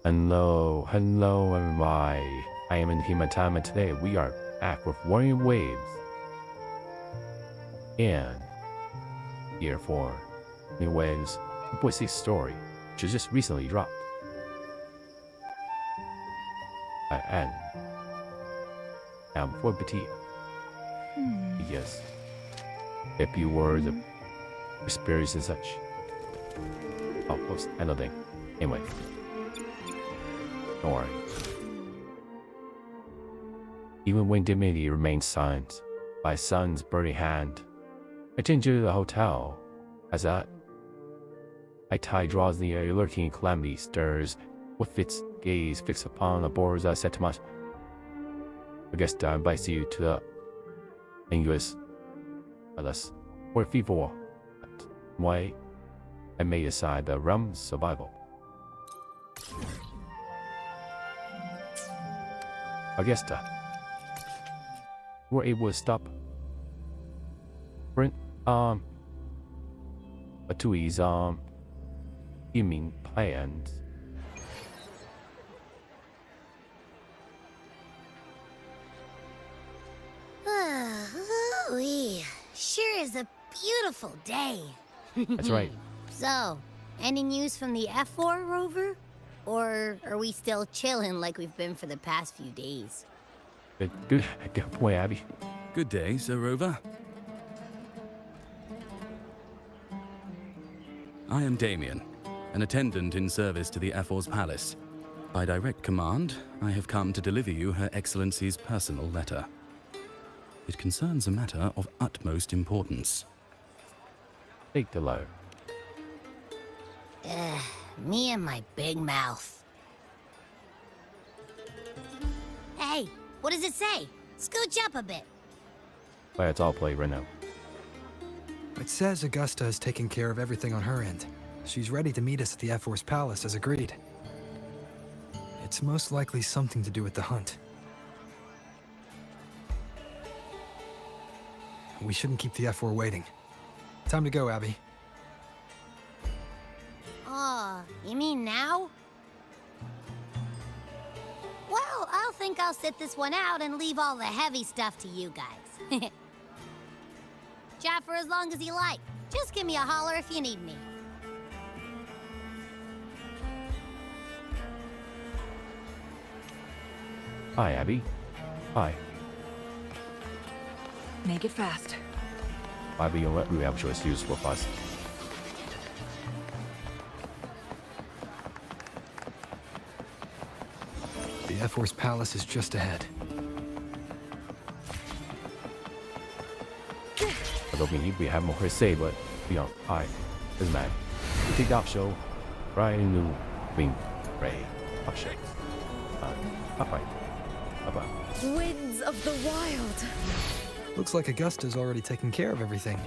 Hello, everybody. I am in Himatama today. We are back with Wuthering Waves. And here for Wuthering Waves 2.6 story, which was just recently dropped. And for Petit. Yes. A few words of experience and such. Oh, post anything. Anyway. Don't worry. Even when dignity remains silent, by sun's burning hand, I change to the hotel. As that, my tide draws near, lurking calamity stirs, with its gaze fixed upon the boards. I said to myself, I guess I invites you to the English, alas, or feeble way. I made aside the realm's survival. Augusta, were able to stop Brent, Batui's, scheming plans. Sure is a beautiful day. That's right. So, any news from the F4 rover? Or are we still chilling like we've been for the past few days? Good point, Abby. Good day, Sir Rover. I am Damien, an attendant in service to the F4's palace. By direct command, I have come to deliver you Her Excellency's personal letter. It concerns a matter of utmost importance. Take the letter. Me and my big mouth. Hey, what does it say? Scooch up a bit. Well, it's all played right now. It says Augusta is taking care of everything on her end. She's ready to meet us at the F4's palace as agreed. It's most likely something to do with the hunt. We shouldn't keep the F4 waiting. Time to go, Abby. Oh, you mean now? Well, I'll sit this one out and leave all the heavy stuff to you guys. Chat for as long as you like. Just give me a holler if you need me. Hi, Abby. Hi. Make it fast. Abby, you know what? We have choice useful for us. The F4's palace is just ahead. I don't mean we have more to say, but you know, hi, this is Matt. We take off show, Brian New, Ray, off show. Bye. Winds of the wild. Looks like Augusta's already taken care of everything.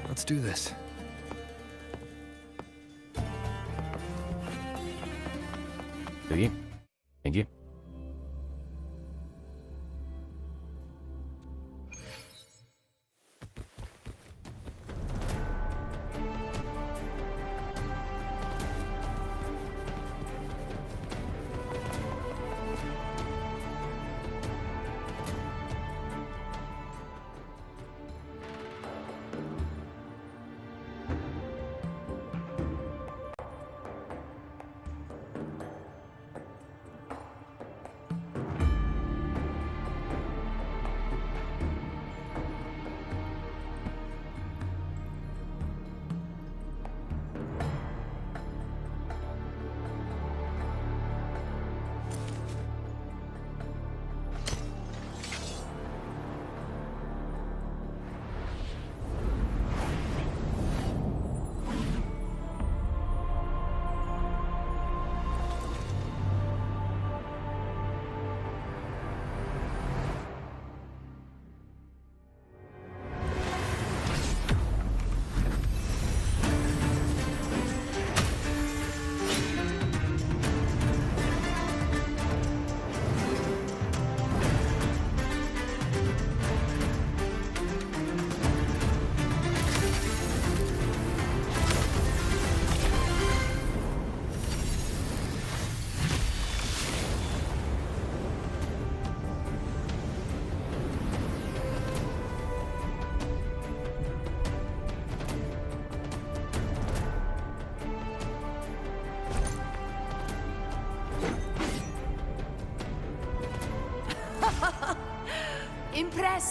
Let's do this. Do you? Thank you.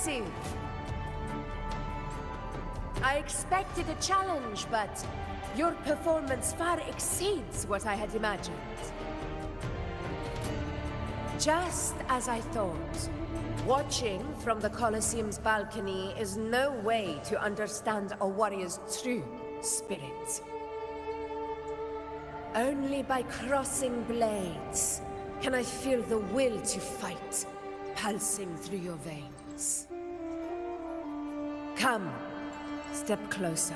Impressive. I expected a challenge, but your performance far exceeds what I had imagined. Just as I thought. Watching from the Colosseum's balcony is no way to understand a warrior's true spirit. Only by crossing blades can I feel the will to fight pulsing through your veins. Come, step closer.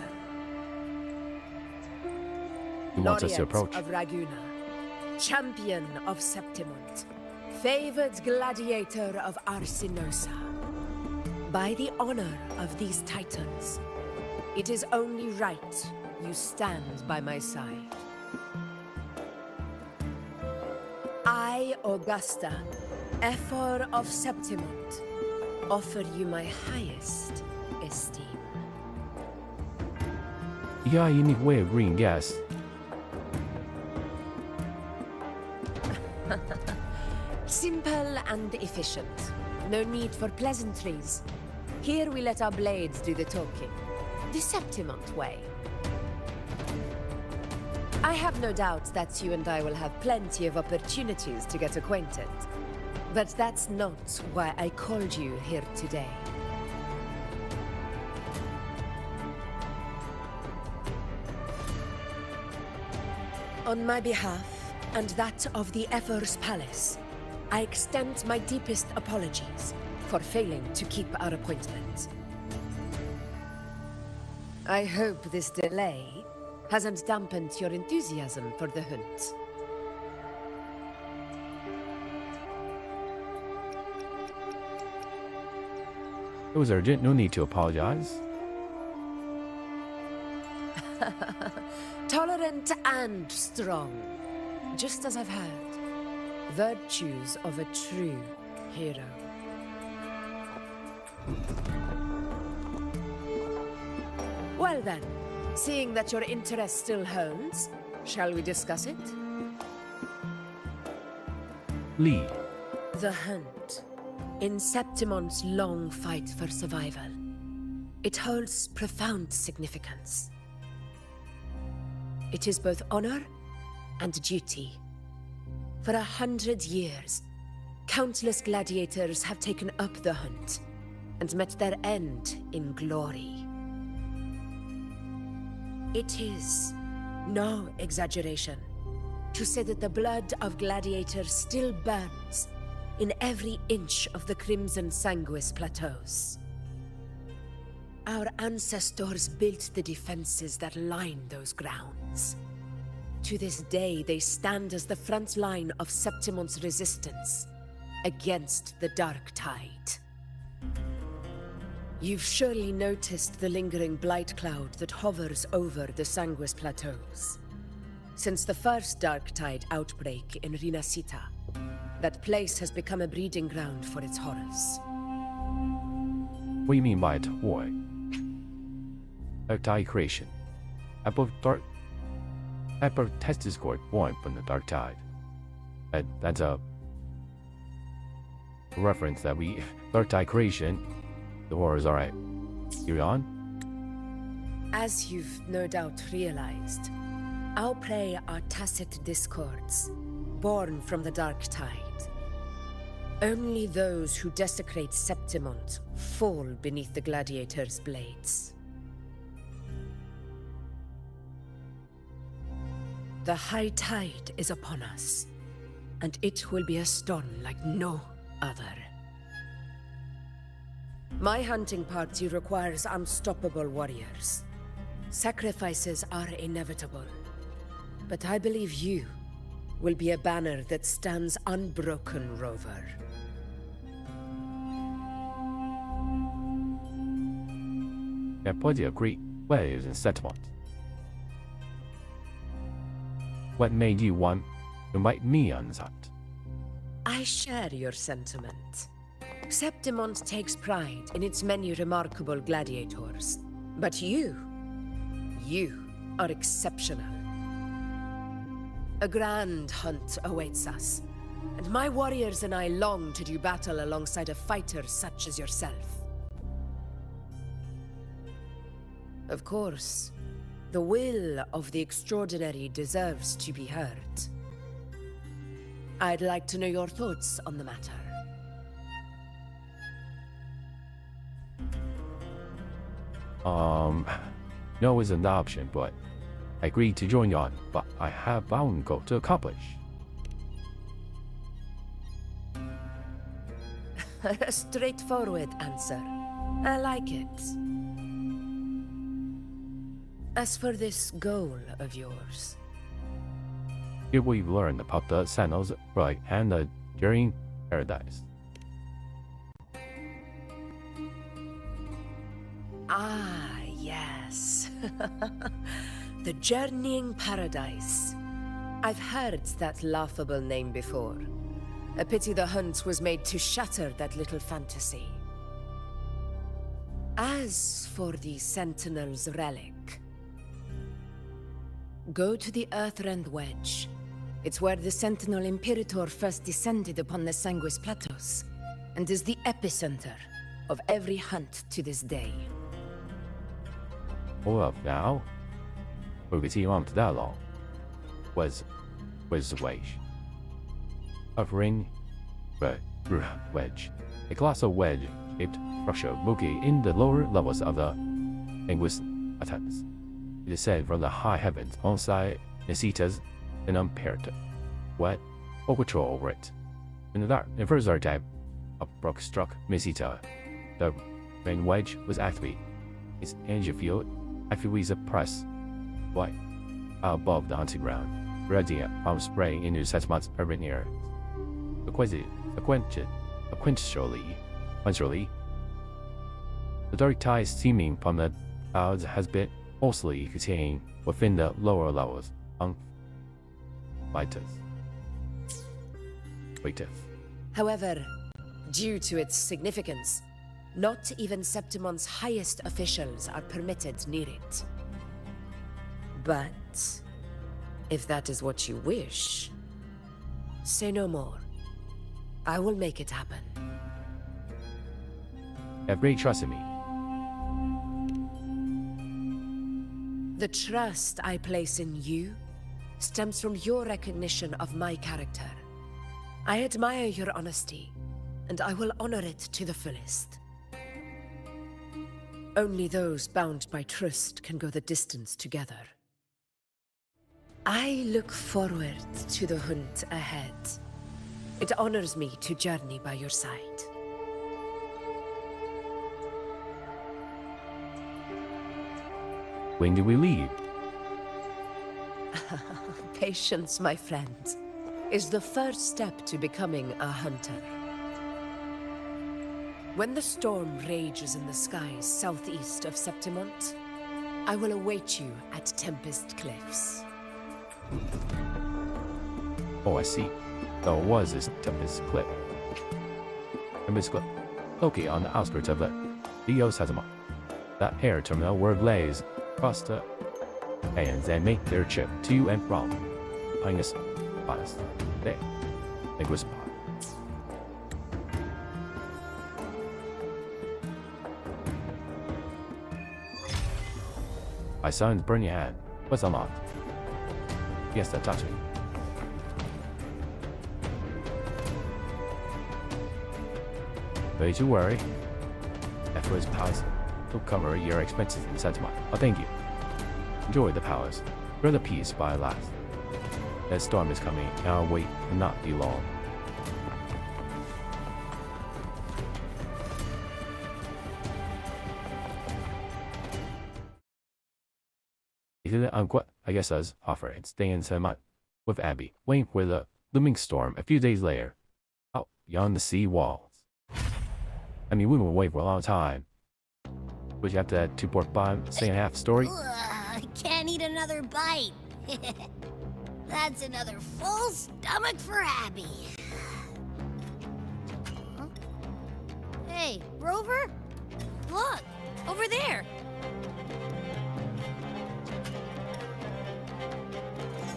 He wants us to Laureate approach. of Raguna, champion of Septimont, favored gladiator of Arsinosa. By the honor of these titans, it is only right you stand by my side. I, Augusta, Ephor of Septimont, offer you my highest esteem. You got a unique way of greeting guests. Simple and efficient. No need for pleasantries. Here we let our blades do the talking. The Septimont way. I have no doubt that you and I will have plenty of opportunities to get acquainted. But that's not why I called you here today. On my behalf, and that of the Ephor's Palace, I extend my deepest apologies for failing to keep our appointment. I hope this delay hasn't dampened your enthusiasm for the hunt. It was urgent, no need to apologize. Tolerant and strong, just as I've heard. Virtues of a true hero. Well then, seeing that your interest still holds, shall we discuss it? Lead. The hunt. In Septimont's long fight for survival. It holds profound significance. It is both honor and duty. For 100 years, countless gladiators have taken up the hunt and met their end in glory. It is no exaggeration to say that the blood of gladiators still burns in every inch of the Crimson Sanguis plateaus. Our ancestors built the defenses that line those grounds. To this day, they stand as the front line of Septimont's resistance against the Dark Tide. You've surely noticed the lingering blight cloud that hovers over the Sanguis plateaus. Since the first Dark Tide outbreak in Rinasita, that place has become a breeding ground for its horrors. What do you mean by a toy? Dark Tide creation. Type of test discord born from the Dark Tide. That's a reference that we Dark Tide creation. The horrors, alright. Carry on. As you've no doubt realized, our prey are tacit discords, born from the Dark Tide. Only those who desecrate Septimont fall beneath the gladiators' blades. The high tide is upon us, and it will be a storm like no other. My hunting party requires unstoppable warriors. Sacrifices are inevitable, but I believe you will be a banner that stands unbroken, Rover. There are plenty of great waves in Septimont. What made you want to invite me on this hunt? I share your sentiment. Septimont takes pride in its many remarkable gladiators. But you are exceptional. A grand hunt awaits us, and my warriors and I long to do battle alongside a fighter such as yourself. Of course, the will of the extraordinary deserves to be heard. I'd like to know your thoughts on the matter. No is an option, but I agreed to join on, but I have my own goal to accomplish. A straightforward answer. I like it. As for this goal of yours... Here we've learned about the Sentinels, right, and the Journeying Paradise. Ah, yes. The Journeying Paradise. I've heard that laughable name before. A pity the hunt was made to shatter that little fantasy. As for the Sentinel's relic, go to the Earthrend Wedge. It's where the Sentinel Imperator first descended upon the Sanguis Plateaus, and is the epicenter of every hunt to this day. Hold up now. We could see him to that long. Was the wedge. Offering wedge. A colossal wedge shaped structure located in the lower levels of the Sanguis Plateaus. It is said from the high heavens alongside Nisita's an imperator. What? Or control over it. In the dark, the first archetype of Brook struck Nisita. The main wedge was activated. Its energy field activates a press white above the hunting ground, ready from spraying into Setmon's urban air. Sequentially, the dark tide steaming from the clouds has been mostly contained within the lower levels on Waiteth. However, due to its significance, not even Septimon's highest officials are permitted near it. But if that is what you wish, say no more. I will make it happen. Have great trust in me. The trust I place in you stems from your recognition of my character. I admire your honesty, and I will honor it to the fullest. Only those bound by trust can go the distance together. I look forward to the hunt ahead. It honors me to journey by your side. When do we leave? Patience, my friend, is the first step to becoming a hunter. When the storm rages in the skies southeast of Septimont, I will await you at Tempest Cliffs. Oh, I see. So it was this Tempest Cliff. Tempest Cliff, located on the outskirts of the Dio Settimont. That air terminal where Blaze crossed the hands and make their trip to and from Pinus Pass. There. It was my son's burning hand. What's unlocked? Yes, that's touching. Don't you worry. After his palace, he'll cover your expenses in Sentinel. Oh, thank you. Enjoy the palace. We're the peace by last. That storm is coming, and our wait will not be long. I guess us offer and stay in Sentinel with Abby, waiting for the looming storm a few days later, out beyond the sea walls. I mean, we were away for a long time. Would you have to add 2 pork bun, say and a half story? I can't eat another bite. That's another full stomach for Abby. Huh? Hey, Rover? Look, over there.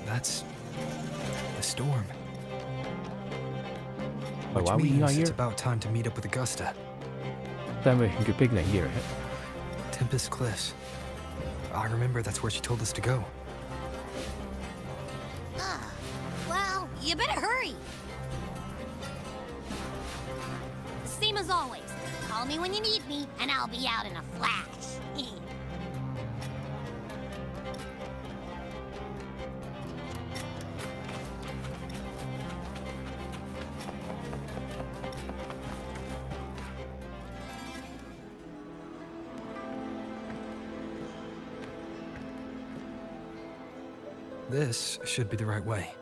That's the storm. But Which why are we means not here? it's about time to meet up with Augusta. Then we can get picnic here. Tempest Cliffs. I remember that's where she told us to go. Well, you better hurry. Same as always. Call me when you need me, and I'll be out in a flash. This should be the right way.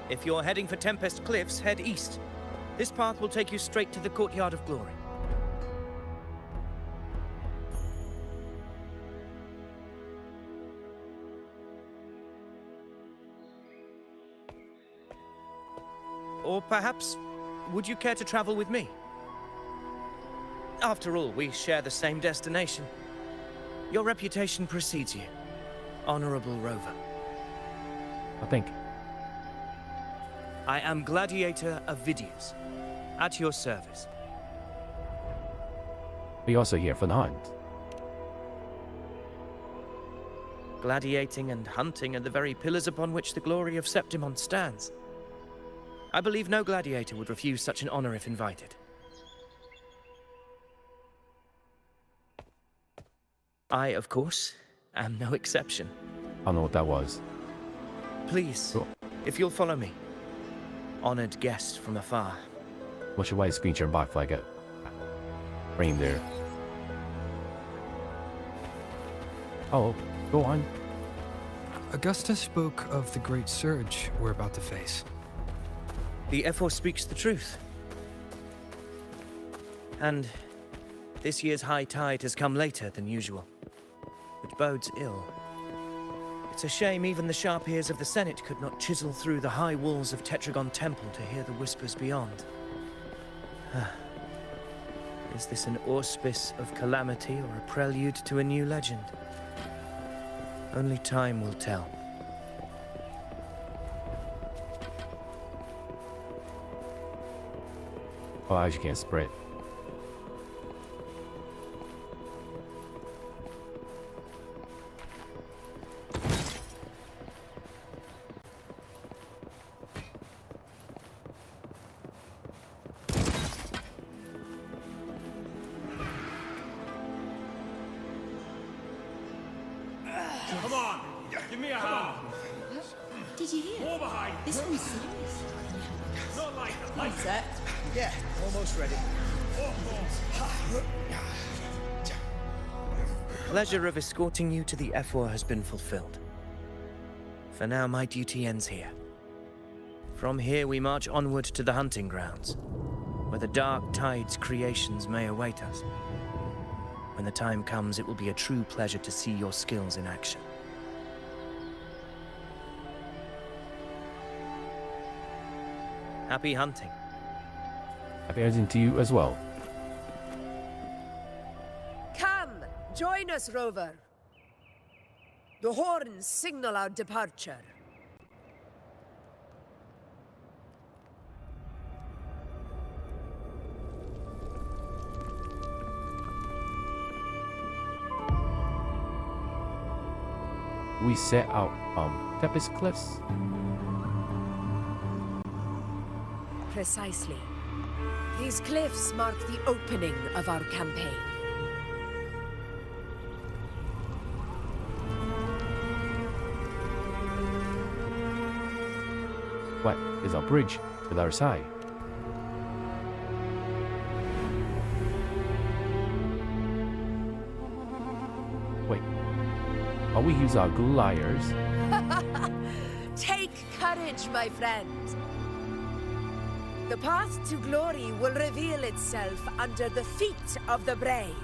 If you're heading for Tempest Cliffs, head east. This path will take you straight to the Courtyard of Glory. Or perhaps, would you care to travel with me? After all, we share the same destination. Your reputation precedes you, Honorable Rover. I think. I am Gladiator of Vidius, at your service. We also here for the hunt. Gladiating and hunting are the very pillars upon which the glory of Septimon stands. I believe no gladiator would refuse such an honor if invited. I, of course, am no exception. I don't know what that was. Please, Cool. if you'll follow me. Honored guest from afar. Watch your white feature by flag it. Frame there. Oh, go on. Augusta spoke of the great surge we're about to face. The F4 speaks the truth. And this year's high tide has come later than usual, which bodes ill. It's a shame even the sharp ears of the Senate could not chisel through the high walls of Tetragon Temple to hear the whispers beyond. Is this an auspice of calamity or a prelude to a new legend? Only time will tell. Oh, as you can't spread. Come on, give me a hand. Did you hear? More behind. This one's serious. Not like the One set. Yeah, almost ready. The pleasure of escorting you to the F4 has been fulfilled. For now, my duty ends here. From here, we march onward to the hunting grounds, where the dark tide's creations may await us. When the time comes, it will be a true pleasure to see your skills in action. Happy hunting. Happy hunting to you as well. Come, join us, Rover. The horns signal our departure. We set out Tempest Cliffs. Precisely. These cliffs mark the opening of our campaign. What is our bridge to the other side? Wait. Are we use our gliders? Take courage, my friend. The path to glory will reveal itself under the feet of the brave.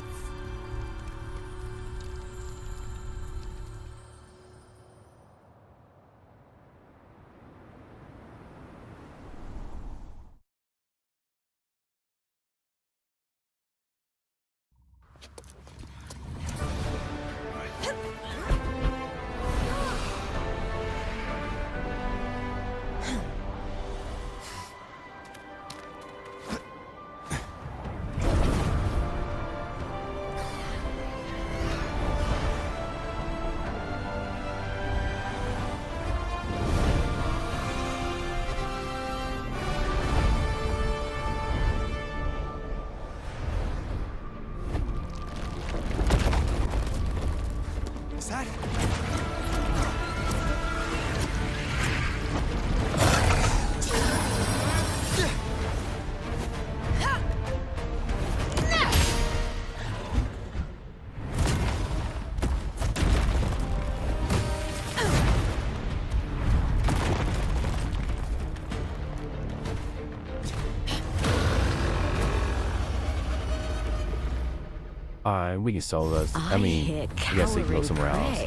We can solo us. I mean, I guess they can go somewhere else.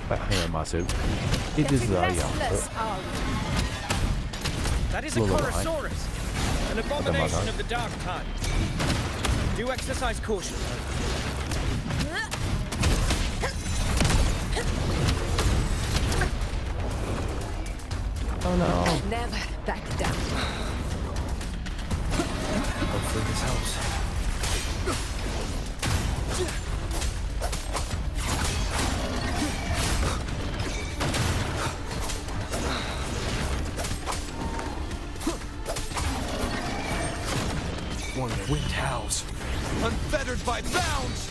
But hey, Masu. It is That is a Little Chorosaurus, an abomination of the dark tide. Do exercise caution. Oh no. Never back down. Hopefully this helps. One of the wind howls. Unfettered by bounds!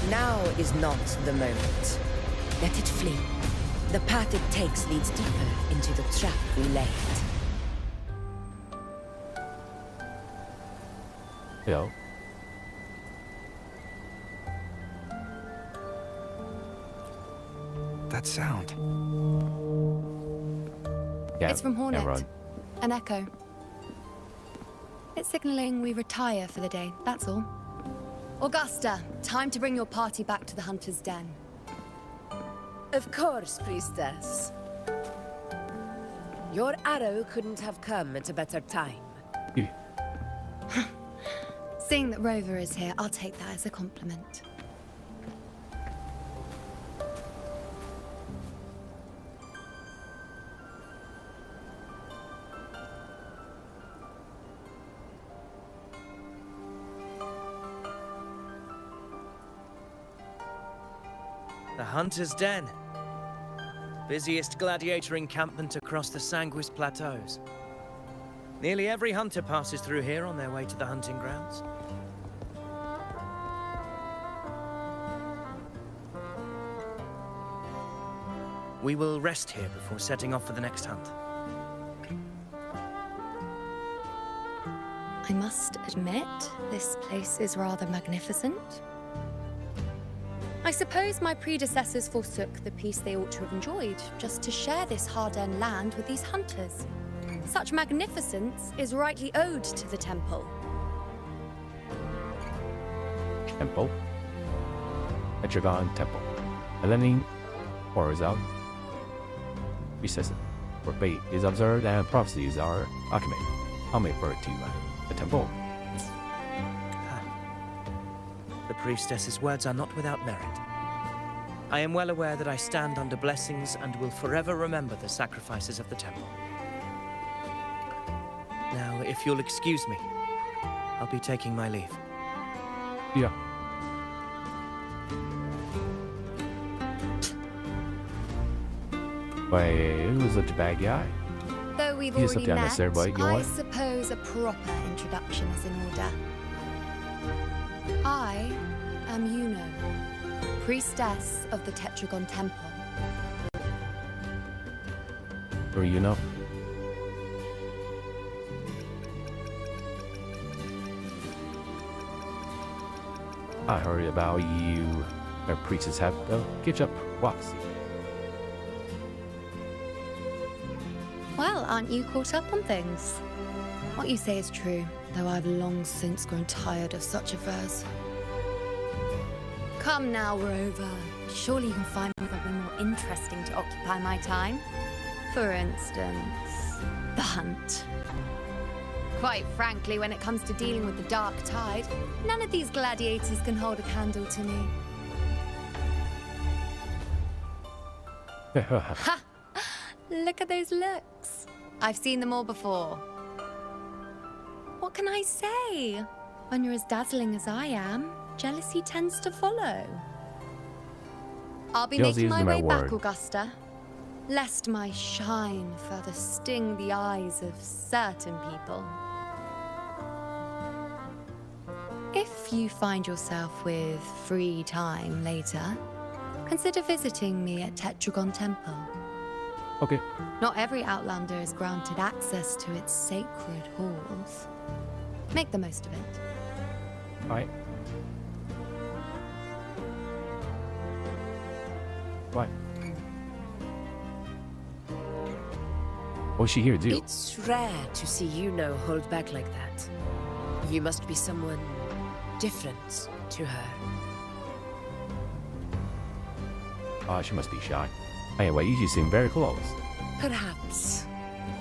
Now is not the moment. Let it flee. The path it takes leads deeper into the trap we laid. Yo. That sound. Yeah, It's from Hornet. Run. An echo. It's signaling we retire for the day, that's all. Augusta, time to bring your party back to the Hunter's Den. Of course, priestess. Your arrow couldn't have come at a better time. Seeing that Rover is here, I'll take that as a compliment. The Hunter's Den. Busiest gladiator encampment across the Sanguis Plateaus. Nearly every hunter passes through here on their way to the hunting grounds. We will rest here before setting off for the next hunt. I must admit, this place is rather magnificent. I suppose my predecessors forsook the peace they ought to have enjoyed, just to share this hard-earned land with these hunters. Such magnificence is rightly owed to the temple. Temple. Etrigan Temple. Hellenic horizon. Recess. Where fate is observed and prophecies are accurate. I'll make for it to the temple. The priestess's words are not without merit. I am well aware that I stand under blessings and will forever remember the sacrifices of the temple. Now, if you'll excuse me, I'll be taking my leave. Yeah. Wait, who's such a bad guy? Though we've He's already up down met, this there, boy. You I want? suppose a proper introduction is in order. I am Yuno, priestess of the Tetragon Temple. Or you know? I heard about you. Our priests have get up, Waxy. Well, aren't you caught up on things? What you say is true, though I've long since grown tired of such affairs. Come now, Rover. Surely you can find something more interesting to occupy my time. For instance, the hunt. Quite frankly, when it comes to dealing with the dark tide, none of these gladiators can hold a candle to me. Ha! Look at those looks. I've seen them all before. What can I say? When you're as dazzling as I am, jealousy tends to follow. I'll be Jealousy making my isn't the way right back, word. Augusta, lest my shine further sting the eyes of certain people. If you find yourself with free time later, consider visiting me at Tetragon Temple. Okay. Not every Outlander is granted access to its sacred halls. Make the most of it. Alright. Right. What's she here to do? It's rare to see Yuno hold back like that. You must be someone different to her. She must be shy. Anyway, you two seem very close. Perhaps.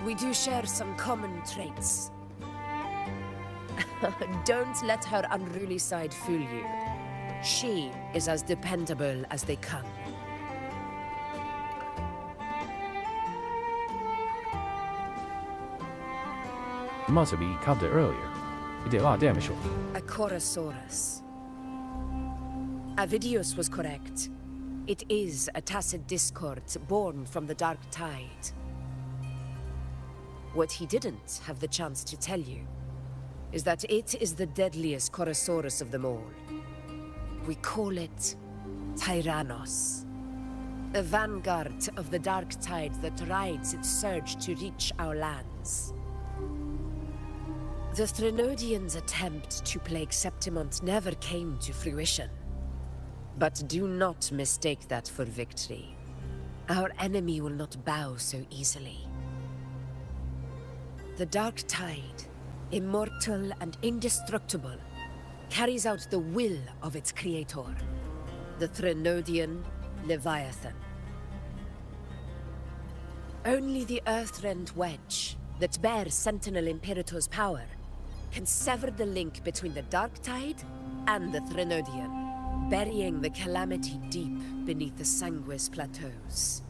We do share some common traits. Don't let her unruly side fool you. She is as dependable as they come. You must have been counted earlier. You did a lot of damage. A Chorosaurus. Avidius was correct. It is a tacit discord born from the Dark Tide. What he didn't have the chance to tell you is that it is the deadliest Chorosaurus of them all. We call it Tyrannos. A vanguard of the Dark Tide that rides its surge to reach our lands. The Threnodians' attempt to plague Septimont never came to fruition. But do not mistake that for victory. Our enemy will not bow so easily. The Dark Tide, immortal and indestructible, carries out the will of its creator, the Threnodian Leviathan. Only the Earthrend Wedge, that bears Sentinel Imperator's power, can sever the link between the Dark Tide and the Threnodian, burying the calamity deep beneath the Sanguis plateaus.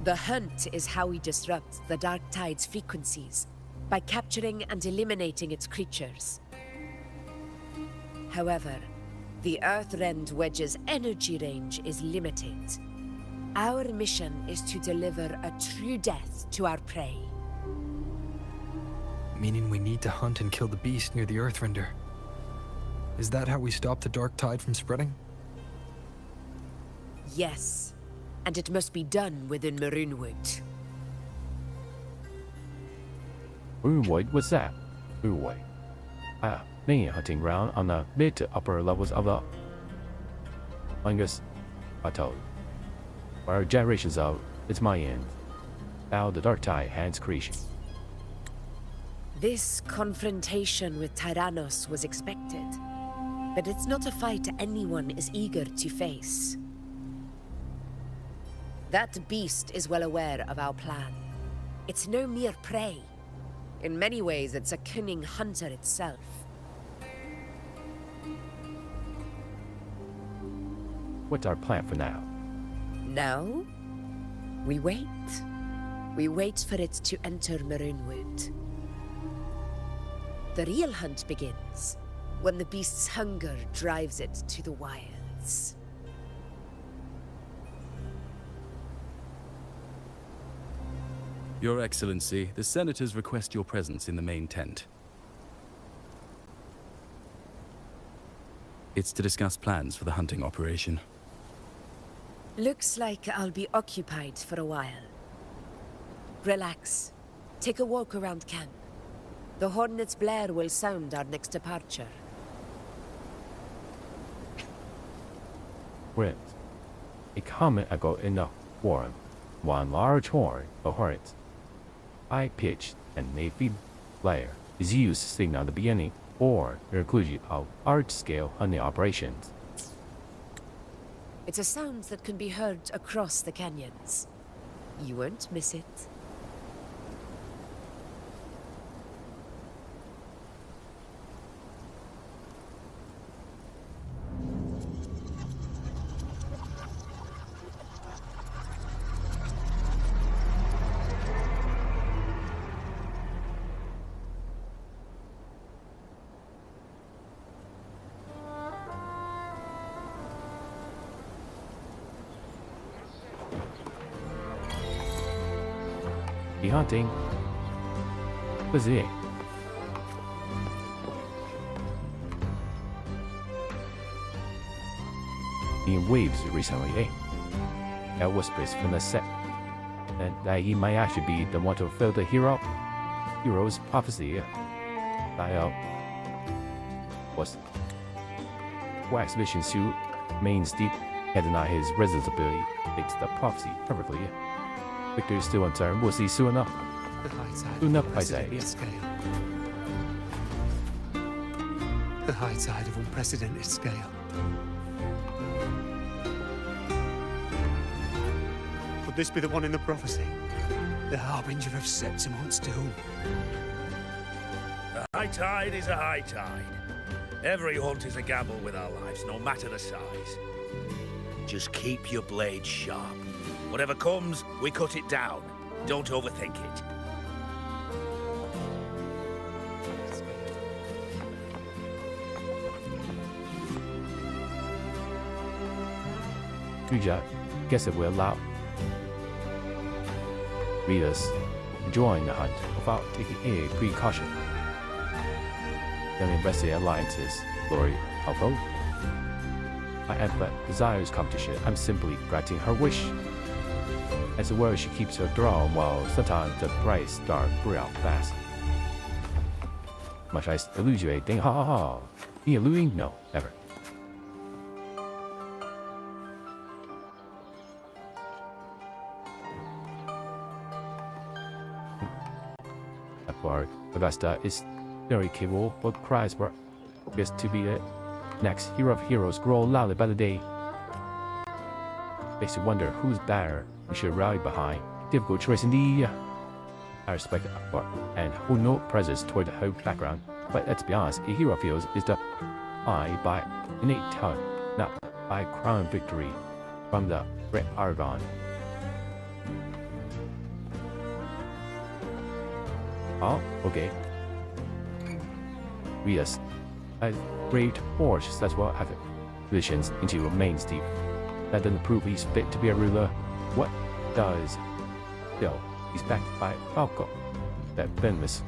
The hunt is how we disrupt the Dark Tide's frequencies, by capturing and eliminating its creatures. However, the Earthrend Wedge's energy range is limited. Our mission is to deliver a true death to our prey. Meaning we need to hunt and kill the beast near the Earthrender. Is that how we stop the Dark Tide from spreading? Yes, and it must be done within Maroonwood. Maroonwood, what's that? Maroonwood. Main hunting ground on the mid to upper levels of the Fungus Plateau. Where generations of it's my end. Now the Dark Tide hands creation. This confrontation with Tyrannos was expected, but it's not a fight anyone is eager to face. That beast is well aware of our plan. It's no mere prey. In many ways, it's a cunning hunter itself. What's our plan for now? Now, we wait. We wait for it to enter Maroonwood. The real hunt begins when the beast's hunger drives it to the wilds. Your Excellency, the Senators request your presence in the main tent. It's to discuss plans for the hunting operation. Looks like I'll be occupied for a while. Relax. Take a walk around camp. The Hornet's blare will sound our next departure. Winds. A comet echo in the horn. One large horn of hornets. High-pitched and navy blare is used to signal the beginning or the conclusion of large-scale hunting operations. It's a sound that can be heard across the canyons. You won't miss it. The hunting. What's it? Wuthering Waves recently, eh? That whispers from the set that he might actually be the one to fulfill the hero's prophecy. Was exhibition suit main steep had denied his responsibility takes the prophecy perfectly. Victor is still uncertain. We'll see soon enough. Soon enough, I say. The high tide of unprecedented scale. Could this be the one in the prophecy? The harbinger of Septimon's doom. A high tide is a high tide. Every hunt is a gamble with our lives, no matter the size. Just keep your blade sharp. Whatever comes, we cut it down. Don't overthink it. Guess it will allow readers join the hunt without taking any precaution. Young invested alliances, glory of both. I Antlet desires competition. I'm simply granting her wish. As it were, she keeps her throne while sometimes the bright star grew out fast. Much I illusionate thing, ha ha ha. The eluding? No, never. Augusta is very capable, but cries for us to be the next hero of heroes grow louder by the day. Makes you wonder who's better we should rally behind. Difficult choice indeed. I respect Akbar and hold no presence toward the whole background, but let's be honest, a hero feels is defined by innate talent, not by crown victory from the Red Argon. Oh, okay. Yes, a great force that's what have visions into a main steep. That doesn't prove he's fit to be a ruler. What does? Still, he's backed by Falco. That famous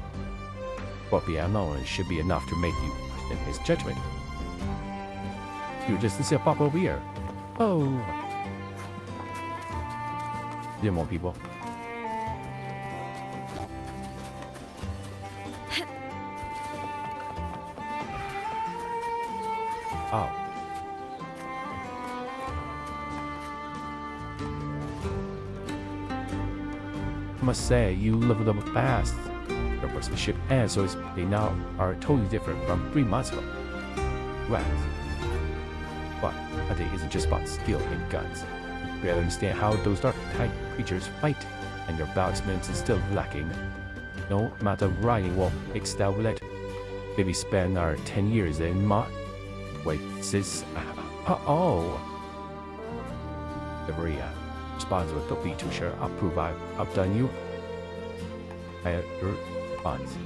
Scorpion alone should be enough to make you question his judgment. You just see a pop over here. Oh. There are more people. Oh. I must say, you leveled up fast. Your sportsmanship and so they now are totally different from 3 months ago. Right. But hunting isn't just about skill and guns. You really understand how those dark type creatures fight, and your bow experience is still lacking. No amount of riding will excel will let maybe spend our 10 years in wait, sis. Oh. Maria responds with, don't be too sure. I'll prove I've outdone you. I responds.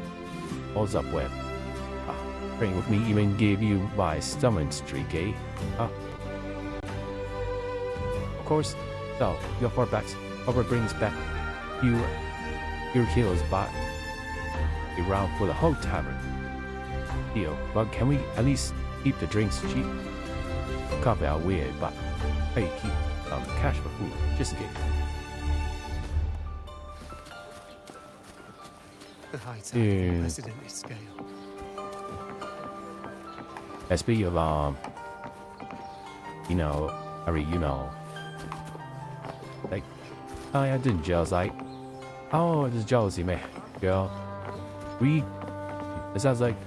All's up web. Praying with me even gave you my summon streak, eh? Of course. So, your farbacks. However brings back your heels by a round for the whole tavern. Deal. But can we at least keep the drinks cheap? Coffee out weird, but hey, keep cash for food, just in case. The high tide of unprecedented scale. SB of you know, like, oh yeah, I didn't jealous, like, oh, there's jealousy, man, girl. It sounds like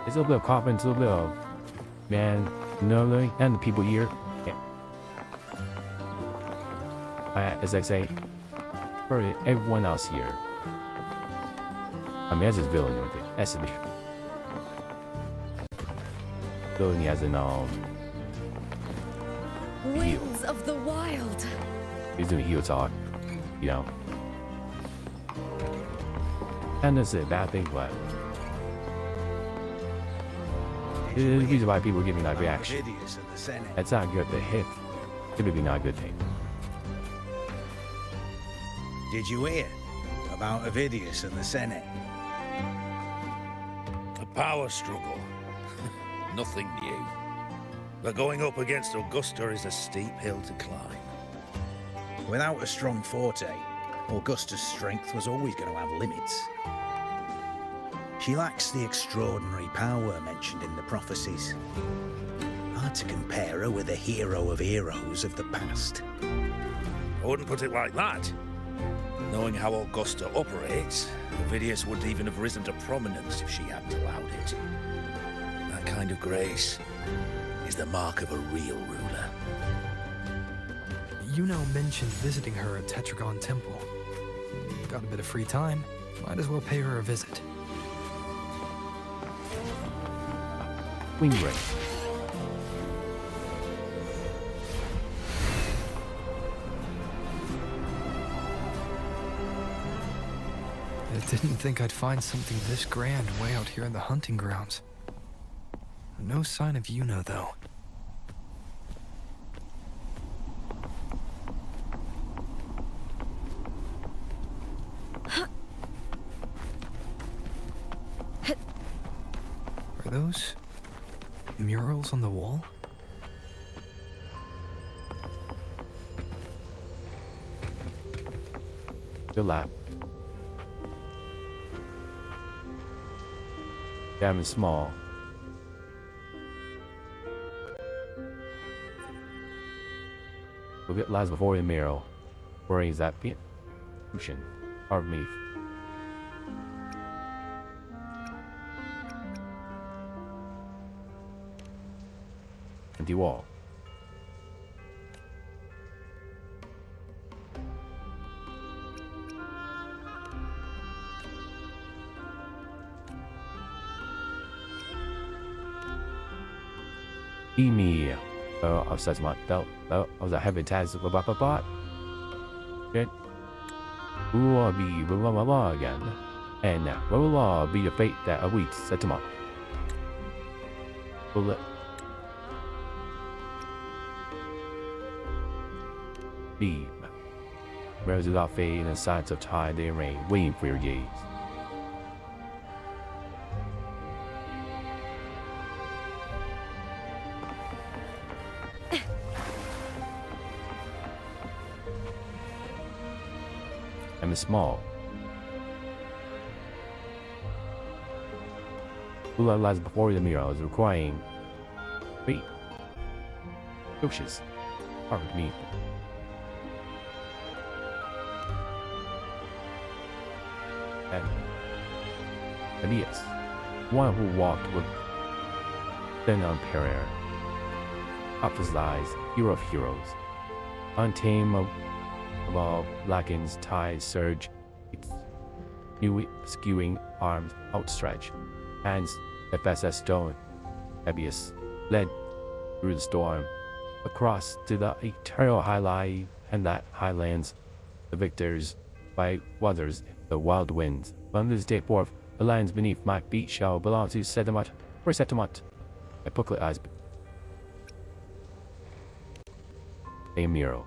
it's a little bit of confidence, a little bit of, man, you know, like, and the people here. Yeah. As I say, for everyone else here, I mean, as his villain, that's the villain as in, Winds of the wild. He's doing heel talk, you know. And this is a bad thing, but the reason why people are giving that reaction. That's not good to hit. Typically not a good thing. Did you hear about Avidius and the Senate? A power struggle. Nothing new. But going up against Augusta is a steep hill to climb. Without a strong forte, Augusta's strength was always going to have limits. She lacks the extraordinary power mentioned in the prophecies. Hard to compare her with a hero of heroes of the past. I wouldn't put it like that. Knowing how Augusta operates, Ovidius wouldn't even have risen to prominence if she hadn't allowed it. That kind of grace is the mark of a real ruler. Yuno mentioned visiting her at Tetragon Temple. Got a bit of free time, might as well pay her a visit. Wing ring. I didn't think I'd find something this grand way out here in the hunting grounds. No sign of Yuno, though. Are those murals on the wall? Good lap. Damn is small. Look at lies before the mirror. Where is that being? Ocean. Carved me. Empty wall. Emi. I've said my belt. I was a heavy task of a bot. Shit. Will be again. And will be the fate that awaits set them up. Bullet. Beam. Roses without fade and signs of tide they rain, waiting for your gaze. I'm small. Ula lies before the mirrors, requiring wait. Bushes. Harmed me. And Aeneas, one who walked with then unparalleled. Up his lies, hero of heroes, untamed of all Lakin's tide surge, its new skewing arms outstretched, hands that fast as stone. Aeneas led through the storm, across to the eternal highlight and that highlands, the victors by waters, the wild winds. From this day forth, the lands beneath my feet shall belong to Settlement for Settlement. My booklet eyes. A mural.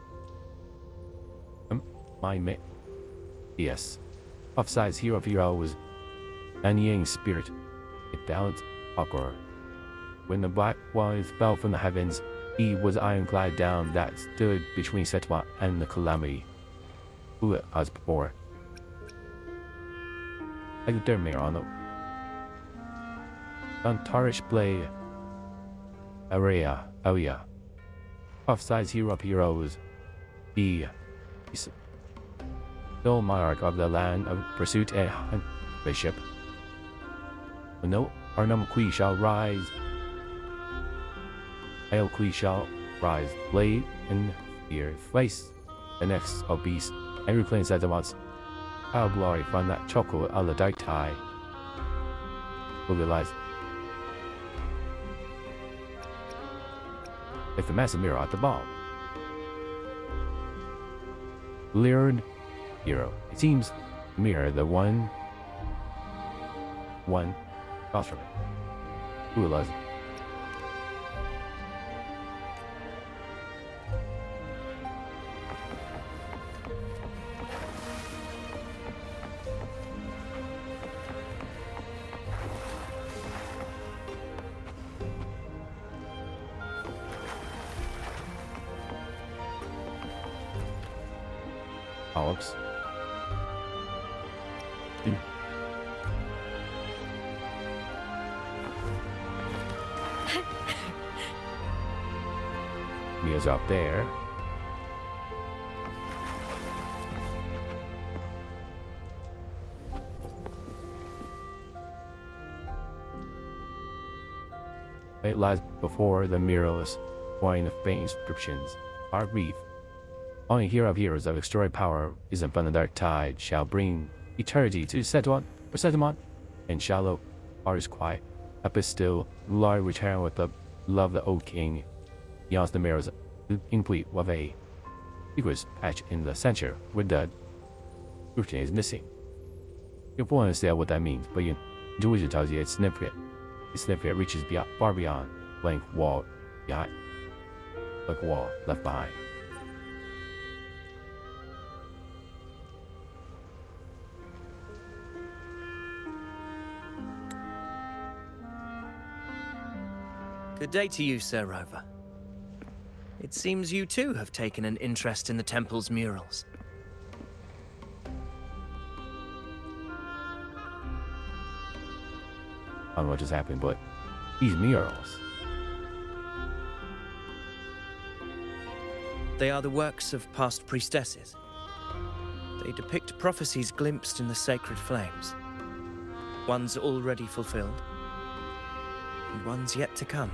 My mate. Yes. Offside's hero of heroes. Yang spirit. It balanced awkward. When the black walls fell from the heavens, he was ironclad down that stood between Settlement and the calamity. Who it was before. Like the mirror on the Antarish blade. Area. Offside's hero of heroes. He's still monarch of the land of pursuit and bishop. When no Arnum Qui shall rise, Hail Qui shall rise, blade in fear, face the next of beast, and reclaim Settlements. How glory from that chocolate a la dark tie. Will realize. If the massive mirror at the ball. Leered hero. It seems the mirror, the one across from it. Who realized? Olives. Mia's up there. It lies before the mirrorless wine of faint inscriptions. Our brief. Only hero of heroes of extraordinary power is upon the dark tide shall bring eternity to settlement, and shallow artist quiet. Up is still, Lord return with the love the old king. Beyond the mirrors, incomplete with a secret patch in the center where the scrutiny is missing. You won't understand what that means, but intuition tells you it's significant. Its significance reaches far beyond blank wall behind, like a wall left behind. Good day to you, Sir Rover. It seems you too have taken an interest in the temple's murals. I don't know what just happened, but these murals. They are the works of past priestesses. They depict prophecies glimpsed in the sacred flames. Ones already fulfilled, and ones yet to come.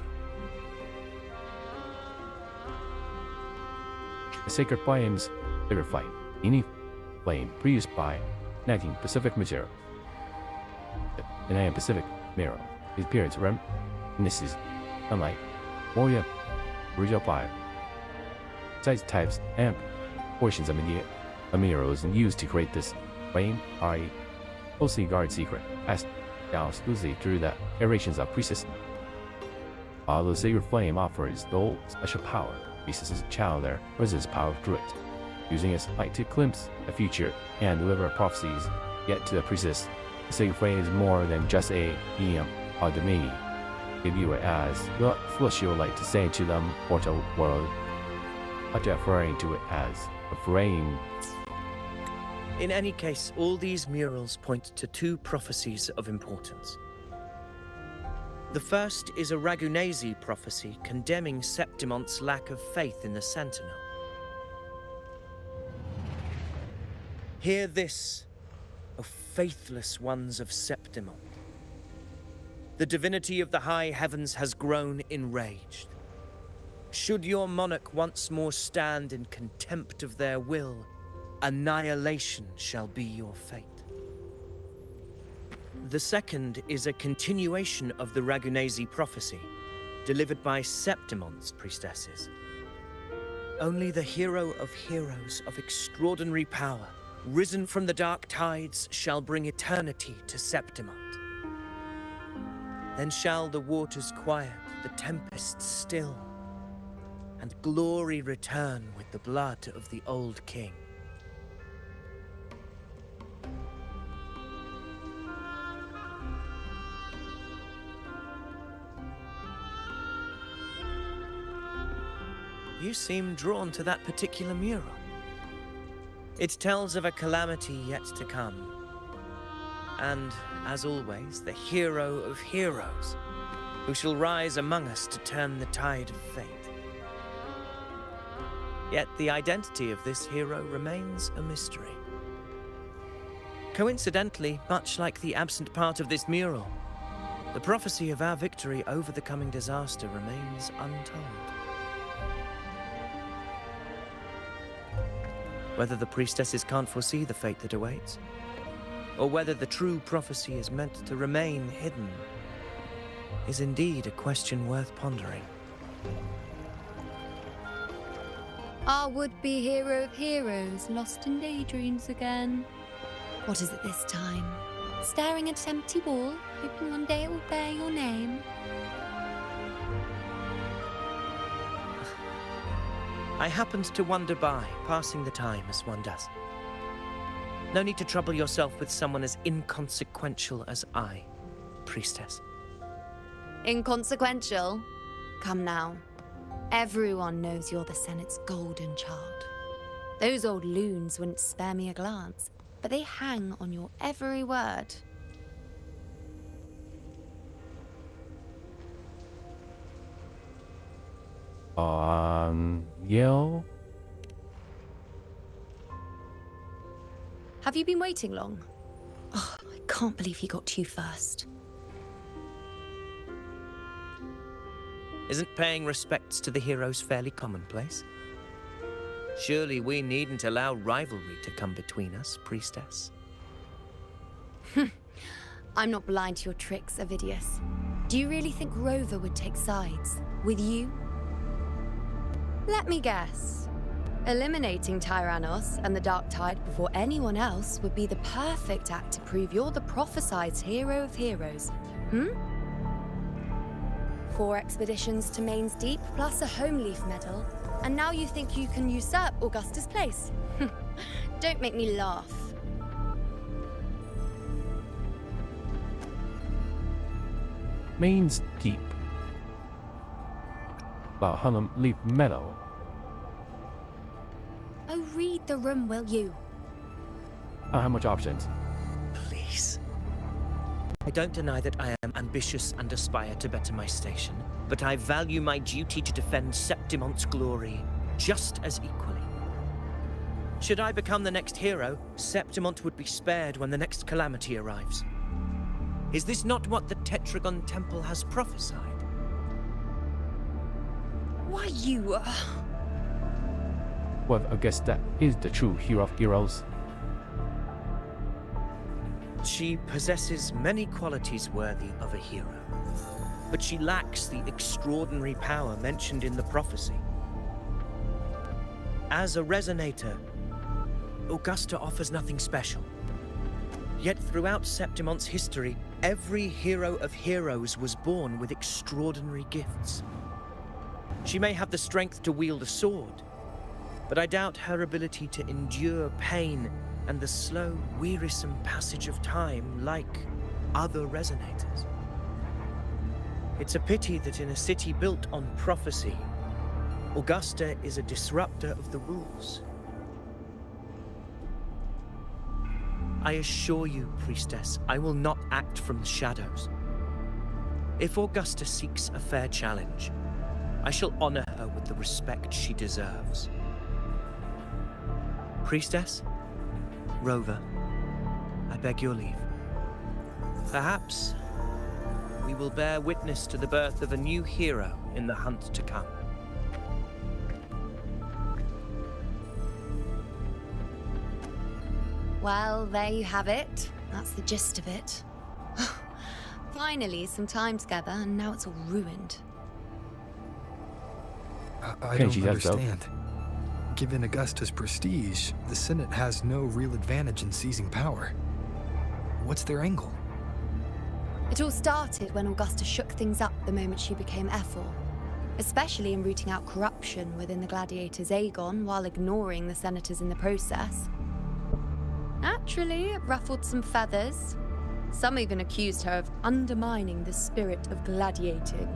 The sacred flames, sacred flame, any flame produced by connecting Pacific material. The name Pacific mirror is appearance reminisces sunlight, warrior, original fire. Besides types and portions of mirrors used to create this flame are a closely guarded secret, passed down exclusively through the iterations of priestesses. While the sacred flame offers no special power, priestesses channel their presence power through it, using its light to glimpse the future and deliver prophecies. Yet to the priestess, the sacred flame is more than just a medium or domain. They view it as the celestial light to say to them mortal world, not referring to it as a frame. In any case, all these murals point to two prophecies of importance. The first is a Ragunesi prophecy condemning Septimonte's lack of faith in the Sentinel. Hear this, O faithless ones of Septimont. The divinity of the high heavens has grown enraged. Should your monarch once more stand in contempt of their will, annihilation shall be your fate. The second is a continuation of the Ragunesi prophecy, delivered by Septimonte's priestesses. Only the hero of heroes of extraordinary power, risen from the dark tides, shall bring eternity to Septimont. Then shall the waters quiet, the tempests still, and glory return with the blood of the old king. You seem drawn to that particular mural. It tells of a calamity yet to come. And, as always, the hero of heroes, who shall rise among us to turn the tide of fate. Yet the identity of this hero remains a mystery. Coincidentally, much like the absent part of this mural, the prophecy of our victory over the coming disaster remains untold. Whether the priestesses can't foresee the fate that awaits, or whether the true prophecy is meant to remain hidden, is indeed a question worth pondering. Our would-be hero of heroes lost in daydreams again. What is it this time? Staring at an empty wall, hoping one day it will bear your name? I happened to wander by, passing the time as one does. No need to trouble yourself with someone as inconsequential as I, priestess. Inconsequential? Come now. Everyone knows you're the Senate's golden child. Those old loons wouldn't spare me a glance, but they hang on your every word. Yell? Have you been waiting long? Oh, I can't believe he got to you first. Isn't paying respects to the heroes fairly commonplace? Surely we needn't allow rivalry to come between us, priestess. I'm not blind to your tricks, Avidius. Do you really think Rover would take sides with you? Let me guess. Eliminating Tyrannos and the Dark Tide before anyone else would be the perfect act to prove you're the prophesied hero of heroes. 4 expeditions to Main's Deep, plus a Home Leaf medal, and now you think you can usurp Augusta's place? Don't make me laugh. Main's Deep. About Home Leaf medal. Oh, read the room, will you? I don't have much options. Please. I don't deny that I am ambitious and aspire to better my station, but I value my duty to defend Septimont's glory just as equally. Should I become the next hero, Septimont would be spared when the next calamity arrives. Is this not what the Tetragon Temple has prophesied? Why, you... Well, I guess that is the true hero of heroes. She possesses many qualities worthy of a hero, but she lacks the extraordinary power mentioned in the prophecy. As a resonator, Augusta offers nothing special. Yet throughout Septimont's history, every hero of heroes was born with extraordinary gifts. She may have the strength to wield a sword, but I doubt her ability to endure pain and the slow, wearisome passage of time like other resonators. It's a pity that in a city built on prophecy, Augusta is a disruptor of the rules. I assure you, priestess, I will not act from the shadows. If Augusta seeks a fair challenge, I shall honor her with the respect she deserves. Priestess? Rover, I beg your leave. Perhaps we will bear witness to the birth of a new hero in the hunt to come. Well, there you have it. That's the gist of it. Finally, some time together, and now it's all ruined. I don't understand. Given Augusta's prestige, the Senate has no real advantage in seizing power. What's their angle? It all started when Augusta shook things up the moment she became Ephor, especially in rooting out corruption within the gladiators Aegon while ignoring the senators in the process. Naturally, it ruffled some feathers. Some even accused her of undermining the spirit of gladiating.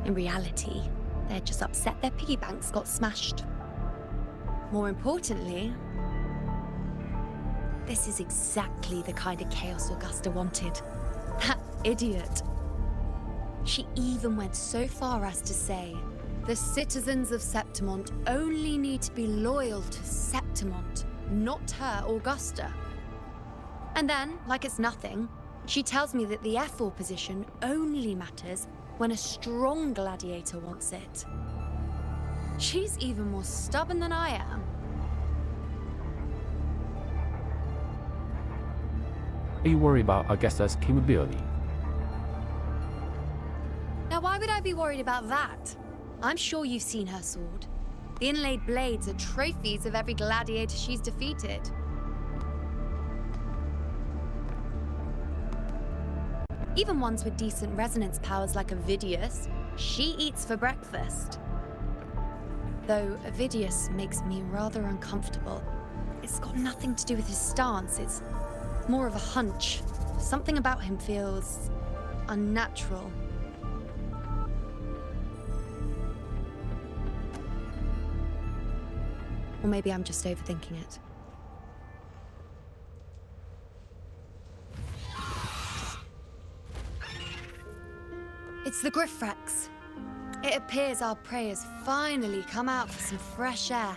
In reality, they're just upset their piggy banks got smashed. More importantly, this is exactly the kind of chaos Augusta wanted. That idiot. She even went so far as to say, the citizens of Septimont only need to be loyal to Septimont, not her, Augusta. And then, like it's nothing, she tells me that the Ephor position only matters when a strong gladiator wants it. She's even more stubborn than I am. Are you worried about Augusta's capability? Now, why would I be worried about that? I'm sure you've seen her sword. The inlaid blades are trophies of every gladiator she's defeated. Even ones with decent resonance powers like Avidius, she eats for breakfast. Though Avidius makes me rather uncomfortable. It's got nothing to do with his stance, it's more of a hunch. Something about him feels unnatural. Or maybe I'm just overthinking it. It's the Griffrex. It appears our prey has finally come out for some fresh air.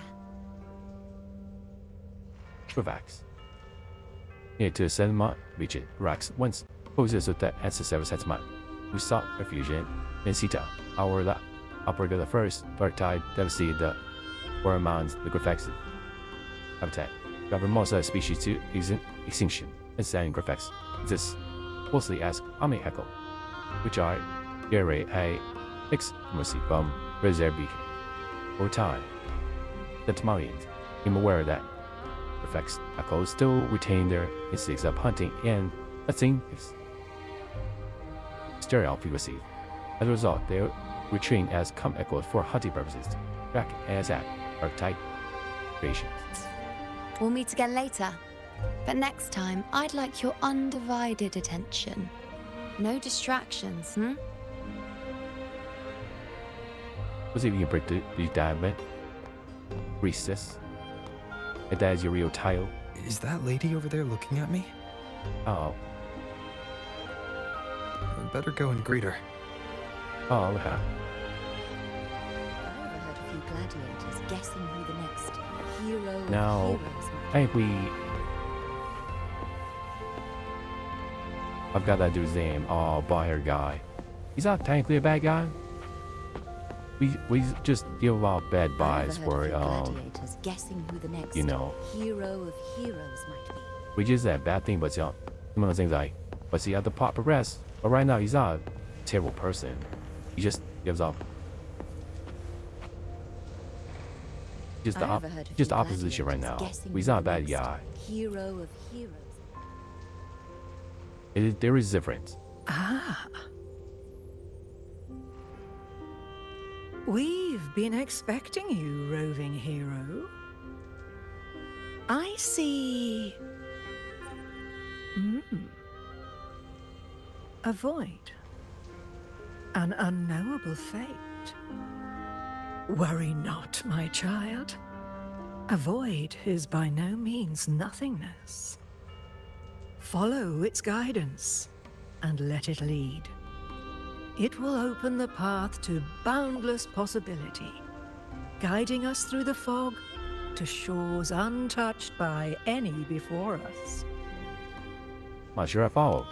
Griffrex. Near to Sedma, Richard Rex once poses with the ancestor Sedma. We sought refuge in Sita, our upward of the first dark tide devastated the Mountains, the Griffrex habitat. Govern most of the species to extinction, and sand Griffrex exists mostly as Ame-Echo, which are generate a mix from reserve beacon. Over time, the Tamarians became aware that Griffrex echoes still retain their instincts of hunting and nesting stereo frequency. As a result, they are retrained as echoes for hunting purposes, back as at archetype creations. We'll meet again later. But next time, I'd like your undivided attention. No distractions, Was if you can break the diamond, priestess, and that is your real title. Is that lady over there looking at me? Oh, I'd better go and greet her. oh, look at I overheard a few gladiators guessing who the next hero of now. heroes I think I've got that dude's name. Oh, bald-haired guy. He's not technically a bad guy. We just give off bad vibes for gladiators guessing who the next you know, hero of heroes might be. we just said bad thing, but some of those things like, but see, at the plot progress. But right now, he's not a terrible person. He just gives off just the opposition right now. He's not a bad guy. Hero of heroes. There is difference. Ah. We've been expecting you, roving hero. I see... A void. An unknowable fate. Worry not, my child. A void is by no means nothingness. Follow its guidance, and let it lead. It will open the path to boundless possibility, guiding us through the fog to shores untouched by any before us. Not sure I followed.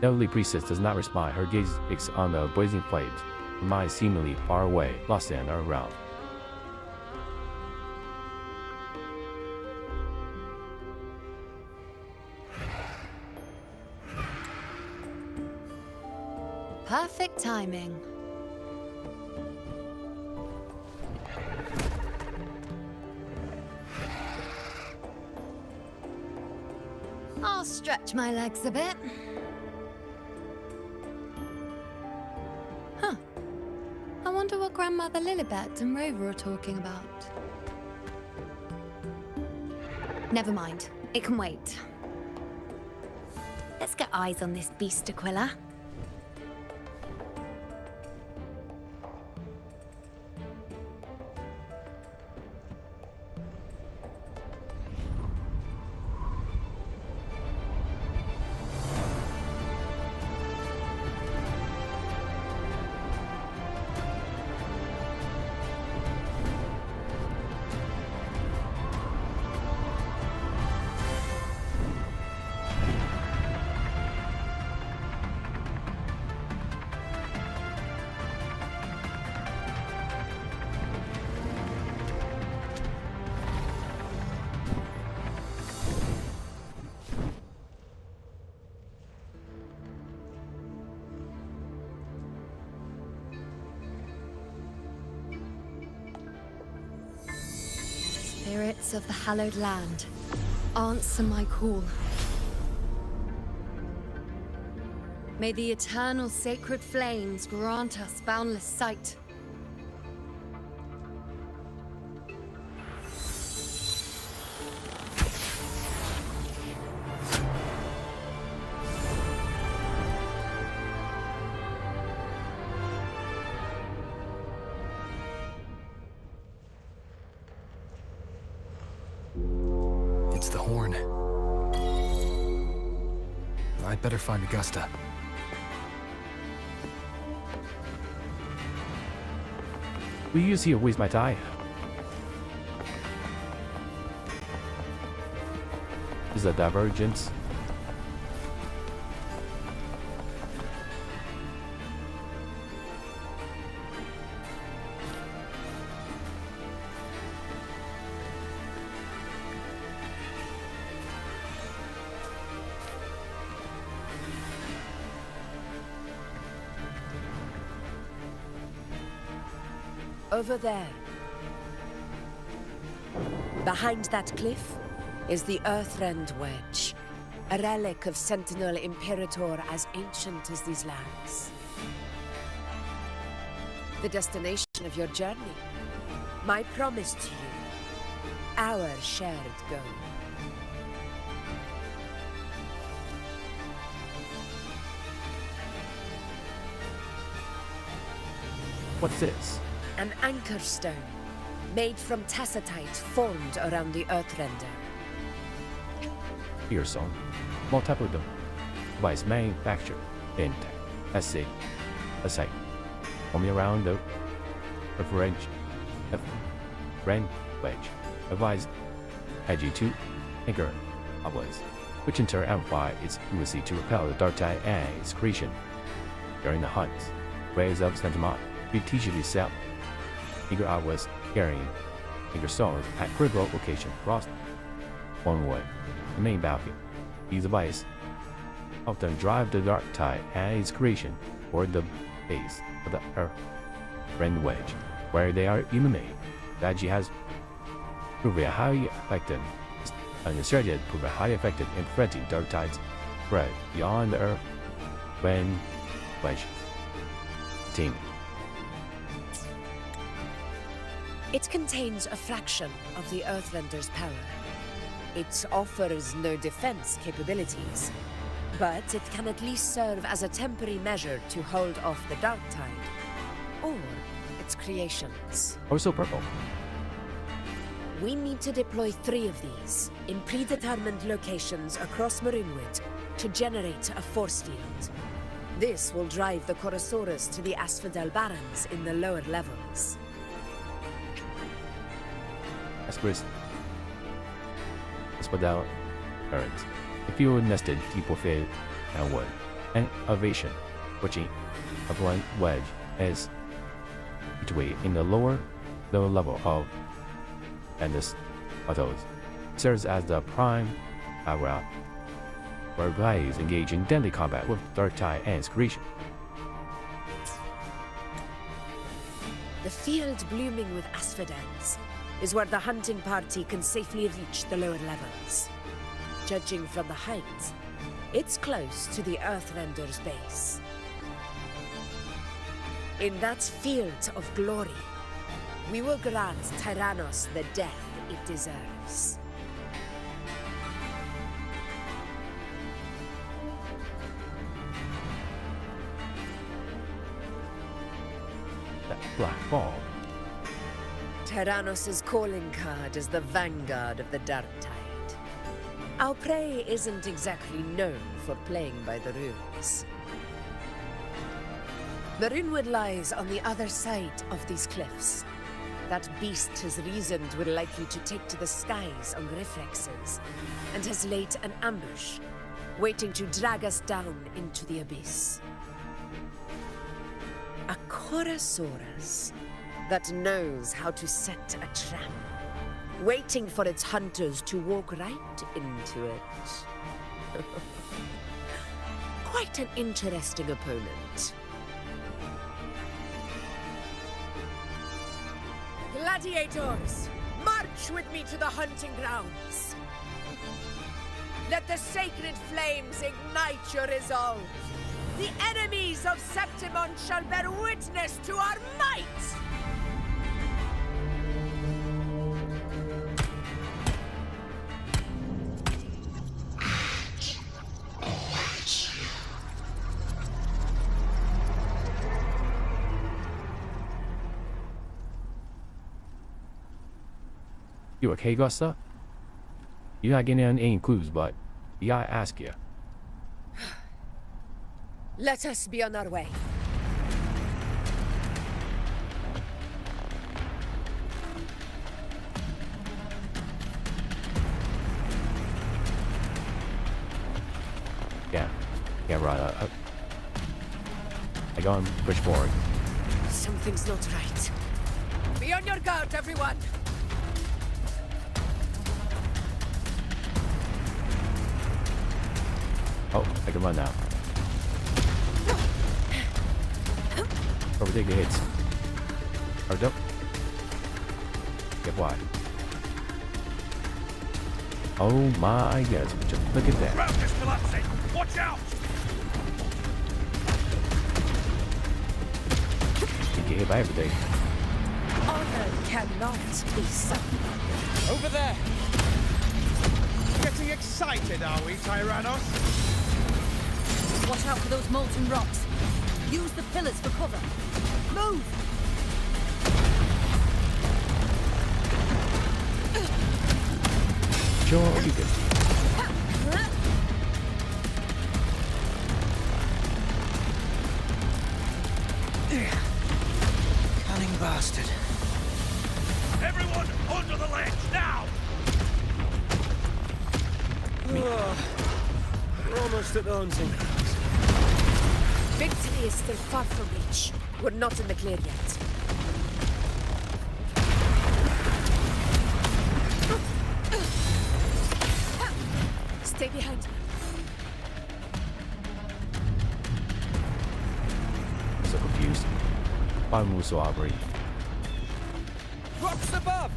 The elderly priestess does not respond. Her gaze fixed on the blazing flames, her mind seemingly far away, lost in her realm. Perfect timing. I'll stretch my legs a bit. Huh. I wonder what Grandmother Lilibet and Rover are talking about. Never mind. It can wait. Let's get eyes on this beast, Aquila. Spirits of the hallowed land, answer my call. May the eternal sacred flames grant us boundless sight. I'd better find Augusta. We use here with my tie. Is a divergence. Over there. Behind that cliff is the Earthrend Wedge, a relic of Sentinel Imperator as ancient as these lands. The destination of your journey, my promise to you, our shared goal. What's this? An anchor stone, made from tacitite formed around the Earthrender. Here, son. Multiple them. Device manufactured in SA. Aside. Forming around the reference wedge. Advised IG2 anchor upwards, which in turn amplify its ability to repel the dark tide and its creation. During the hunts, waves of sentiment strategically set anchor outwards carrying anchor stones at critical location across one way. The main battlefield. These devices often drive the dark tide and its creation toward the base of the Earthrend Wedge, where they are eliminated. Strategy has proven highly effective, and the strategy has proven highly effective in preventing dark tides spread beyond the Earthrend Wedge. Team. It contains a fraction of the Earthrender's power. It offers no defense capabilities, but it can at least serve as a temporary measure to hold off the dark tide, or its creations. Also purple. We need to deploy 3 of these in predetermined locations across Marinwood to generate a force field. This will drive the Chorosaurus to the Asphodel Barrens in the lower levels. Asphodel Barrens. A few nested deep within and wood. And elevation, which of one wedge is between in the lower level of and this autos serves as the prime route where guys engage in deadly combat with dark tide and its creation. The field blooming with asphodels is where the hunting party can safely reach the lower levels. Judging from the height, it's close to the Earthrender's base. In that field of glory, we will grant Tyrannos the death it deserves. That black ball. Tyrannos' calling card is the vanguard of the dark tide. Our prey isn't exactly known for playing by the rules. Marinwood lies on the other side of these cliffs. That beast has reasoned we're likely to take to the skies on reflexes, and has laid an ambush, waiting to drag us down into the abyss. A Chorosaurus that knows how to set a trap, waiting for its hunters to walk right into it. Quite an interesting opponent. Gladiators, march with me to the hunting grounds. Let the sacred flames ignite your resolve. The enemies of Septimon shall bear witness to our might! You okay, Gusta? You're not getting any clues, but yeah, I ask you. Let us be on our way. Yeah, right. I go and push forward. Something's not right. Be on your guard, everyone! Oh, I can run now. Overtake the hits. Or don't. Get wide. Oh my goodness, just look at that. Ground is collapsing! Watch out! You get hit by everything. Honor cannot be sunk. Over there! Getting excited, are we, Tyrannos? Watch out for those molten rocks. Use the pillars for cover. Move! Sure, you can. Cunning bastard. Everyone, under the ledge, now! We're almost at the hunting grounds. Victory is still far from reach. We're not in the clear yet. Stay behind me. I'm so confused. Why move so armory? Rocks above!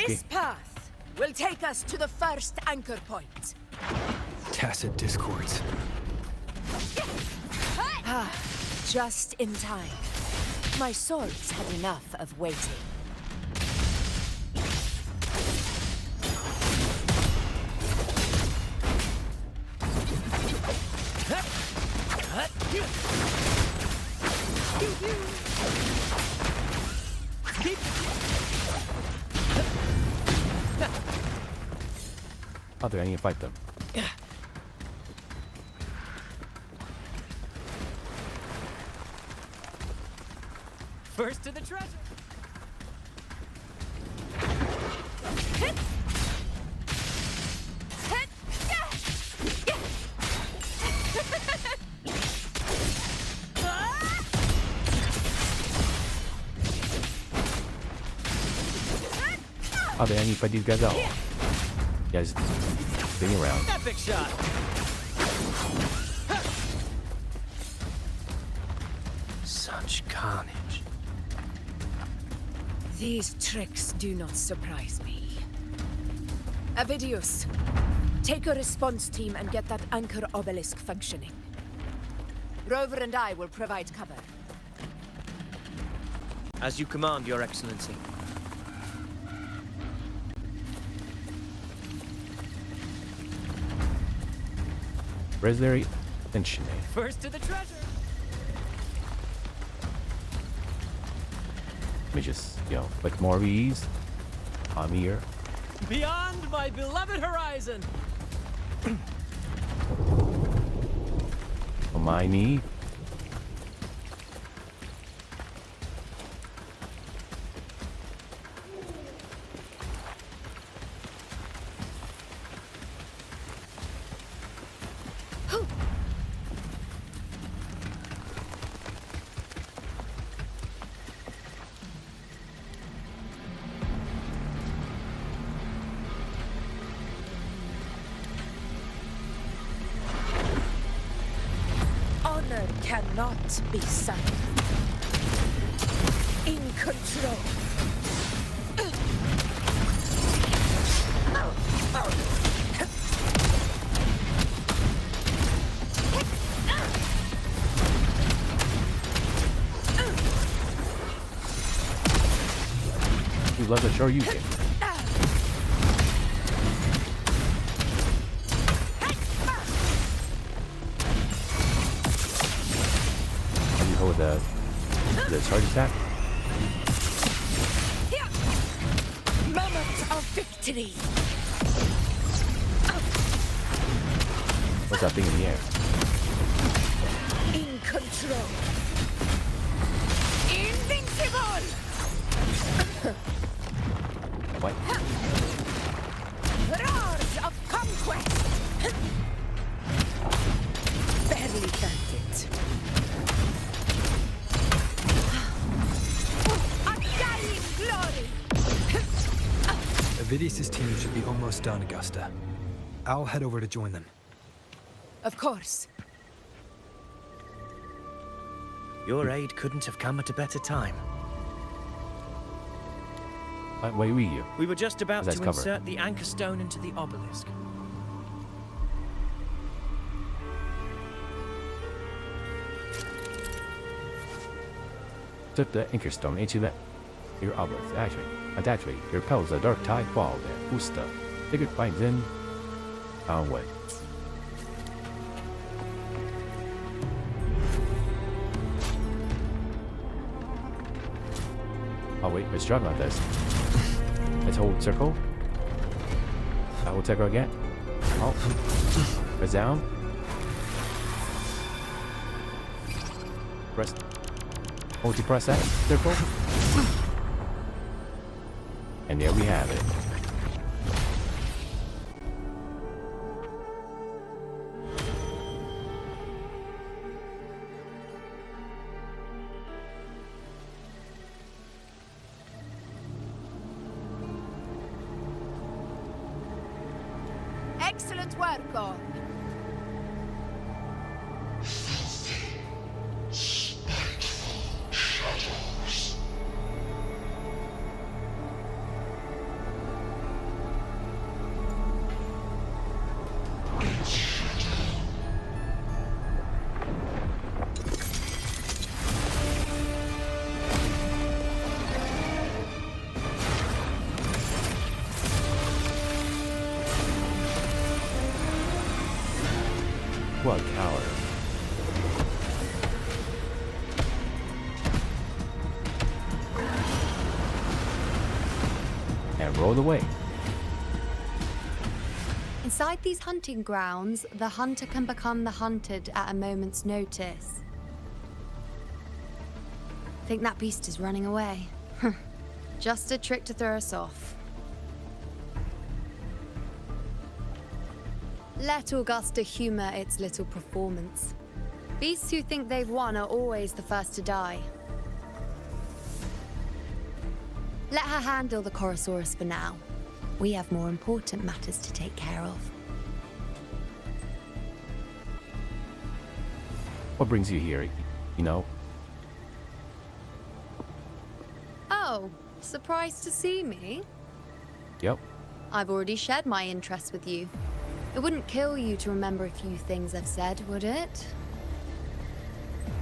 This path will take us to the first anchor point. Tacit discords. Just in time. My swords had enough of waiting. Oh, I need to fight them. First to the treasure. Oh, I need to fight these guys out. Yeah, just spinning around. Epic shot. Such carnage. These tricks do not surprise me. Avidius, take a response team and get that anchor obelisk functioning. Rover and I will provide cover. As you command, Your Excellency. Where's their attention? First to the treasure. Let me just, click more of these. I'm here. Beyond my beloved horizon. On my knee. Honor cannot be sunk. In control. less a sure you can. Can you hold the charge attack? Moment of victory. What's that thing in the air? In control. Invincible. What? Roars of conquest. Barely felt it. Undying glory. Avidius' team should be almost done, Augusta. I'll head over to join them. Of course. Your aid couldn't have come at a better time. Where were you? We were just about Let's to cover. insert the anchor stone into the obelisk. Took the anchor stone into the your obelisk. Actually, your repels a dark tide fall there. Usta. Figured finds in onward. Oh wait, let's try about this. Let's hold circle. I hold circle again. Oh. Press down. Press. Hold to press that circle. And there we have it. Excellent work, God. What a coward. And roll away. Inside these hunting grounds, the hunter can become the hunted at a moment's notice. Think that beast is running away? Just a trick to throw us off. Let Augusta humor its little performance. Beasts who think they've won are always the first to die. Let her handle the Chorosaurus for now. We have more important matters to take care of. What brings you here, you know? Oh, surprised to see me? Yep. I've already shared my interest with you. It wouldn't kill you to remember a few things I've said, would it?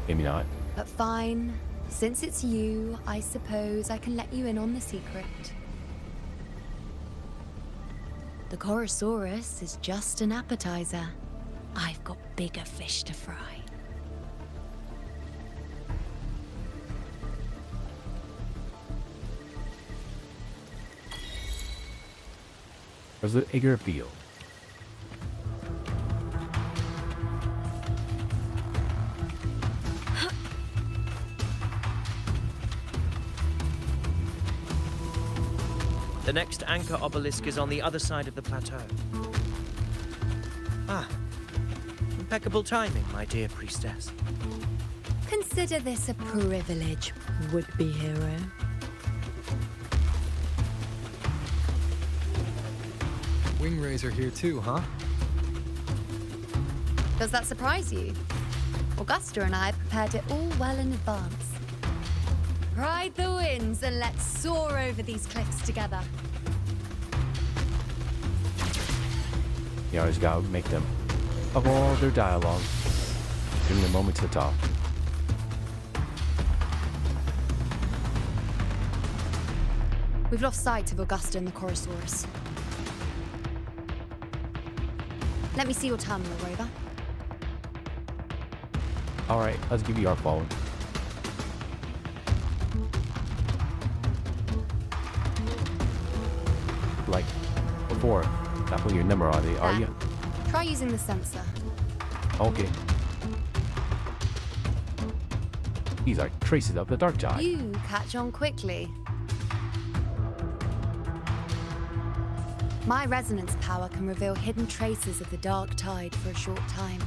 Maybe not. But fine. Since it's you, I suppose I can let you in on the secret. The Chorosaurus is just an appetizer. I've got bigger fish to fry. Where's the acre field? The next anchor obelisk is on the other side of the plateau. Ah, impeccable timing, my dear priestess. Consider this a privilege, would-be hero. Wingrays are here too, huh? Does that surprise you? Augusta and I prepared it all well in advance. Ride the winds and let's soar over these cliffs together. You always gotta make them, of all their dialogue, give them a moment to talk. We've lost sight of Augusta and the Chorosaurus. Let me see your terminal, Rover. Alright, let's give you our phone. Like before, not putting your number on it, are you? Try using the sensor. Okay. These are traces of the dark tide. You catch on quickly. My resonance power can reveal hidden traces of the dark tide for a short time.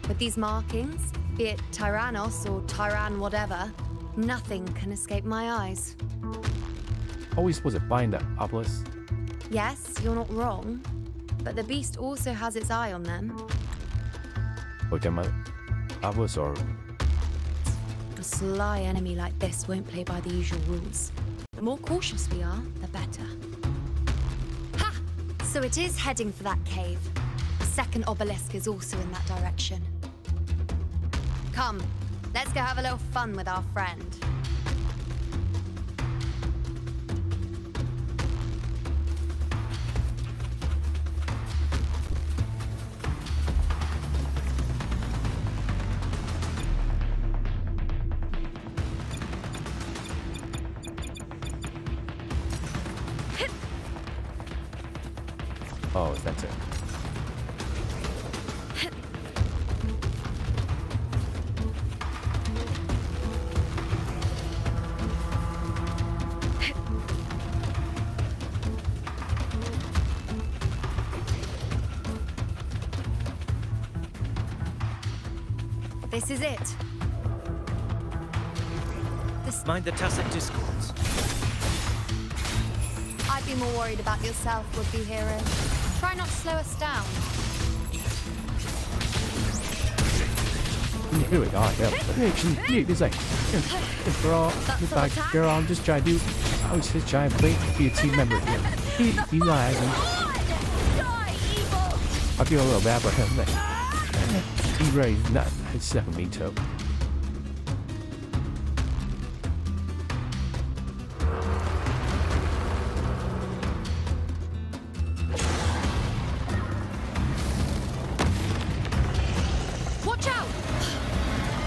With these markings, be it Tyrannos or Tyran whatever, nothing can escape my eyes. Always was it find the obelisk? Yes, you're not wrong, but the beast also has its eye on them. Or them obelisk or A sly enemy like this won't play by the usual rules. The more cautious we are, the better. Ha! So it is heading for that cave. The second obelisk is also in that direction. Come, let's go have a little fun with our friend. oh, that's it. This is it. Mind the tacit discords. I'd be more worried about yourself, would-be hero. Try not to slow us down. Here we go. Actually, it's like, girl, it's like, girl, I'm just trying to do, I was just trying to play, be a team member here. He lies. I feel a little bad for him. Like, he really not accepting me too. Watch out!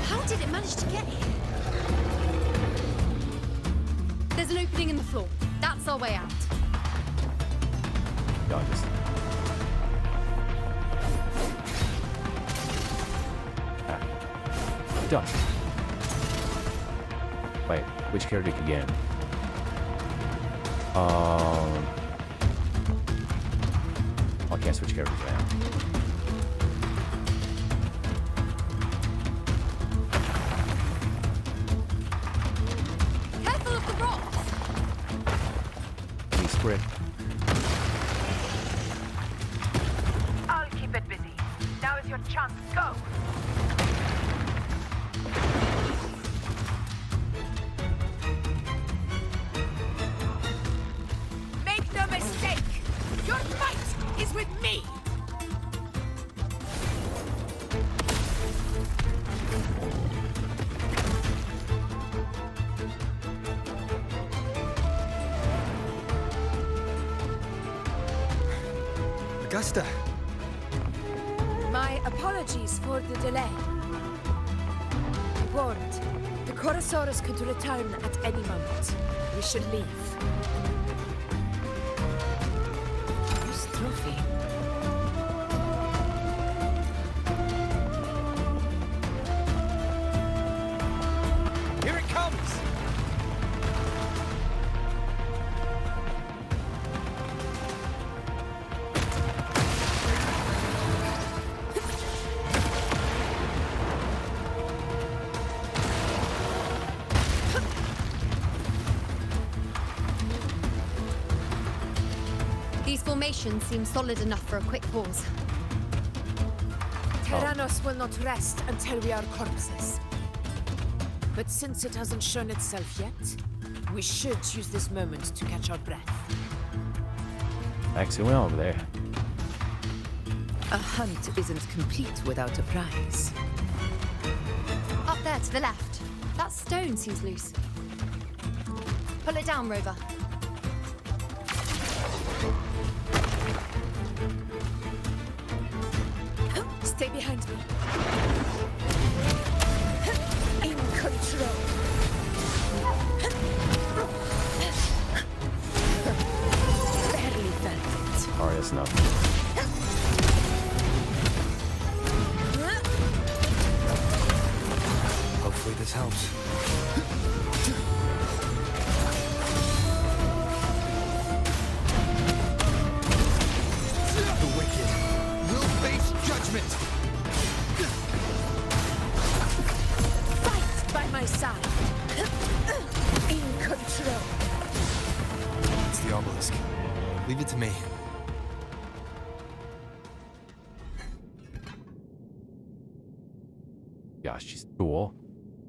How did it manage to get here? There's an opening in the floor. That's our way out. God, this. Done. Wait, which character again? I can't switch characters now. Careful of the rocks! Be spread. I'll keep it busy. Now is your chance. Go! Make no mistake! Your fight is with me! Augusta! My apologies for the delay. I warned. The Chorosaurus could return at any moment. We should leave. This trophy. Here it comes! These formations seem solid enough for a quick pause. Tyrannos will not rest until we are corpses. But since it hasn't shown itself yet, we should use this moment to catch our breath. Excellent over there. A hunt isn't complete without a prize. Up there to the left. That stone seems loose. Pull it down, Rover. Stay behind me. In control. Barely felt it. Alright, that's enough. Hopefully this helps. The wicked will face judgment! Fight by my side. In control. It's the obelisk. Leave it to me. Yeah, she's cool.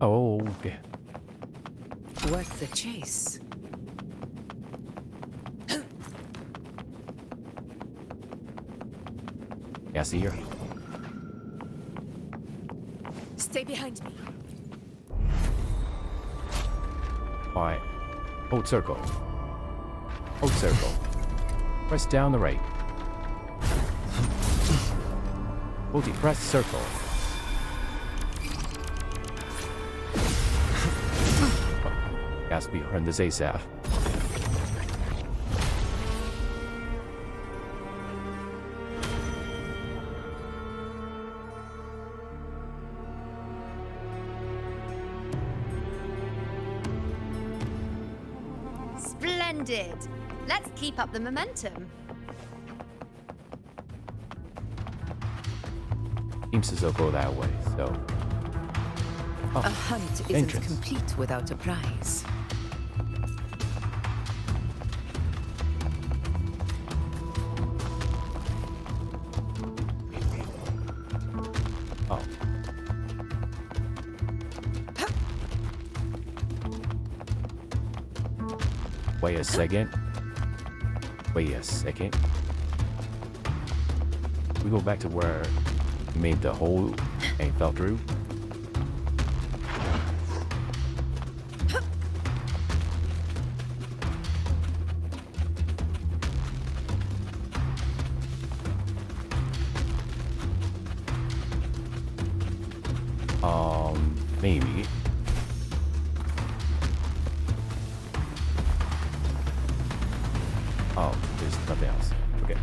Oh, okay. Worth the chase. Yeah, I see her. Stay behind me. Alright. Hold circle. Hold circle. Press down the right. Hold it. Press circle. Has to be run this ASAP. Splendid. Let's keep up the momentum. Seems as though go that way, so. Oh, a hunt isn't entrance. complete without a prize. Oh. Wait a second. Wait a second. We go back to where we made the hole and fell through. Maybe. Oh, there's nothing else. Okay.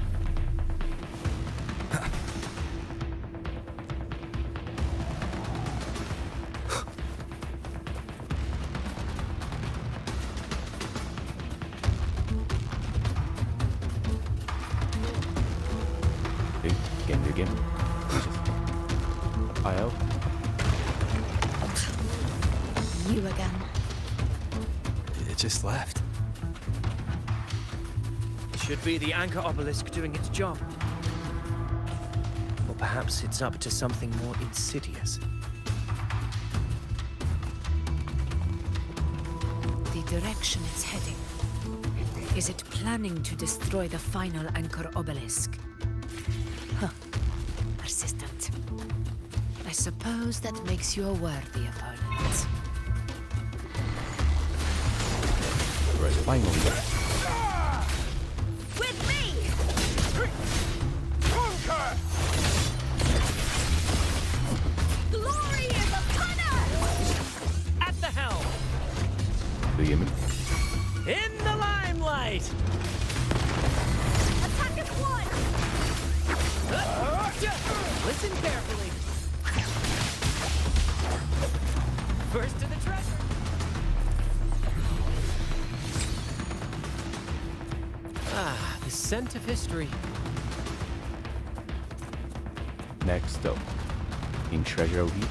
Again. IO. You again. It just left. Should be the anchor obelisk doing its job. Or perhaps it's up to something more insidious. The direction it's heading. Is it planning to destroy the final anchor obelisk? Huh. Persistent. I suppose that makes you a worthy opponent. Right, finally. With me! Conquer! Glory is upon us! At the helm! Do you mean? In the limelight! Attack at once! Listen carefully. First to the treasure. Ah, the scent of history. Next up, in treasure over here.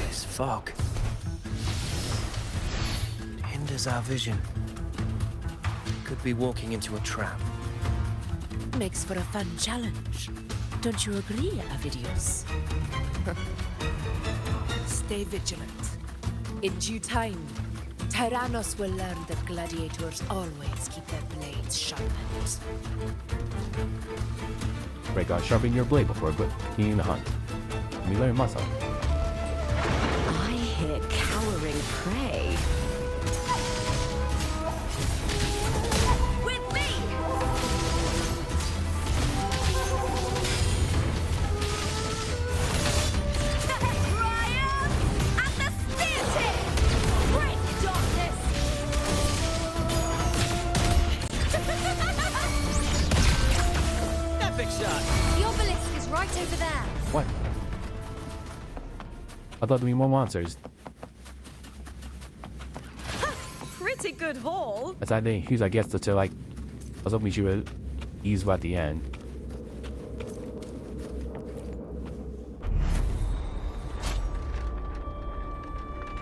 This fog. It hinders our vision. Could be walking into a trap. Makes for a fun challenge. Don't you agree, Avidius? Stay vigilant. In due time, Tyrannos will learn that gladiators always keep their blades sharpened. Break on sharpen your blade before continuing the hunt. 밀러의 마사. I hear cowering prey. With me! The Ryan and the spear tip! Break darkness! Epic shot. The obelisk is right over there. What? I thought there'd be more monsters. Pretty good haul. As I think, I guess to like, I was hoping she would ease at the end.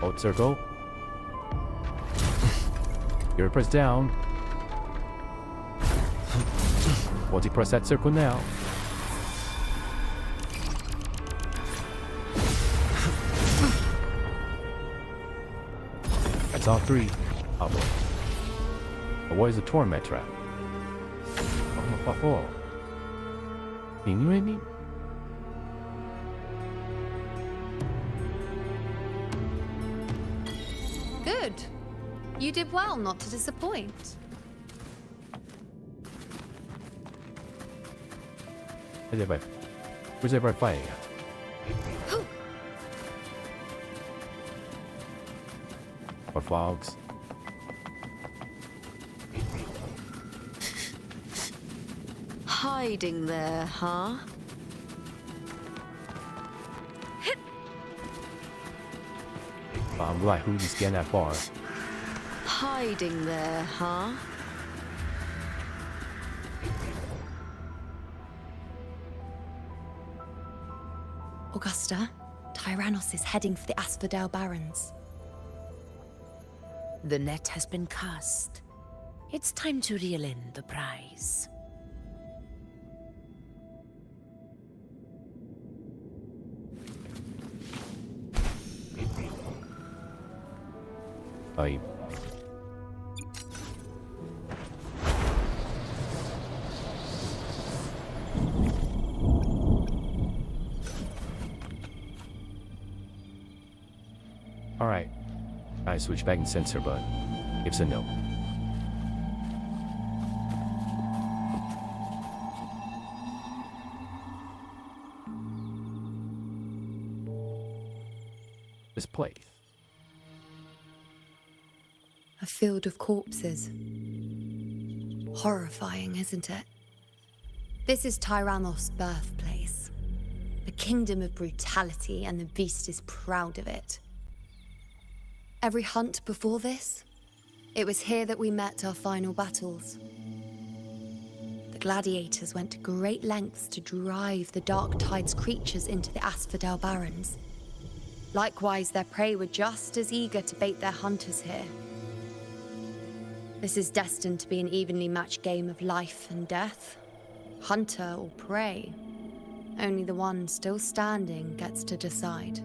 Hold circle. You're press down. Once you press that circle now. That's all three. Oh boy. But what is the torment trap? Oh. Can you any? Good. You did well not to disappoint. Where's everybody fighting at? Or fogs? Hiding there, huh? I'm glad who just getting that far. Hiding there, huh? Augusta, Tyrannos is heading for the Asphodel Barrens. The net has been cast. It's time to reel in the prize. I. Alright. I switch back and sensor, but gives a no. This place. A field of corpses. Horrifying, isn't it? This is Tyrannos' birthplace. A kingdom of brutality, and the beast is proud of it. Every hunt before this, it was here that we met our final battles. The gladiators went to great lengths to drive the Dark Tide's creatures into the Asphodel Barrens. Likewise, their prey were just as eager to bait their hunters here. This is destined to be an evenly matched game of life and death. Hunter or prey. Only the one still standing gets to decide.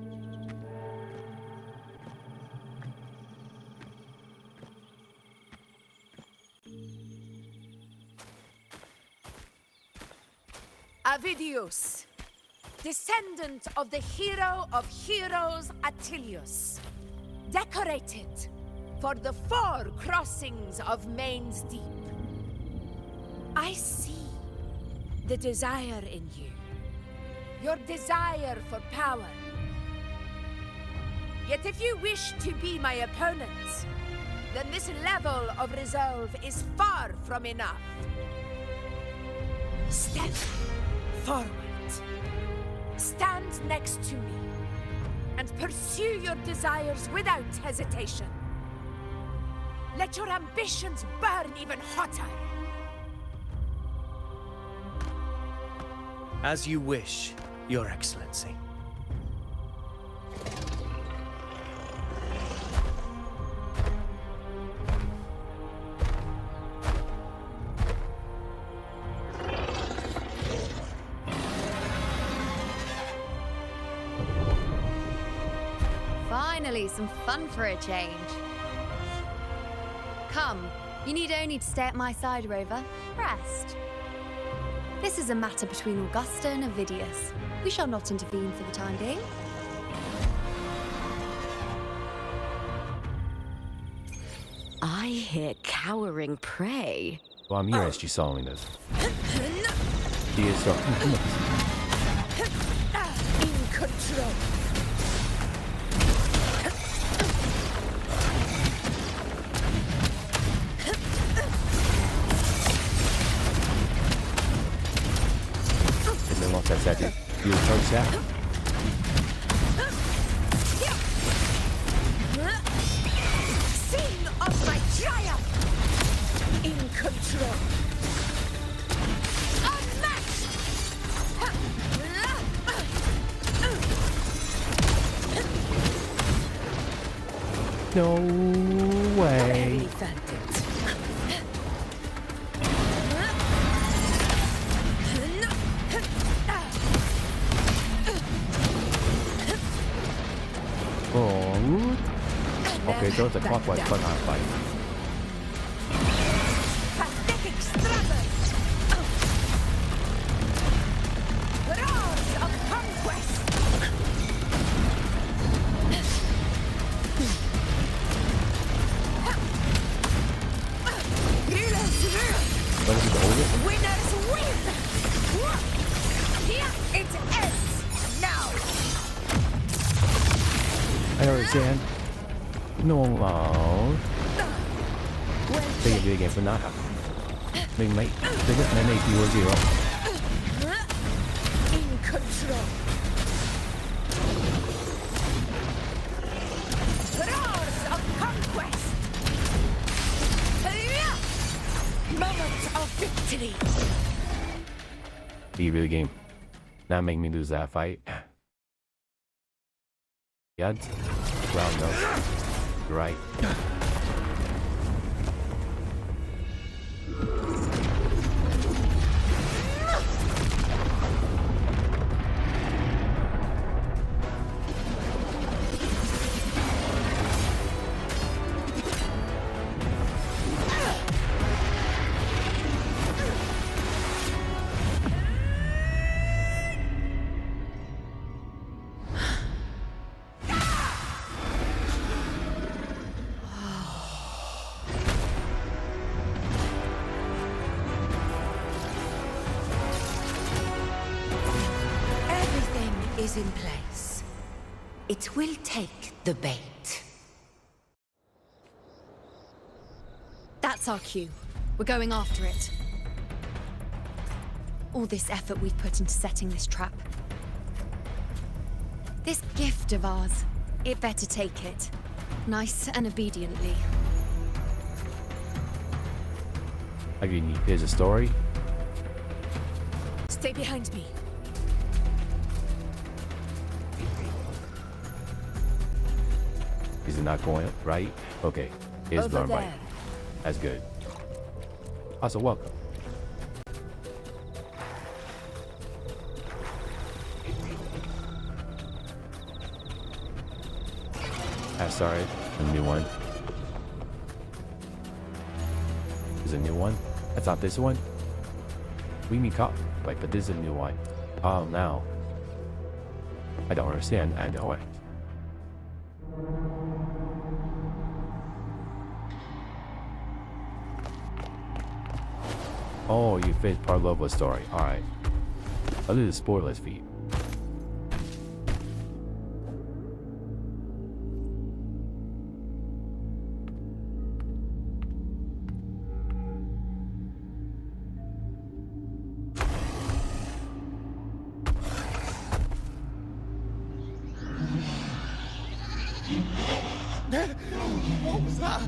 Avidius, descendant of the hero of heroes Attilius, decorated for the 4 crossings of Main's Deep. I see the desire in you, your desire for power. Yet if you wish to be my opponent, then this level of resolve is far from enough. Step forward. Stand next to me and pursue your desires without hesitation. Let your ambitions burn even hotter. As you wish, Your Excellency. Finally, some fun for a change. Come, you need only to stay at my side, Rover. Rest. This is a matter between Augusta and Avidius. We shall not intervene for the time being. I hear cowering prey. Vad mer är det Det är så intimt. In control. Det måste jag säga till djurförsök. Sing of my triumph. In control. Unmatched. No way. Barely felt it. Oh. Okay, throw the clockwise but not fight. Pathetic strappers. Roars of conquest. What is it over? Winners win. Here it ends now. I understand. No. Đây là game for not hả? Mình mấy cái nhất này tiêu gì không? In control. Roars of conquest. Moment of victory. Be really game. Not make me lose that fight. Yet. Well, no. You're right. Is in place. It will take the bait. That's our cue. We're going after it. All this effort we've put into setting this trap. This gift of ours, it better take it. Nice and obediently. I mean, here's a story. Stay behind me. Is it not going right? Okay, it's Over going right. there. That's good. Also, welcome. Sorry, a new one. Is a new one? I thought this one. We mean cop. Wait, but this is a new one. Oh, now. I don't understand. I know it. Oh, you finished part of the story. Alright. I'll do the spoilers for you. What was that?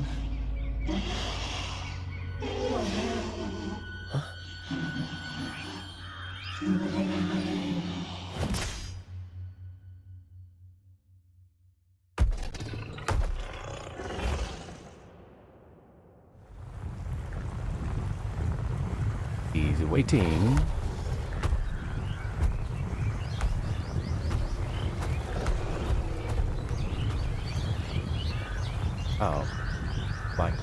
He's waiting. Oh, bye.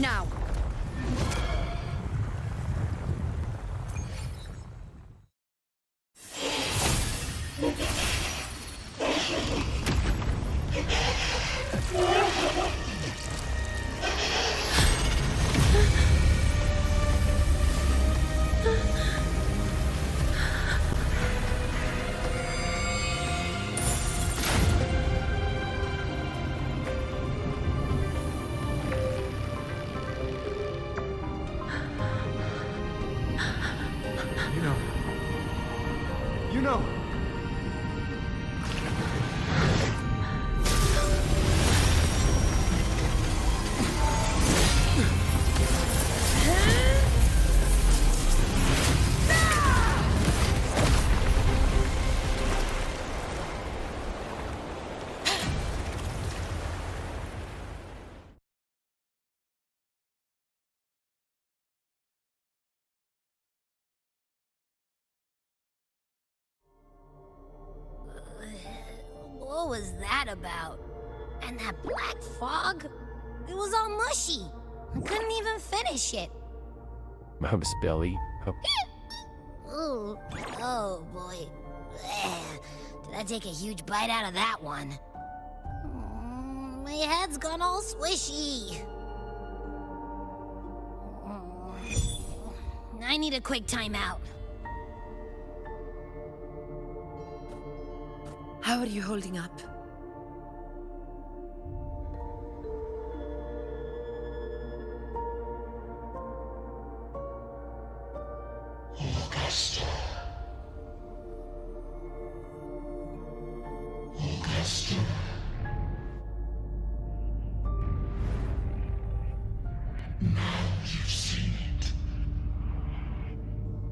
now. You know. What was that about? And that black fog? It was all mushy. I couldn't even finish it. Miss Billy. Ooh, oh boy. Did I take a huge bite out of that one? My head's gone all swishy. I need a quick timeout. How are you holding up? Augusta. Augusta. Now you've seen it.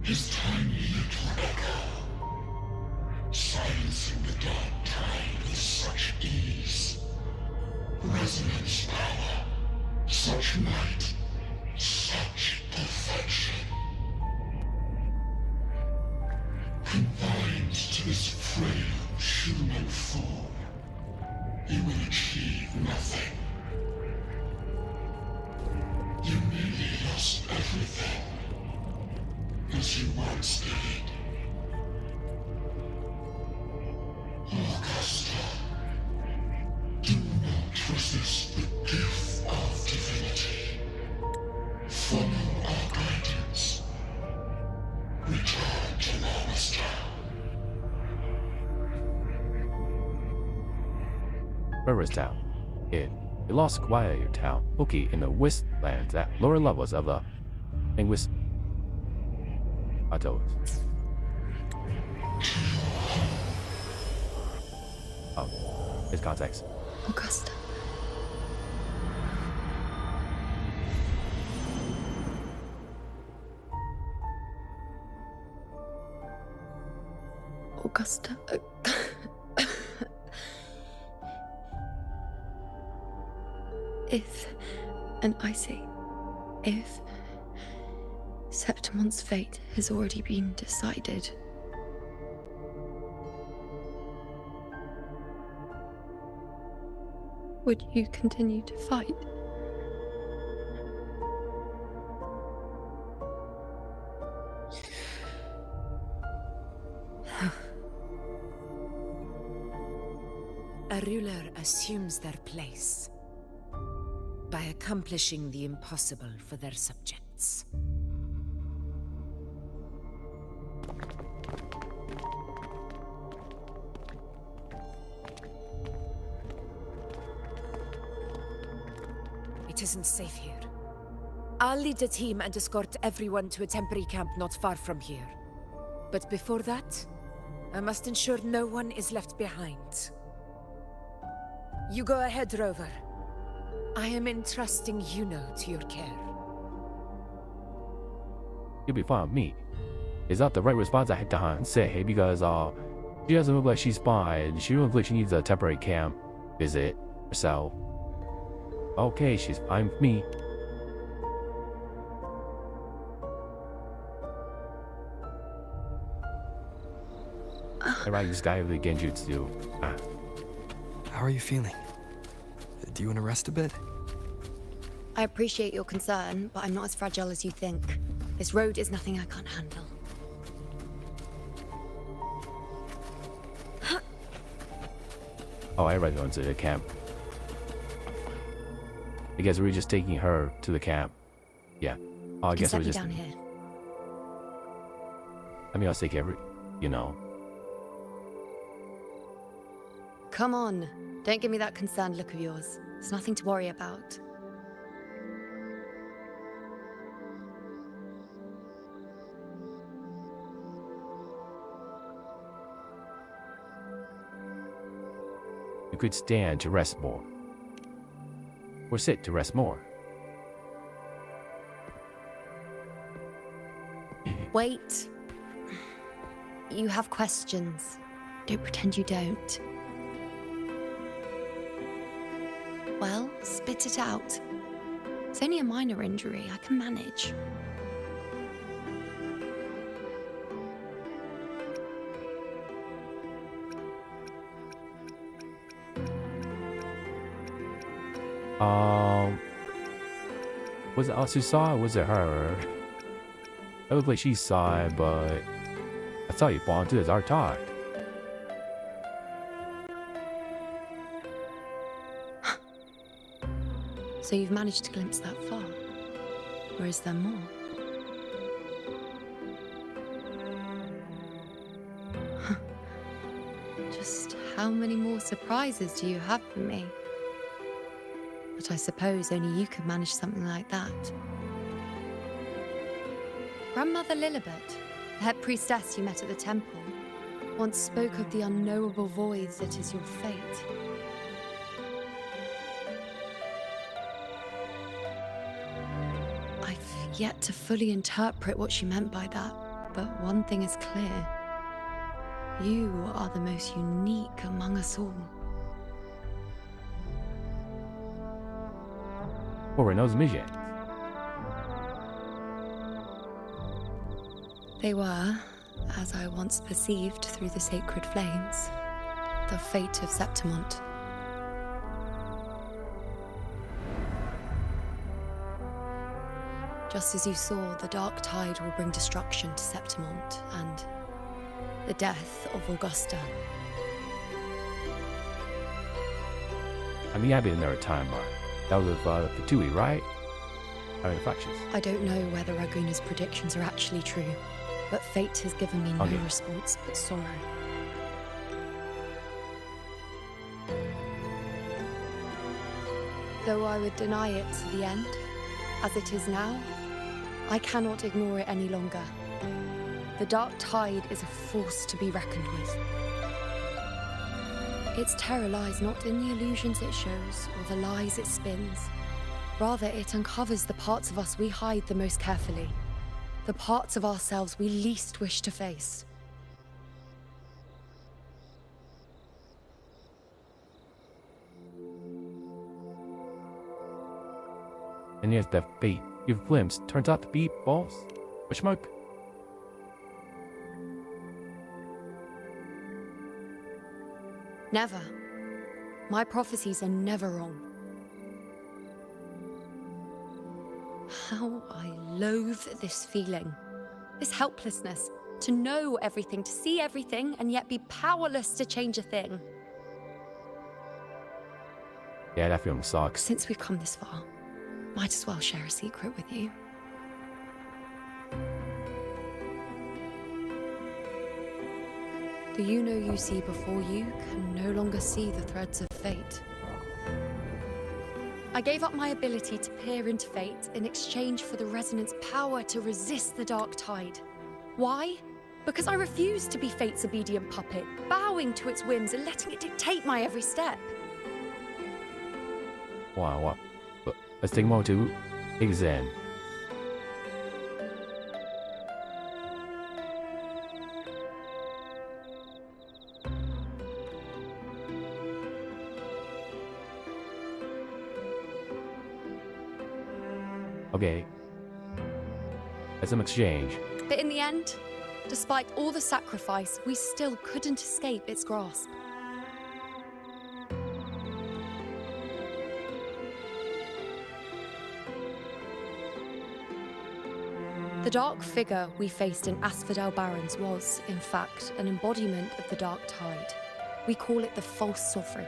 His tiny little echo, silencing the dark tide with such ease. Resonance power, such might, such perfection. Confined to this frail human form, you will achieve nothing. You nearly lost everything, as you once did. Augusta, do not resist the gift of divinity. Follow our guidance. Return to Lawless Rivers Town. It lost quite a town. Okay, in the wastelands at lower levels of the linguist adults. It's context. Augusta. Augusta. If, and I say, if Septimon's fate has already been decided, would you continue to fight? A ruler assumes their place by accomplishing the impossible for their subjects. It isn't safe here. I'll lead a team and escort everyone to a temporary camp not far from here. But before that, I must ensure no one is left behind. You go ahead, Rover. I am entrusting Yuno to your care. You'll be fine with me. Is that the right response I had to say? Because she doesn't look like she's fine. She don't look like she needs a temporary camp visit herself. Okay, she's fine with me. Alright, this guy with the genjutsu. How are you feeling? Do you want to rest a bit? I appreciate your concern, but I'm not as fragile as you think. This road is nothing I can't handle. Oh, I read going to the camp. I guess we're just taking her to the camp. Yeah. Oh, I guess we're just down here. I mean, I'll take every, you know. Come on. Don't give me that concerned look of yours. It's nothing to worry about. You could stand to rest more. Or sit to rest more. Wait. You have questions. Don't pretend you don't. Well, spit it out. It's only a minor injury. I can manage. Was it us who saw it, or was it her? It looked like she saw it, but I thought you belonged to this art talk. So you've managed to glimpse that far? Or is there more? Just how many more surprises do you have for me? But I suppose only you could manage something like that. Grandmother Lilibet, the head priestess you met at the temple, once spoke of the unknowable void that is your fate. I've yet to fully interpret what she meant by that, but one thing is clear. You are the most unique among us all. What were those missions? They were, as I once perceived through the sacred flames, the fate of Septimont. Just as you saw, the dark tide will bring destruction to Septimont and the death of Augusta. I mean, I've been in there a time, Mark. That was with Fatui, right? I mean, the factions. I don't know whether Raguna's predictions are actually true, but fate has given me no response but sorrow. Though I would deny it to the end, as it is now, I cannot ignore it any longer. The dark tide is a force to be reckoned with. Its terror lies not in the illusions it shows or the lies it spins. Rather, it uncovers the parts of us we hide the most carefully, the parts of ourselves we least wish to face. And yet the fate you've glimpsed turns out to be false? Or smoke? Never. My prophecies are never wrong. How I loathe this feeling. This helplessness. To know everything, to see everything, and yet be powerless to change a thing. Yeah, that feeling sucks. Since we've come this far, might as well share a secret with you. The you see before you can no longer see the threads of fate. I gave up my ability to peer into fate in exchange for the resonance power to resist the dark tide. Why? Because I refused to be fate's obedient puppet, bowing to its whims and letting it dictate my every step. Wow. But let's take a moment to examine. Okay. That's some exchange. But in the end, despite all the sacrifice, we still couldn't escape its grasp. The dark figure we faced in Asphodel Barrens was, in fact, an embodiment of the Dark Tide. We call it the False Sovereign.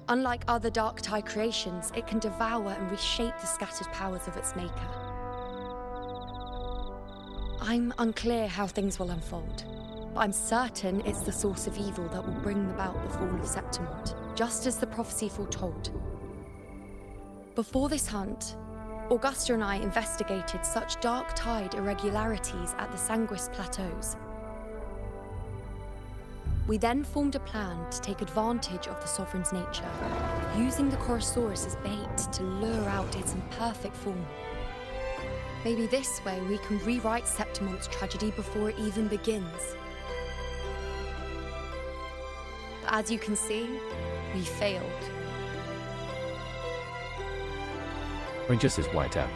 Unlike other Dark Tide creations, it can devour and reshape the scattered powers of its maker. I'm unclear how things will unfold, but I'm certain it's the source of evil that will bring about the fall of Septimont, just as the prophecy foretold. Before this hunt, Augusta and I investigated such Dark Tide irregularities at the Sanguis Plateaus. We then formed a plan to take advantage of the Sovereign's nature, using the Chorosaurus as bait to lure out its imperfect form. Maybe this way we can rewrite Septimont's tragedy before it even begins. But as you can see, we failed. Princess is wiped out.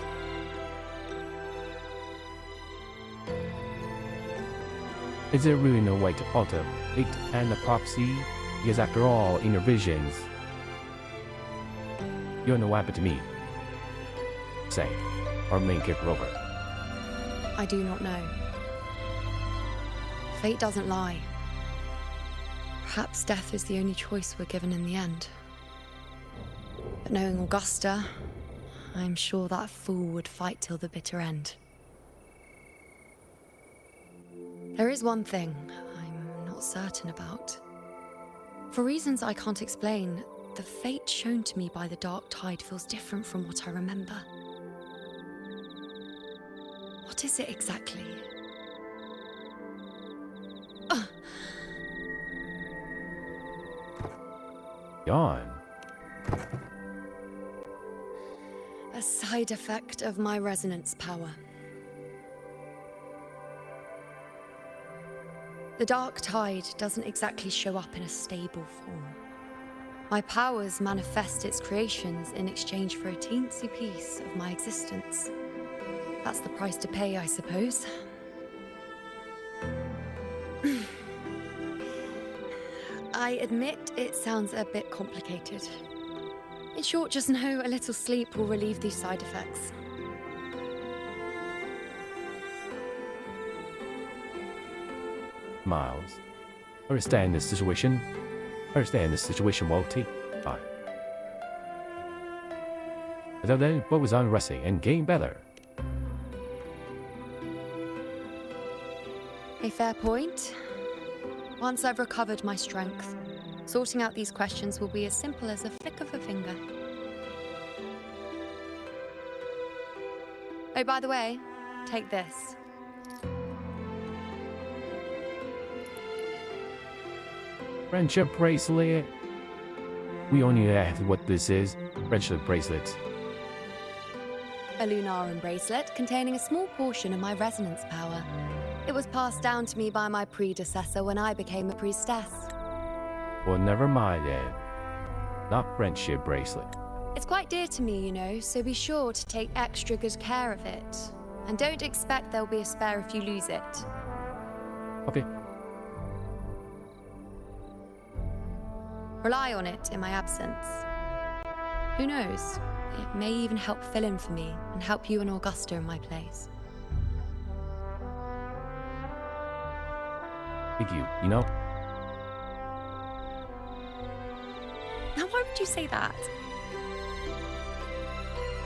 Is there really no way to alter it and the prophecy? Because after all, in your visions, you're no weapon to me. Say, our main character Rover. I do not know. Fate doesn't lie. Perhaps death is the only choice we're given in the end. But knowing Augusta, I'm sure that fool would fight till the bitter end. There is one thing I'm not certain about. For reasons I can't explain, the fate shown to me by the Dark Tide feels different from what I remember. What is it exactly? Yawn. A side effect of my resonance power. The Dark Tide doesn't exactly show up in a stable form. My powers manifest its creations in exchange for a teensy piece of my existence. That's the price to pay, I suppose. I admit it sounds a bit complicated. In short, just know a little sleep will relieve these side effects. Miles. Understand this situation. Understand this situation, Walty. Fine. So then, focus on resting and getting better. A fair point. Once I've recovered my strength, sorting out these questions will be as simple as a flick of a finger. Oh, by the way, take this. Friendship bracelet. We only asked what this is. Friendship bracelets. A Lunaran bracelet containing a small portion of my resonance power. It was passed down to me by my predecessor when I became a priestess. Well, never mind then. Not friendship bracelet. It's quite dear to me, you know, so be sure to take extra good care of it. And don't expect there'll be a spare if you lose it. Okay. Rely on it in my absence. Who knows? It may even help fill in for me and help you and Augusta in my place. Thank you, you know? Now, why would you say that?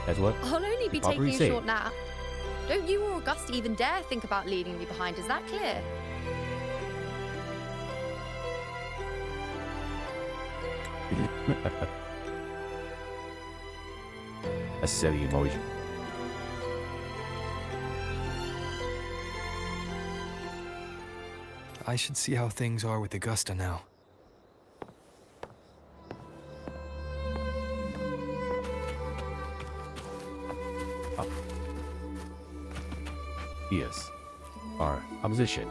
That's what? I'll only be taking a short nap. Don't you or Augusta even dare think about leaving me behind, is that clear? A silly emoji. I should see how things are with Augusta now. Up. Yes. Our opposition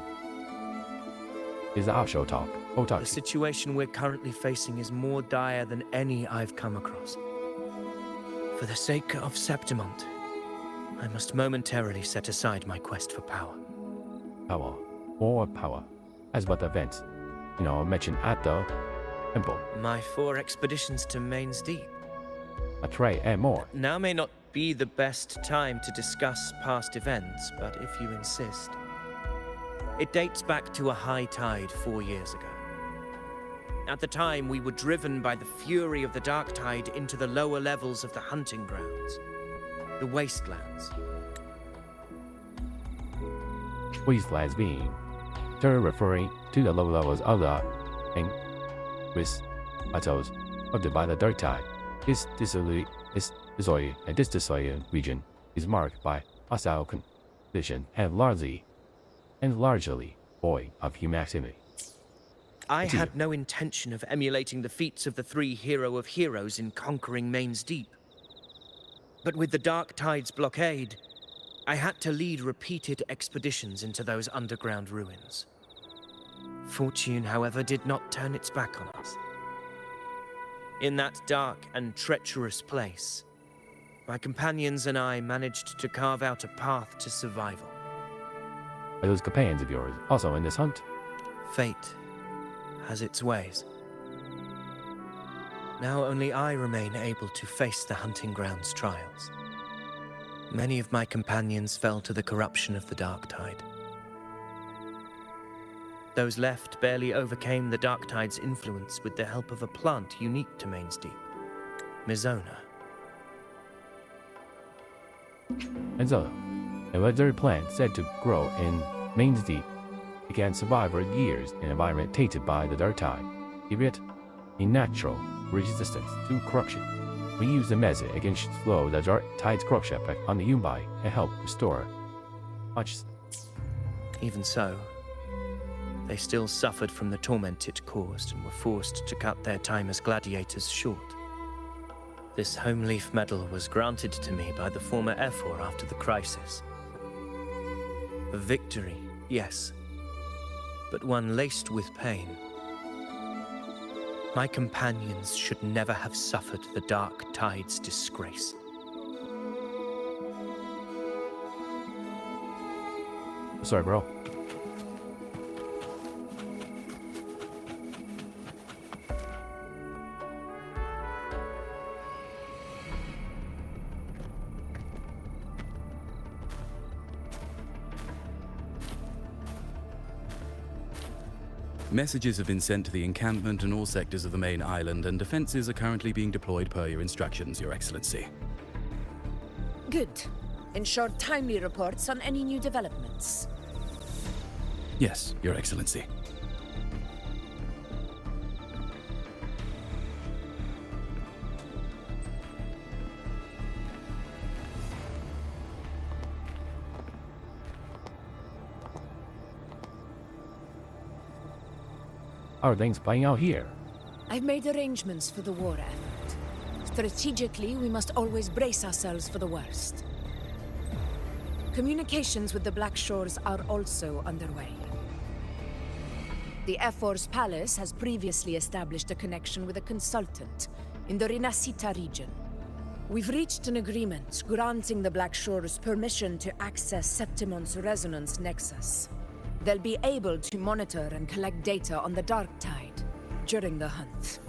is the offshore top. The situation we're currently facing is more dire than any I've come across. For the sake of Septimont, I must momentarily set aside my quest for power. Power. More power. As about the events, you know, mentioned at the temple. My 4 expeditions to Main's Deep. A tray and more. Now may not be the best time to discuss past events, but if you insist. It dates back to a high tide 4 years ago. At the time, we were driven by the fury of the dark tide into the lower levels of the hunting grounds, the wastelands. Wastelands being term referring to the low levels of the plateaus of by the dark tide. This dissolute region is marked by hostile condition and largely void of human activity. I had no intention of emulating the feats of the 3 hero of heroes in conquering Main's Deep. But with the Dark Tide's blockade, I had to lead repeated expeditions into those underground ruins. Fortune, however, did not turn its back on us. In that dark and treacherous place, my companions and I managed to carve out a path to survival. Are those companions of yours also in this hunt? Fate has its ways. Now only I remain able to face the hunting grounds trials. Many of my companions fell to the corruption of the Dark Tide. Those left barely overcame the Dark Tide's influence with the help of a plant unique to Main's Deep, Mizona. And so, a legendary plant said to grow in Main's Deep began to survive for years in an environment tainted by the dark tide, give it a natural resistance to corruption. We use the method against slow the dark tide's corruption effect on the human body and help restore consciousness. Even so, they still suffered from the torment it caused and were forced to cut their time as gladiators short. This home leaf medal was granted to me by the former Ephor after the crisis. A victory, yes, but one laced with pain. My companions should never have suffered the Dark Tide's disgrace. Sorry, bro. Messages have been sent to the encampment and all sectors of the main island, and defenses are currently being deployed per your instructions, Your Excellency. Good. Ensure timely reports on any new developments. Yes, Your Excellency. How are things playing out here? I've made arrangements for the war effort. Strategically, we must always brace ourselves for the worst. Communications with the Black Shores are also underway. The Ephor's palace has previously established a connection with a consultant in the Rinascita region. We've reached an agreement granting the Black Shores permission to access Septimon's resonance nexus. They'll be able to monitor and collect data on the Dark Tide during the hunt.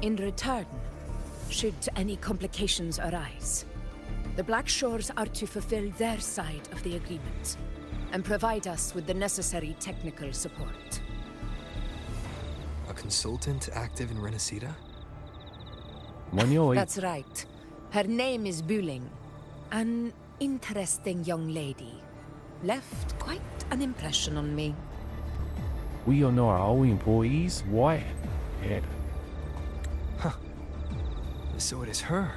In return, should any complications arise, the Black Shores are to fulfill their side of the agreement and provide us with the necessary technical support. A consultant active in Rinascita? That's right. Her name is Buling. An interesting young lady. Left quite an impression on me. We don't know our own employees? What? Huh. So it is her.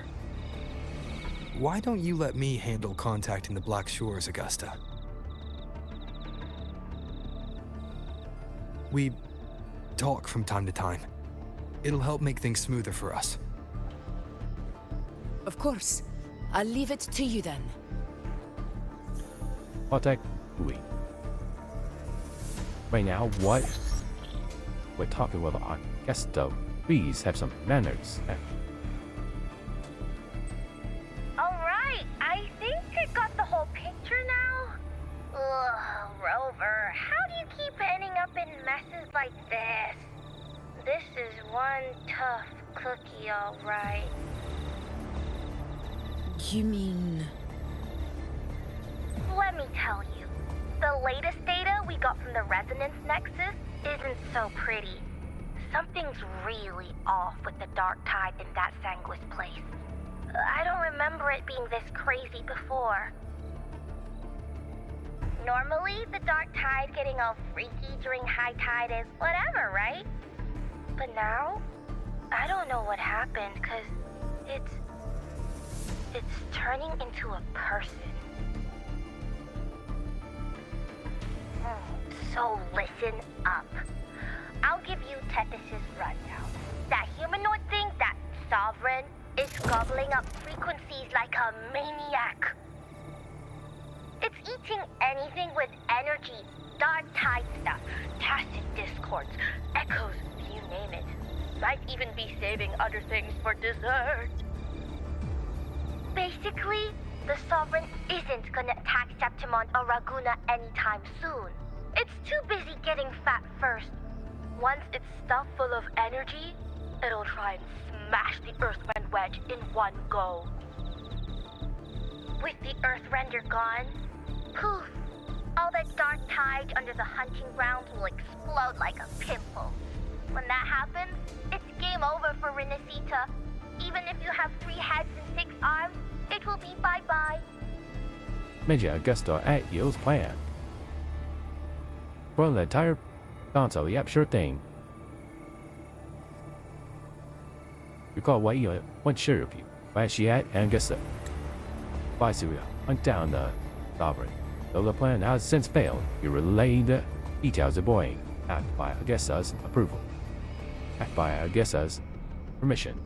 Why don't you let me handle contacting the Black Shores, Augusta? We talk from time to time. It'll help make things smoother for us. Of course. I'll leave it to you then. Contact we. Right now, what? We're talking with Augusta. Please have some manners. Alright, I think I got the whole picture now. Ugh, Rover, how do you keep ending up in messes like this? This is one tough cookie, alright. You mean... Let me tell you, the latest data we got from the resonance nexus isn't so pretty. Something's really off with the dark tide in that Sanguis place. I don't remember it being this crazy before. Normally, the dark tide getting all freaky during high tide is whatever, right? But now, I don't know what happened, 'cause it's turning into a person. So listen up. I'll give you Tethys' rundown. That humanoid thing, that sovereign, is gobbling up frequencies like a maniac. It's eating anything with energy, dark tide stuff, tacit discords, echoes, you name it. Might even be saving other things for dessert. Basically, the Sovereign isn't gonna attack Septimon or Raguna anytime soon. It's too busy getting fat first. Once it's stuffed full of energy, it'll try and smash the Earthrend wedge in one go. With the Earthrender gone, poof, all that dark tide under the hunting grounds will explode like a pimple. When that happens, it's game over for Renacita. Even if you have 3 heads and 6 arms, it will be bye-bye. Major Augusta at Yale's plan. Run the entire console, yep, sure thing. Recall what you want sure of you. Where she at Augusta. By Syria, hunt down the Sovereign. Though the plan has since failed, you relay the details of Boeing, act by Augusta's approval. Act by Augusta's permission.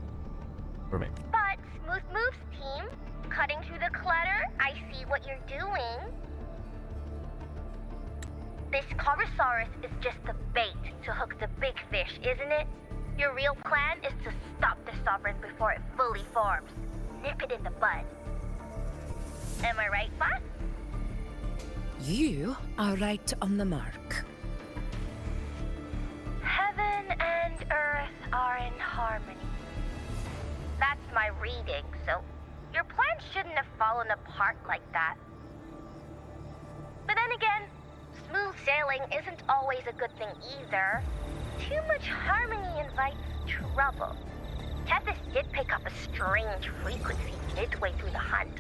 But, Smooth Moves team, cutting through the clutter, I see what you're doing. This Corosaurus is just the bait to hook the big fish, isn't it? Your real plan is to stop the Sovereign before it fully forms. Nip it in the bud. Am I right, boss? You are right on the mark. Heaven and Earth are in harmony. That's my reading, so your plan shouldn't have fallen apart like that. But then again, smooth sailing isn't always a good thing either. Too much harmony invites trouble. Tethys did pick up a strange frequency midway through the hunt.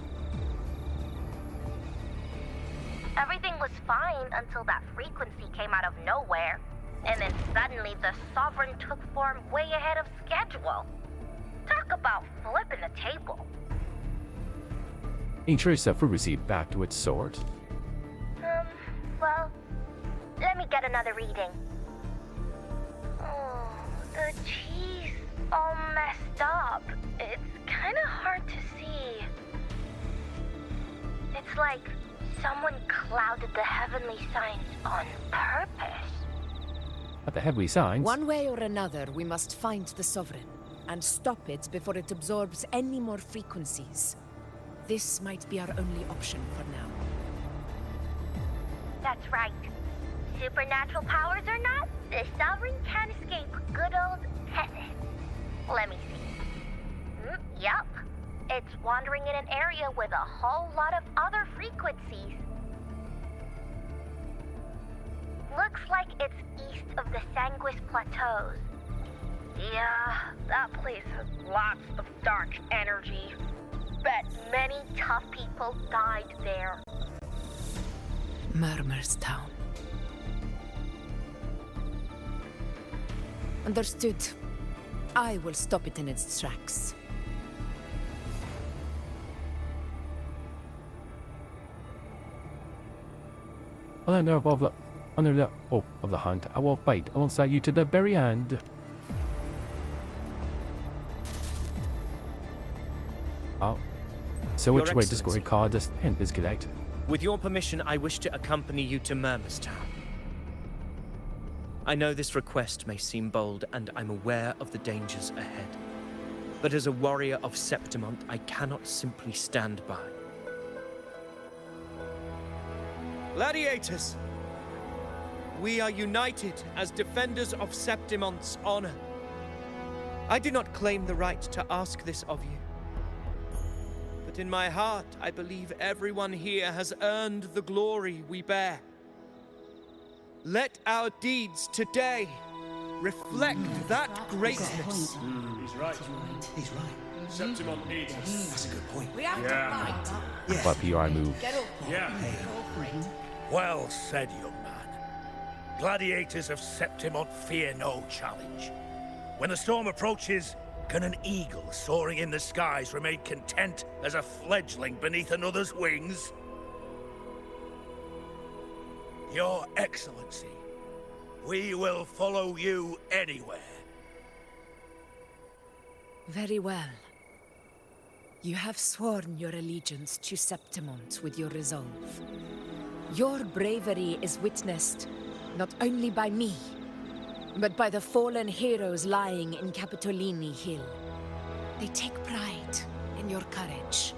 Everything was fine until that frequency came out of nowhere. And then suddenly the Sovereign took form way ahead of schedule. Talk about flipping the table. Trace the frequency back to its source. Well, let me get another reading. Oh, the cheese all messed up. It's kind of hard to see. It's like someone clouded the heavenly signs on purpose. At the heavenly signs? One way or another, we must find the Sovereign and stop it before it absorbs any more frequencies. This might be our only option for now. That's right. Supernatural powers or not, the Sovereign can't escape good old Tethys. Let me see. Yup. It's wandering in an area with a whole lot of other frequencies. Looks like it's east of the Sanguis Plateaus. Yeah, that place has lots of dark energy. Bet many tough people died there. Murmur's Town. Understood. I will stop it in its tracks. Under the hope of the hunt, I will fight alongside you to the very end. Oh. So which way does Glory card this hint is correct? With your permission, I wish to accompany you to Murmur's Town. I know this request may seem bold, and I'm aware of the dangers ahead. But as a warrior of Septimont, I cannot simply stand by. Gladiators! We are united as defenders of Septimont's honor. I do not claim the right to ask this of you. But in my heart, I believe everyone here has earned the glory we bear. Let our deeds today reflect that greatness. He's right. He's right. Septimon needs us. That's a good point. We have to fight. Yeah. But PRI move. Get up. Yeah. Well said, young man. Gladiators of Septimon fear no challenge. When the storm approaches, can an eagle soaring in the skies remain content as a fledgling beneath another's wings? Your Excellency, we will follow you anywhere. Very well. You have sworn your allegiance to Septimont with your resolve. Your bravery is witnessed not only by me, but by the fallen heroes lying in Capitolini Hill. They take pride in your courage.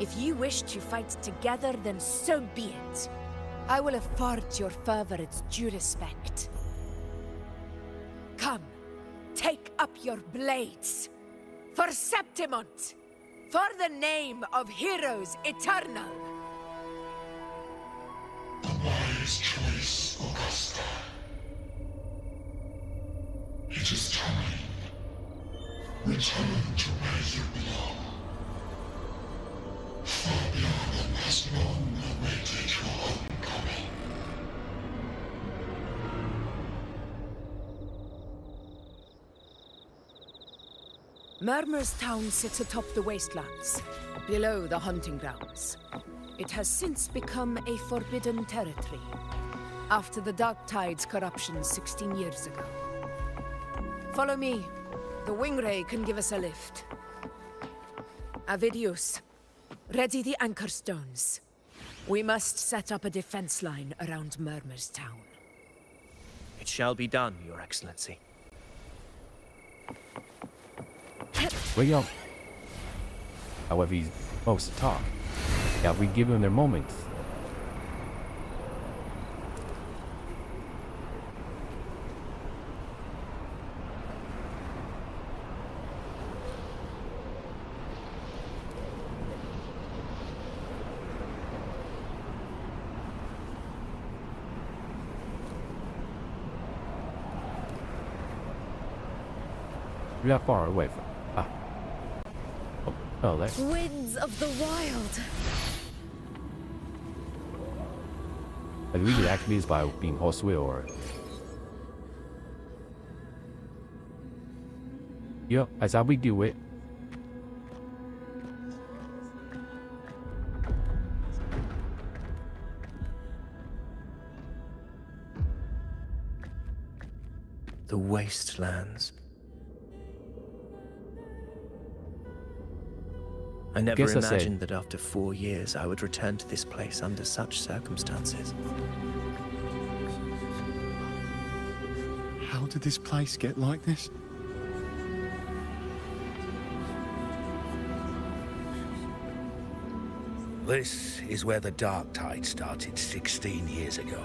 If you wish to fight together, then so be it. I will afford your fervor its due respect. Come, take up your blades. For Septimont! For the name of heroes eternal! The wise choice, Augusta. It is time. Return to where you belong. Fabian has long awaited your homecoming. Murmur's town sits atop the wastelands, below the hunting grounds. It has since become a forbidden territory, after the Dark Tide's corruption 16 years ago. Follow me. The Wingray can give us a lift. Avidius, ready the anchor stones. We must set up a defense line around Murmur's town. It shall be done, Your Excellency. Wake up. However, he's supposed to talk. Yeah, we give them their moments. We're not far away from. Oh, there. Winds of the wild. And we could actually is by being Hosui or. Yep, that's how we do it. The wastelands. I never imagined that after 4 years I would return to this place under such circumstances. How did this place get like this? This is where the Dark Tide started 16 years ago.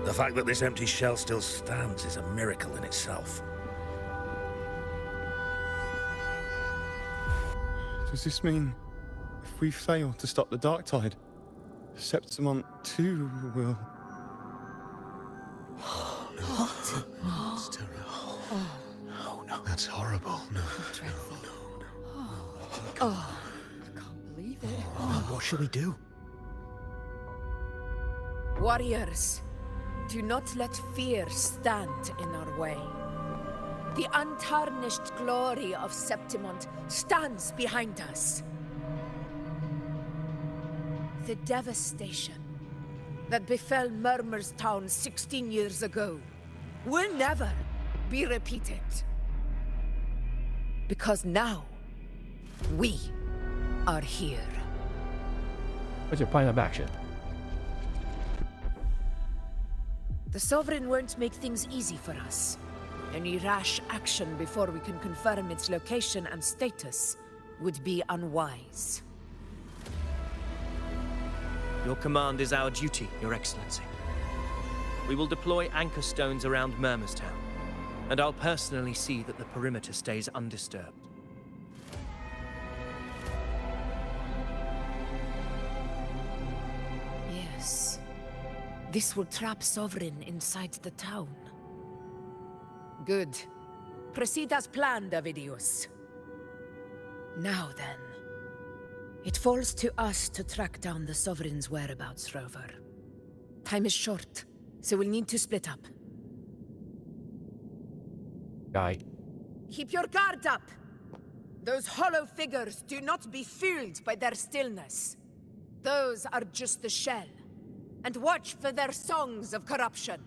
The fact that this empty shell still stands is a miracle in itself. Does this mean if we fail to stop the Dark Tide, Septimon too will... Oh, no. What? It's terrible. Oh, no. That's horrible. No. Dreadful. No. Oh, I can't believe it. Oh, what shall we do? Warriors, do not let fear stand in our way. The untarnished glory of Septimont stands behind us. The devastation that befell Murmur's town 16 years ago will never be repeated. Because now, we are here. What's your plan of action? The Sovereign won't make things easy for us. Any rash action before we can confirm its location and status would be unwise. Your command is our duty, Your Excellency. We will deploy anchor stones around Murmurstown, and I'll personally see that the perimeter stays undisturbed. This will trap Sovereign inside the town. Good. Proceed as planned, Avidius. Now then. It falls to us to track down the Sovereign's whereabouts, Rover. Time is short, so we'll need to split up. Guy. Keep your guard up! Those hollow figures do not be fooled by their stillness. Those are just the shell. And watch for their songs of corruption.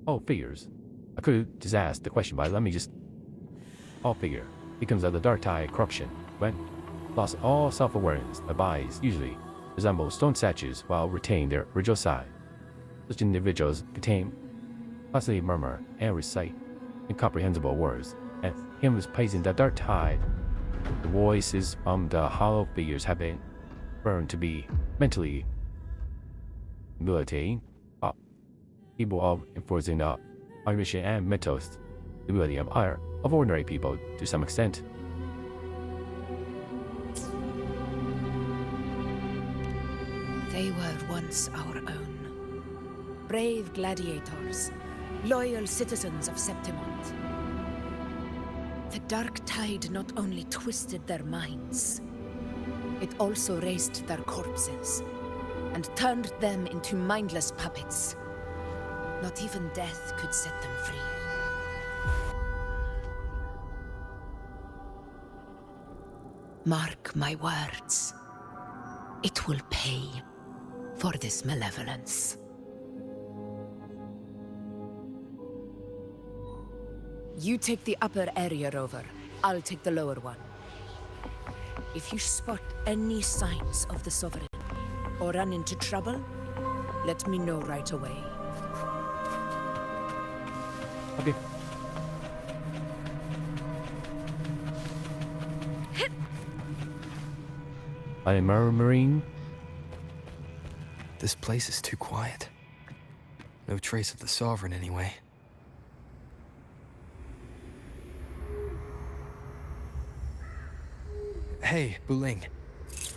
All figures. I could just ask the question, but let me just... All figure becomes of the dark tide corruption when lost all self-awareness. The bodies usually resemble stone statues while retaining their original size. Such individuals contain constantly murmur and recite incomprehensible words, and hymns praising the dark tide. The voices from the hollow figures have been burned to be mentally debilitating, capable of enforcing the cognition and mental stability of ordinary people to some extent. They were once our own. Brave gladiators, loyal citizens of Septimont. The dark tide not only twisted their minds, it also raised their corpses and turned them into mindless puppets. Not even death could set them free. Mark my words. It will pay for this malevolence. You take the upper area, Rover. I'll take the lower one. If you spot any signs of the Sovereign, or run into trouble, let me know right away. Okay. I'm murmuring. This place is too quiet. No trace of the Sovereign anyway. Hey, Buling.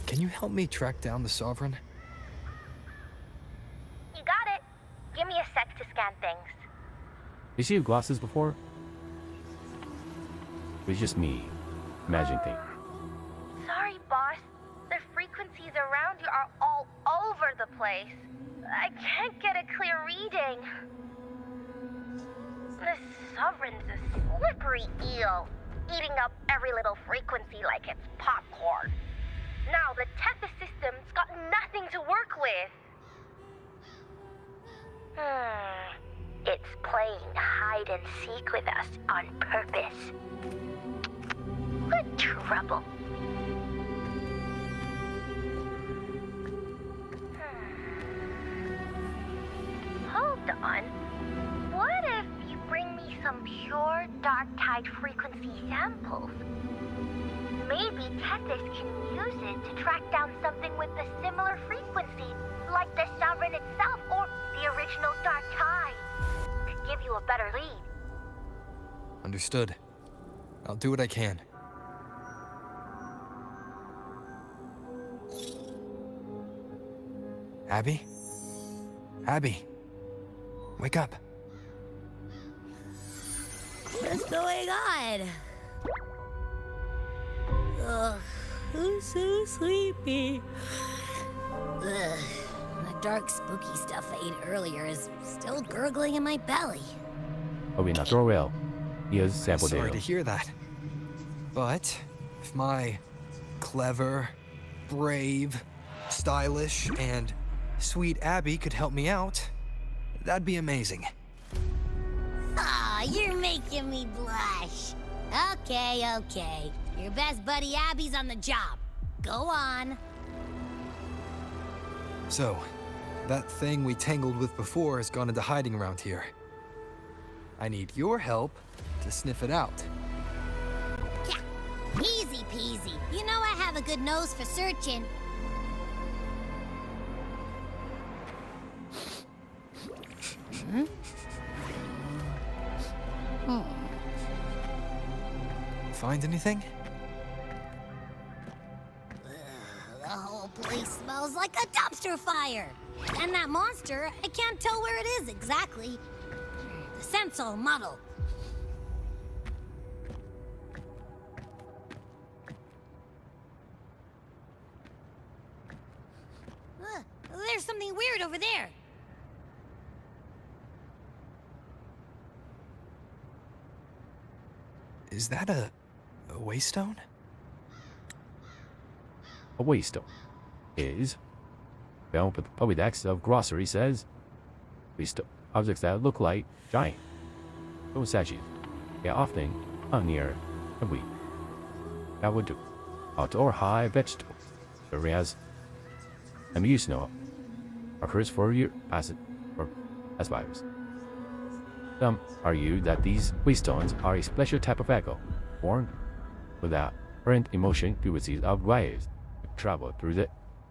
Can you help me track down the Sovereign? You got it. Give me a sec to scan things. Did she have glasses before? It was just me. Imagine things. Sorry, boss. The frequencies around you are all over the place. I can't get a clear reading. The Sovereign's a slippery eel, eating up every little frequency like it's popcorn. Now the Tethys system's got nothing to work with. It's playing hide and seek with us on purpose. What trouble. Hold on. What if you bring me some pure dark tide frequency samples? Maybe Tethys can use it to track down something with a similar frequency, like the Sovereign itself or the original dark tide. Could give you a better lead. Understood. I'll do what I can. Abby? Abby? Wake up. What's going on? Ugh, I'm so sleepy. Ugh, the dark, spooky stuff I ate earlier is still gurgling in my belly. Oh, we not throw away. Here's sample Sorry data. to hear that. But if my clever, brave, stylish, and sweet Abby could help me out, that'd be amazing. Aw, you're making me blush. Okay. Your best buddy Abby's on the job. Go on. So, that thing we tangled with before has gone into hiding around here. I need your help to sniff it out. Yeah, easy peasy. You know I have a good nose for searching. Find anything? whole place smells like a dumpster fire. And that monster, I can't tell where it is exactly. The scent's all muddled. There's something weird over there. Is that a waystone? A waystone is found with the Pokédex of grocery says waystone objects that look like giant stone statues. They are often found near a wheat. That would do. Outdoor high vegetables. Whereas amusement occurs for your acid or as virus. Some argue that these waystones are a special type of echo, born without current emotion frequencies of wires that travel through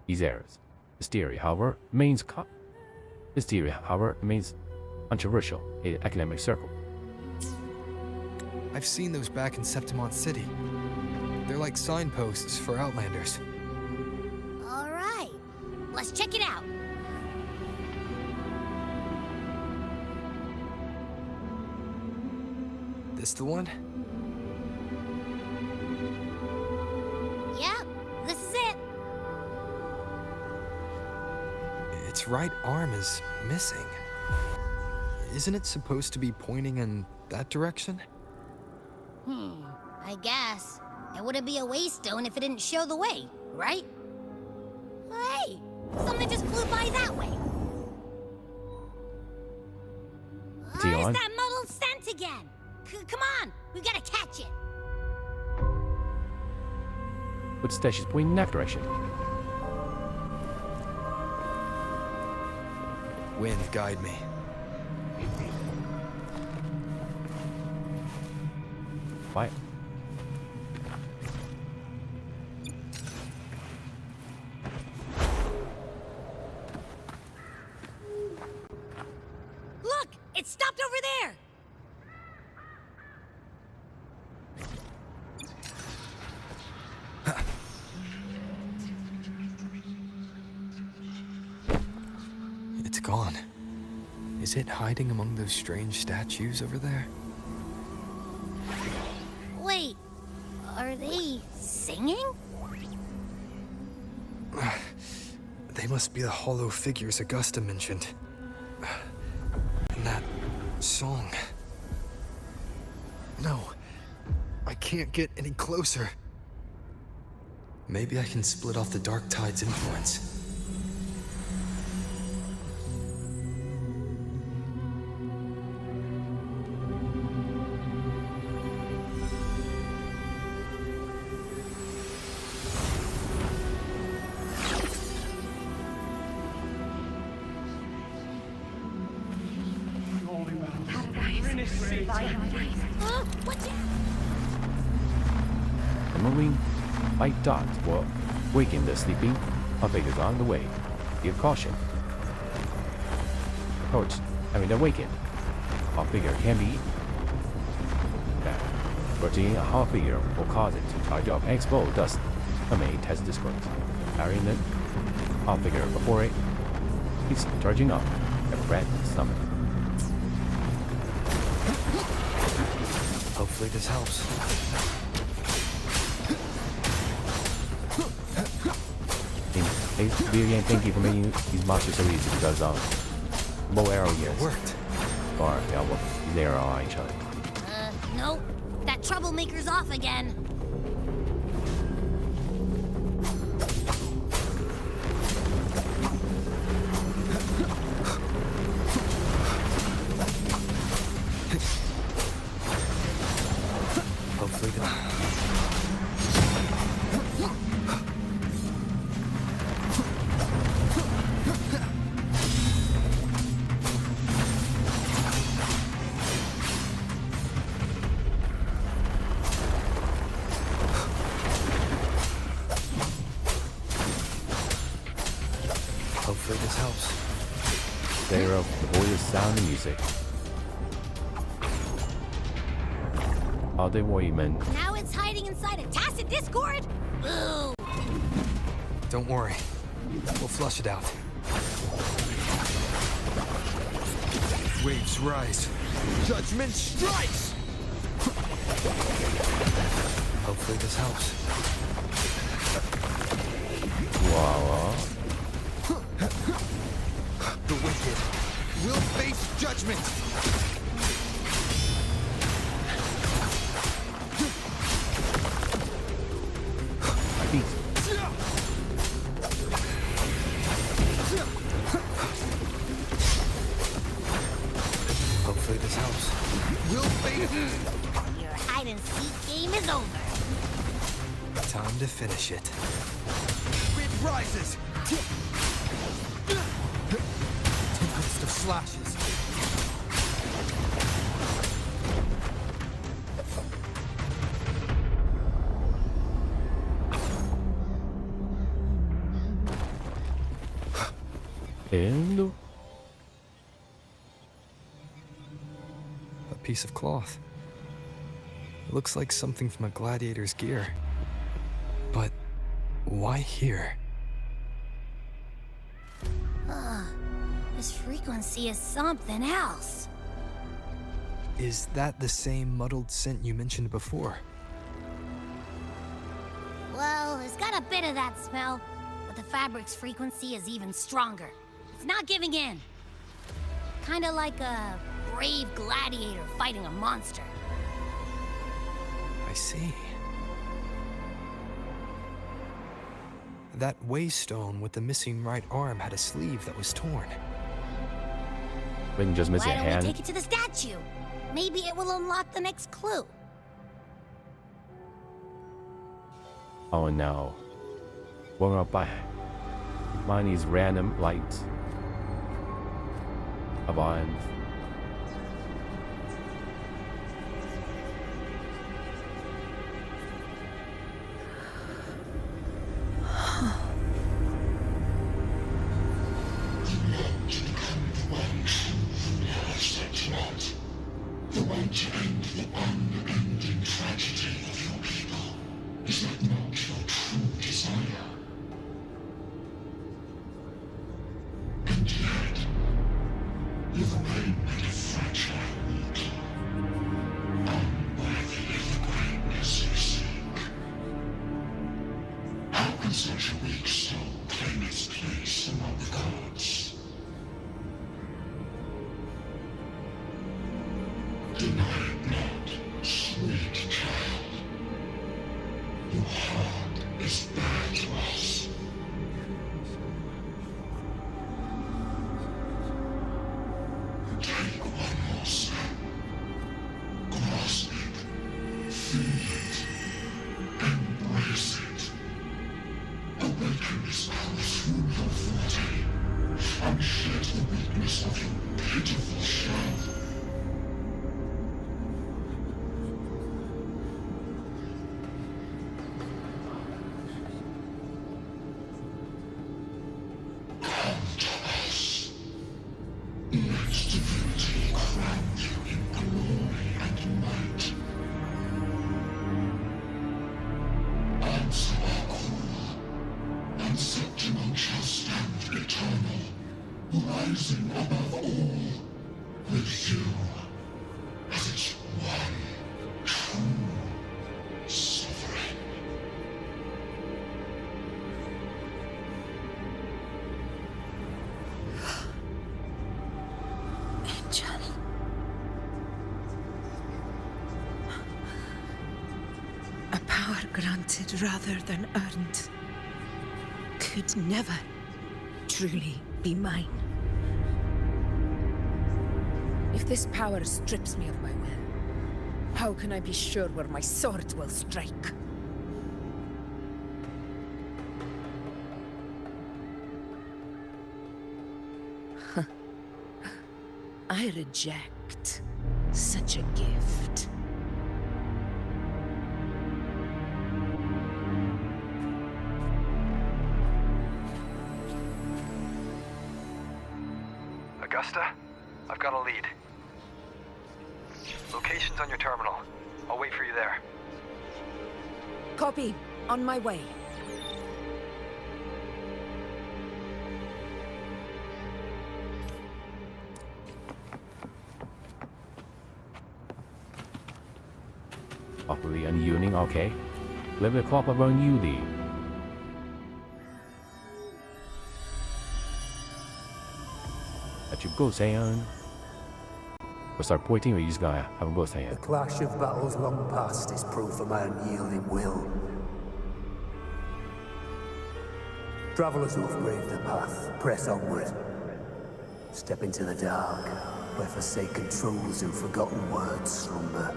these areas. This theory, however, remains controversial in academic circles. I've seen those back in Septimont City. They're like signposts for Outlanders. All right, let's check it out. This the one? Yep, this is it. Its right arm is missing. Isn't it supposed to be pointing in that direction? I guess. It wouldn't be a waystone if it didn't show the way, right? Hey, something just flew by that way. It's that muddled scent again. Come on, we gotta catch it. But Stash is pointing in that direction. Wind, guide me. Why? Look, it stopped over there. It's gone. Is it hiding among those strange statues over there? Wait, are they singing? They must be the hollow figures Augusta mentioned. And that song. No, I can't get any closer. Maybe I can split off the Dark Tide's influence. The moving white dots will waken the sleeping figures on the way. Give caution. Torch having awakened. A figure can be that. Rotating a half figure will cause it to charge up and explode dust. A main test discourse. Carrying the half figure before it keeps charging up at red stomach. Hopefully this helps. Again, thank you for making these monsters so easy because bow arrow years. It worked. Or yeah, well, they are on each other. Nope. That troublemaker's off again. Hopefully Hopefully this helps. There of the voice, sound, and music. All the warriormen. Now it's hiding inside a tacit discord? Boo! Don't worry. We'll flush it out. Waves rise. Judgment strikes! Hopefully this helps. Wow. The wicked will face judgment! Hopefully this helps. We'll face... Your hide-and-seek game is over. Time to finish it. Wind rises! Tempest of slashes. And a piece of cloth. It looks like something from a gladiator's gear. But why here? This frequency is something else. Is that the same muddled scent you mentioned before? Well, it's got a bit of that smell, but the fabric's frequency is even stronger. It's not giving in. Kinda like a brave gladiator fighting a monster. I see. That waystone with the missing right arm had a sleeve that was torn. we can just miss a Why don't we hand. take it to the statue? Maybe it will unlock the next clue. Oh no. Warm up by Miney's random lights. Avant. The way to end the unending tragedy of your people. Is that not your true desire? And yet, you remain made of fragile wood, unworthy of the greatness you seek. How can such a weak soul claim its place among the gods? Deny it not, sweet child. Your heart is bare to us. Take one more step. Grasp it. Feel it. Embrace it. Awaken this power through your forte, and shed the weakness of your pitiful shell. Rising above all, with you as its one true sovereign. Angel. A power granted rather than earned could never truly be mine. If this power strips me of my will, how can I be sure where my sword will strike? I reject such a gift. Augusta, I've got a lead. Location's on your terminal. I'll wait for you there. Copy. On my way. purposefully unyielding, okay? Level clock around you đi. At you go, Sayan. We'll start pointing with these guys. Have a go, Sayan. The clash of battles long past is proof of my unyielding will. Travelers who have braved the path, press onward. Step into the dark, where forsaken truths and forgotten words slumber.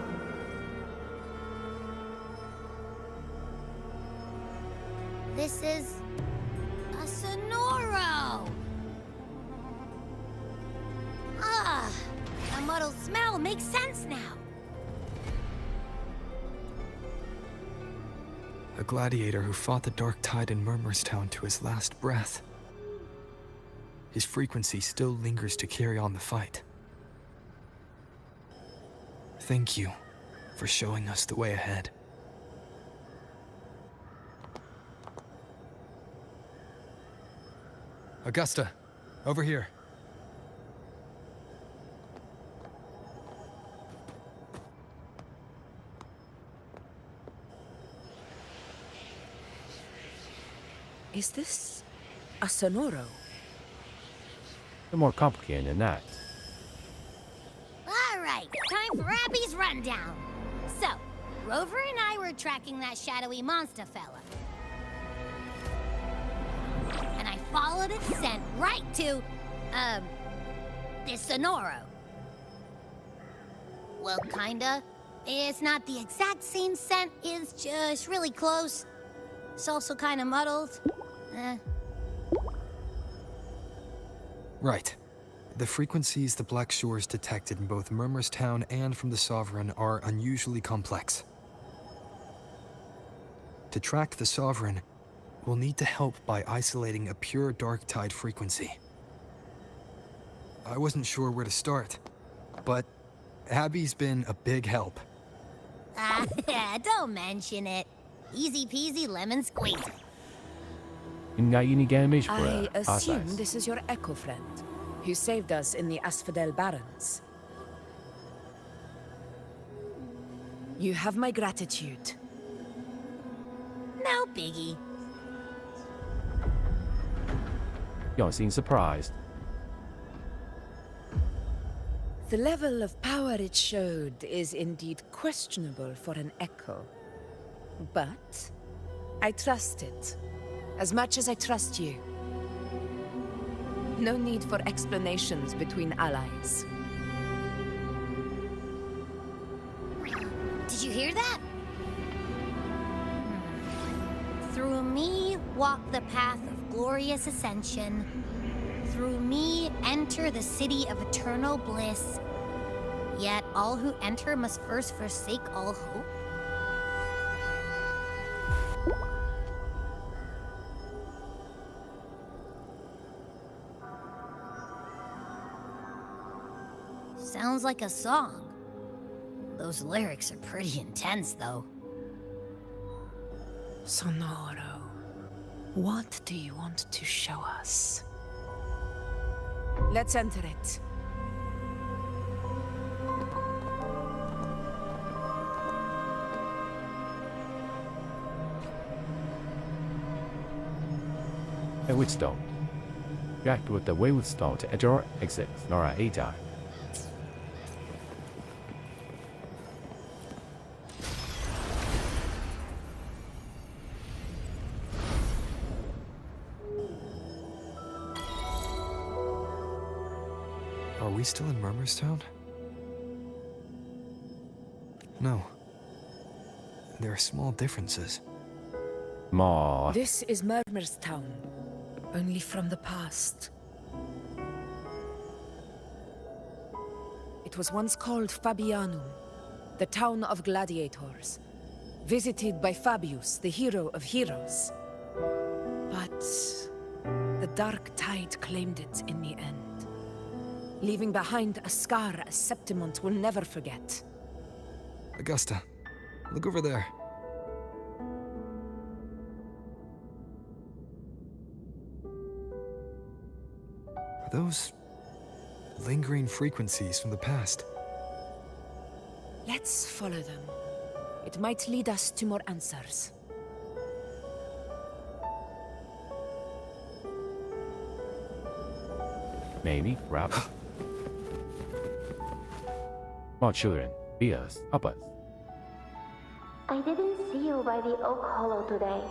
This is a Sonoro! Ah, the muddled smell makes sense now. A gladiator who fought the dark tide in Murmurstown to his last breath. His frequency still lingers to carry on the fight. Thank you for showing us the way ahead. Augusta, over here. Is this a Sonoro? They're more complicated than that. All right, time for Abby's rundown. So, Rover and I were tracking that shadowy monster fella. And I followed its scent right to, this Sonoro. Well, kinda. It's not the exact same scent, it's just really close. It's also kinda muddled. Right. The frequencies the Black Shores detected in both Murmurstown and from the Sovereign are unusually complex. To track the Sovereign, we'll need to help by isolating a pure dark tide frequency. I wasn't sure where to start, but Abby's been a big help. Don't mention it. Easy peasy lemon squeezy. I assume this is your echo friend, who saved us in the Asphodel Barrens. You have my gratitude. No biggie. You don't seem surprised. The level of power it showed is indeed questionable for an echo. But I trust it, as much as I trust you. No need for explanations between allies. Did you hear that? Through me walk the path of glorious ascension. Through me enter the city of eternal bliss. Yet all who enter must first forsake all hope. Sounds like a song. Those lyrics are pretty intense, though. Sonoro, what do you want to show us? Let's enter it. Hey, Wheatstone. React with the Wayward Stone to enter or exit Nora A-time. Are we still in Murmurstown? No. There are small differences. Maw. This is Murmurstown, only from the past. It was once called Fabianum, the town of gladiators, visited by Fabius, the hero of heroes. But the dark tide claimed it in the end, leaving behind a scar Septimont will never forget. Augusta, look over there. Are those lingering frequencies from the past? Let's follow them. It It might lead us to more answers. Maybe, rap. Come on, children, be us, help us. I didn't see you by the Oak Hollow today.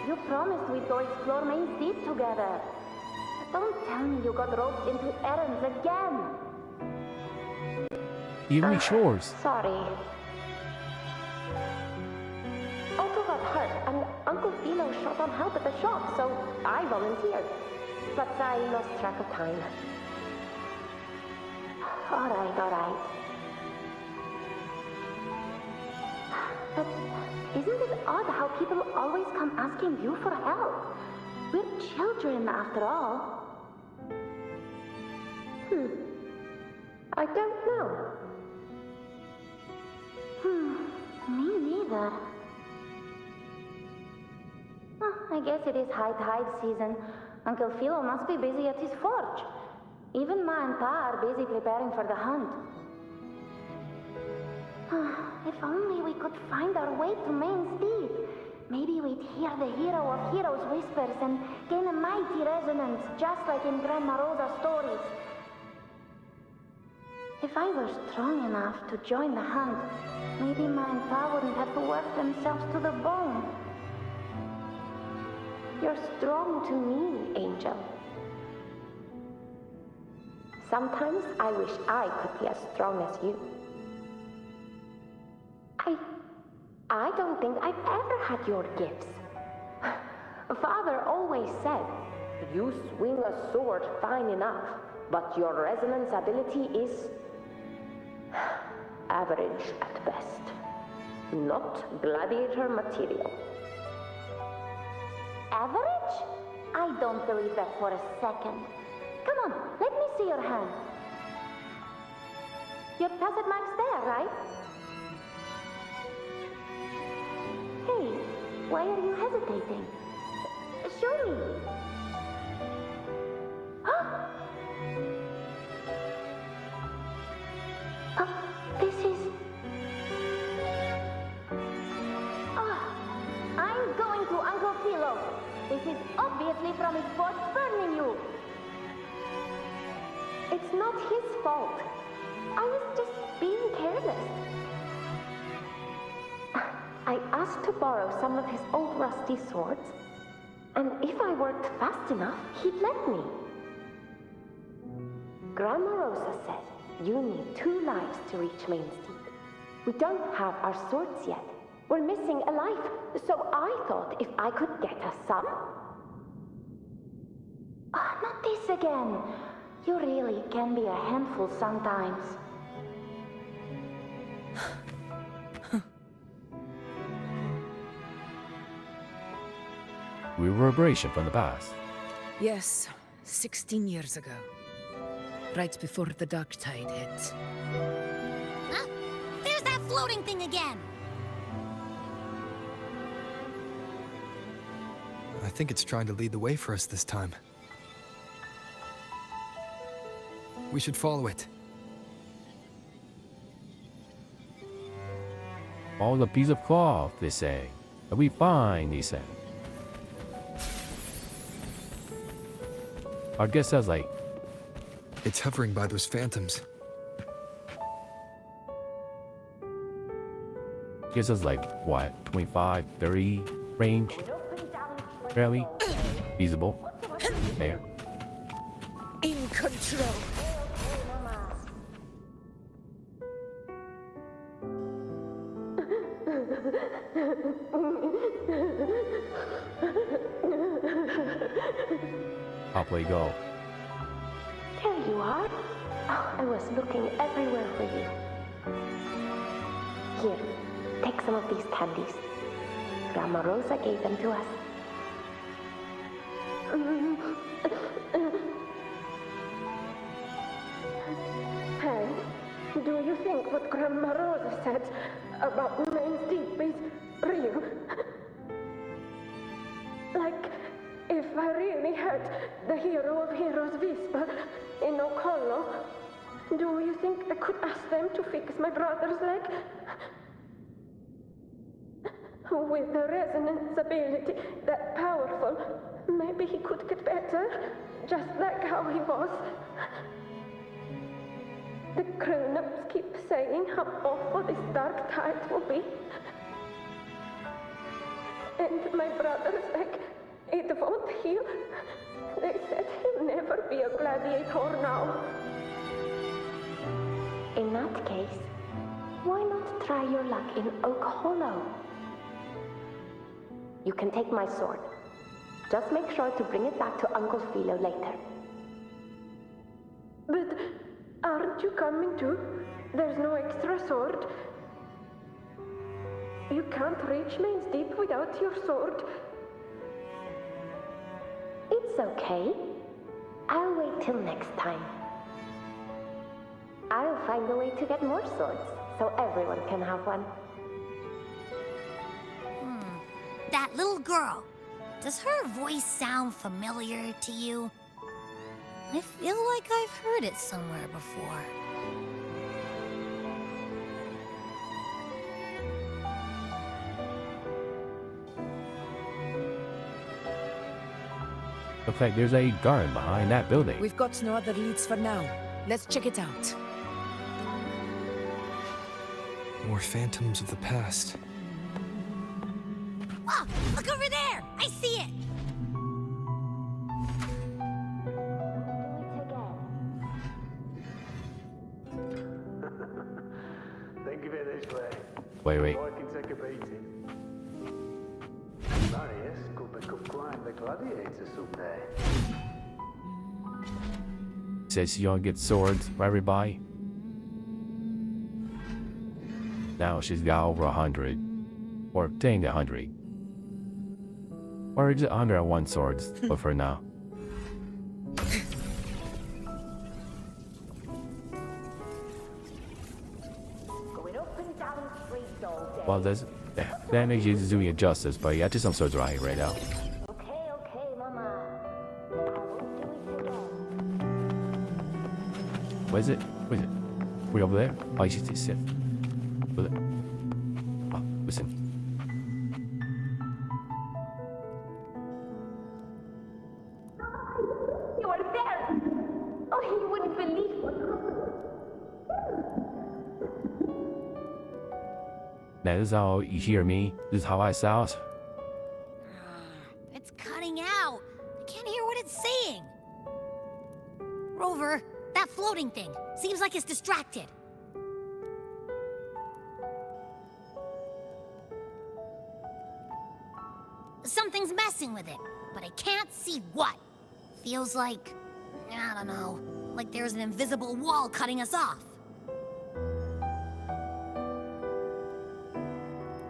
You promised we'd go explore Main Street together. But don't tell me you got roped into errands again. Even chores. Sorry. Otto got hurt, and Uncle Philo shot on help at the shop, so I volunteered. But I lost track of time. All right. But isn't it odd how people always come asking you for help? We're children, after all. I don't know. Me neither. I guess it is high tide season. Uncle Philo must be busy at his forge. Even Ma and Pa are busy preparing for the hunt. If only we could find our way to Main Street. Maybe we'd hear the hero of heroes whispers and gain a mighty resonance, just like in Grandma Rosa's stories. If I were strong enough to join the hunt, maybe Ma and Pa wouldn't have to work themselves to the bone. You're strong to me, Angel. Sometimes I wish I could be as strong as you. I don't think I've ever had your gifts. Father always said, you swing a sword fine enough, but your resonance ability is average at best. Not gladiator material. Average? I don't believe that for a second. Come on, let me see your hand. Your tacit mark's there, right? Hey, why are you hesitating? Show me. This is... I'm going to Uncle Philo. This is obviously from his forge burning you. It's not his fault. I was just being careless. I asked to borrow some of his old rusty swords, and if I worked fast enough, he'd let me. Grandma Rosa said you need 2 lives to reach Main Street. We don't have our swords yet. We're missing a life, so I thought if I could get us some... not this again. You really can be a handful sometimes. We were a vibration from the past. Yes, 16 years ago. Right before the dark tide hit. There's that floating thing again! I think it's trying to lead the way for us this time. We should follow it. All the piece of cloth, they say. And we find, he said. Our guest sounds like... It's hovering by those phantoms. Gives us like, what, 25, 30 range? Fairly feasible. There. In control. Up we go. There you are. I was looking everywhere for you. Here, take some of these candies. Grandma Rosa gave them to us. Hey, do you think what Grandma Rosa said about Main Street is real? Like, if I really heard the hero of heroes whisper in Oak Hollow, Do you think I could ask them to fix my brother's leg? With a resonance ability that powerful, maybe he could get better, just like how he was. The grown-ups keep saying how awful this dark tide will be. And my brother's leg, it won't heal. They said he'll never be a gladiator now. In that case, why not try your luck in Oak Hollow? You can take my sword. Just make sure to bring it back to Uncle Philo later. But aren't you coming too? There's no extra sword. You can't reach Main's Deep without your sword. It's okay. I'll wait till next time. I'll find a way to get more swords, so everyone can have one. That little girl. Does her voice sound familiar to you? I feel like I've heard it somewhere before. Looks like there's a garden behind that building. We've got no other leads for now. Let's check it out. More phantoms of the past. Oh, look over there! I see it! Think of it this way. Wait. I can take a beating. Marius could become quite the gladiator someday. Says you don't get swords for everybody. Now she's got over 100. Or dang 100. Or is it 101 swords, but for now. Well, that makes you doing it justice, but yeah, just some swords right now. Okay, Mama. I won't do it again. Where's it? Way over there? Oh, you should sit. Oh, listen. You are there! Oh, he wouldn't believe what happened. Now, this is how you hear me. This is how I sound. It's cutting out. I can't hear what it's saying. Rover, that floating thing. Seems like it's distracted. Something's messing with it, but I can't see what. Feels like, I don't know, like there's an invisible wall cutting us off.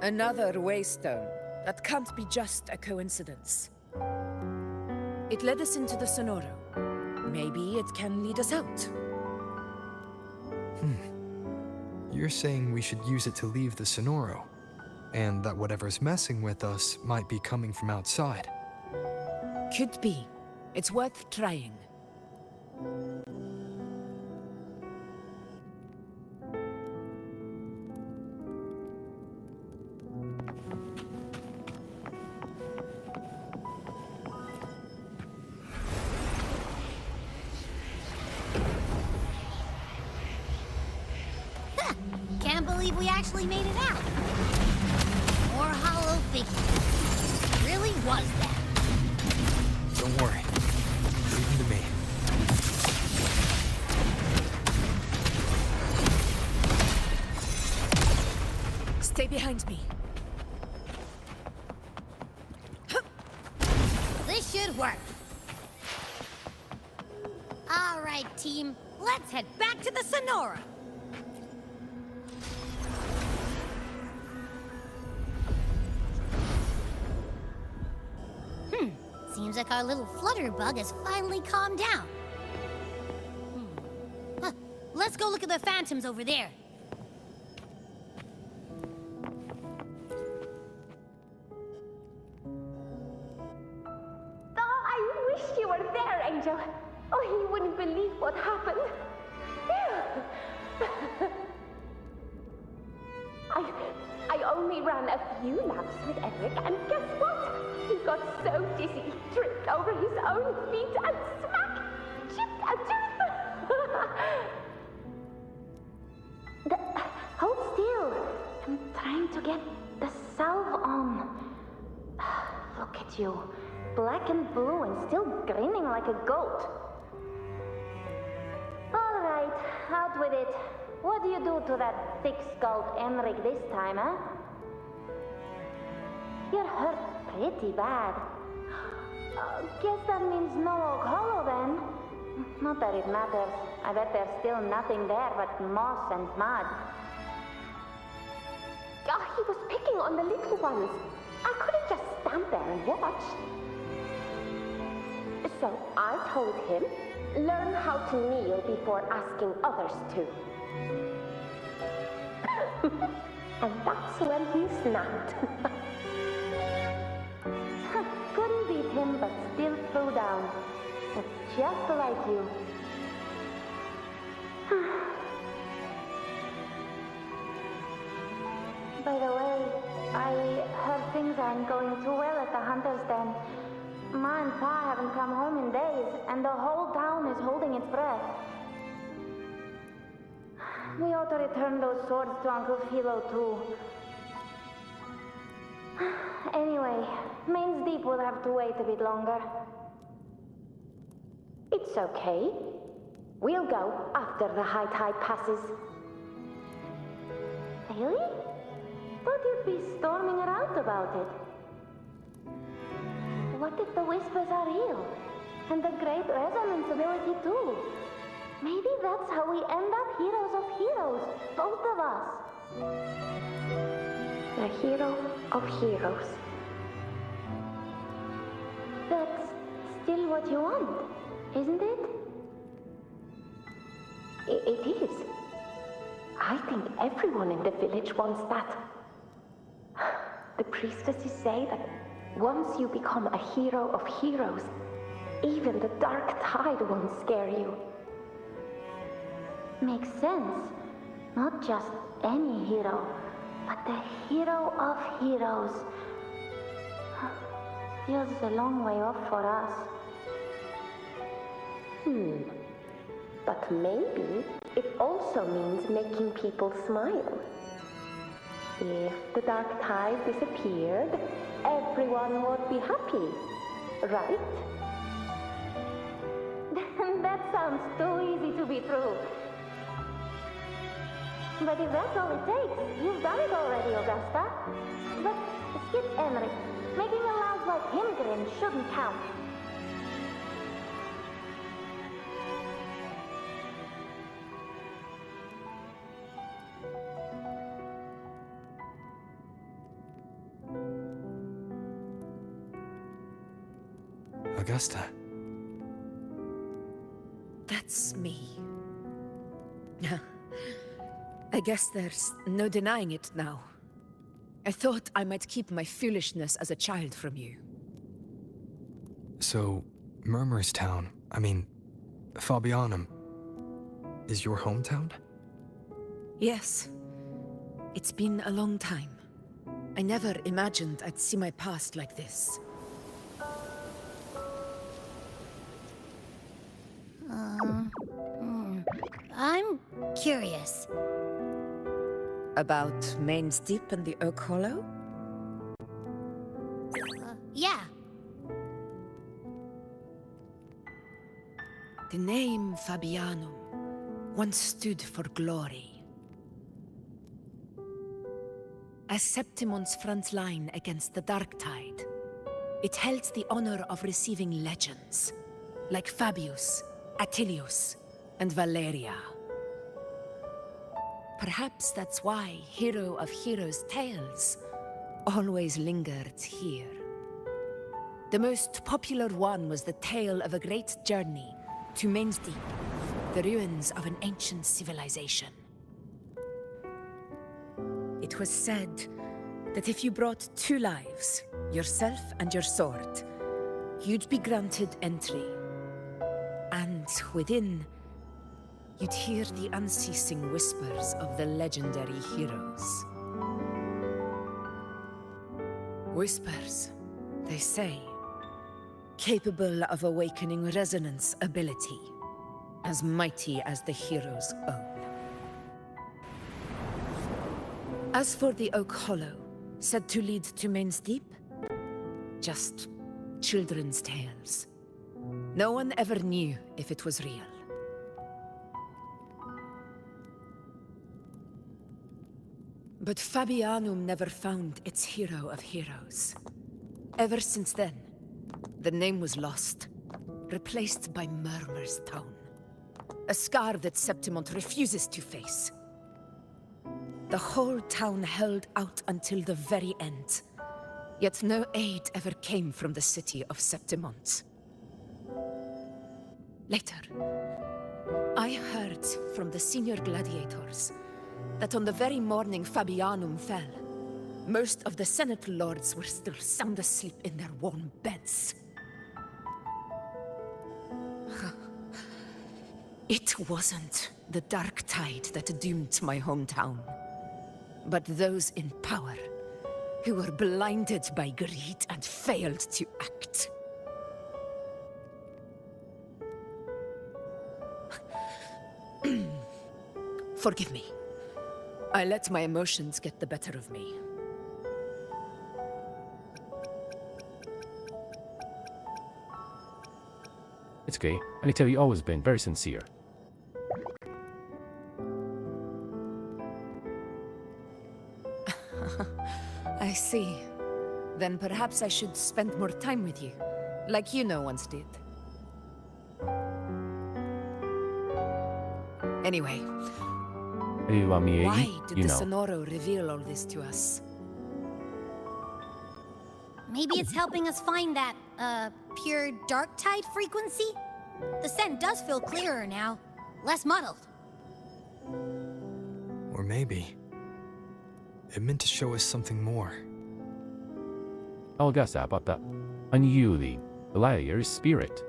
Another waystone. That can't be just a coincidence. It led us into the Sonoro. Maybe it can lead us out. You're saying we should use it to leave the Sonoro, and that whatever's messing with us might be coming from outside. Could be. It's worth trying. Can't believe we actually made it out. More hollow figures. Really was that. Don't worry. Leave him to me. Stay behind me. This should work. All right, team. Let's head back to the Sonora. Seems like our little flutterbug has finally calmed down. Huh. Let's go look at the phantoms over there. Oh, I wish you were there, Angel. Oh, he wouldn't believe what happened. There! I only ran a few laps with Eric, and guess what? He got so dizzy, he tripped over his own feet and smack! Chipped a tooth! Hold still. I'm trying to get the salve on. Look at you. Black and blue and still grinning like a goat. All right, out with it. What do you do to that thick-skulled Emmerich this time, huh? You're hurt pretty bad. Guess that means no Oak Hollow then. Not that it matters. I bet there's still nothing there but moss and mud. He was picking on the little ones. I couldn't just stand there and watch. So I told him, learn how to kneel before asking others to. And that's when he snapped. Couldn't beat him, but still threw down. It's just like you. By the way, I heard things aren't going too well at the Hunter's Den. Ma and Pa haven't come home in days, and the whole town is holding its breath. We ought to return those swords to Uncle Philo, too. Anyway, Main's Deep will have to wait a bit longer. It's okay. We'll go after the high tide passes. Really? Thought you'd be storming around about it. What if the whispers are real? And the great resonance ability too? Maybe that's how we end up heroes of heroes, both of us. The hero of heroes. That's still what you want, isn't it? It is. I think everyone in the village wants that. The priestesses say that once you become a hero of heroes, even the dark tide won't scare you. Makes sense. Not just any hero, but the hero of heroes. Feels a long way off for us. But maybe it also means making people smile. If the dark tide disappeared, everyone would be happy, right? That sounds too easy to be true. But if that's all it takes, you've done it already, Augusta. But skip Emmerich. Making a loud like him grin shouldn't count. Augusta. That's me. I guess there's no denying it now. I thought I might keep my foolishness as a child from you. So, Murmur's town, Fabianum, is your hometown? Yes. It's been a long time. I never imagined I'd see my past like this. I'm curious. About Main's Deep and the Oak Hollow? Yeah. The name Fabianum once stood for glory. As Septimon's front line against the Dark Tide, it held the honor of receiving legends, like Fabius, Attilius, and Valeria. Perhaps that's why Hero of Heroes' tales always lingered here. The most popular one was the tale of a great journey to Main's Deep, the ruins of an ancient civilization. It was said that if you brought 2 lives, yourself and your sword, you'd be granted entry. And within, you'd hear the unceasing whispers of the legendary heroes. Whispers, they say, capable of awakening resonance ability, as mighty as the hero's own. As for the Oak Hollow, said to lead to Main's Deep, just children's tales. No one ever knew if it was real. But Fabianum never found its hero of heroes. Ever since then, the name was lost, replaced by Murmur's tone. A scar that Septimont refuses to face. The whole town held out until the very end, yet no aid ever came from the city of Septimont. Later, I heard from the senior gladiators that on the very morning Fabianum fell, most of the Senate lords were still sound asleep in their warm beds. It wasn't the dark tide that doomed my hometown, but those in power who were blinded by greed and failed to act. Forgive me. I let my emotions get the better of me. It's okay. I can tell you've always been very sincere. I see. Then perhaps I should spend more time with you, like Yuno once did. Anyway, why did the Sonoro reveal all this to us? Maybe it's helping us find that, pure dark tide frequency? The scent does feel clearer now, less muddled. Or maybe it meant to show us something more. I'll guess about that unusually gladiator's spirit.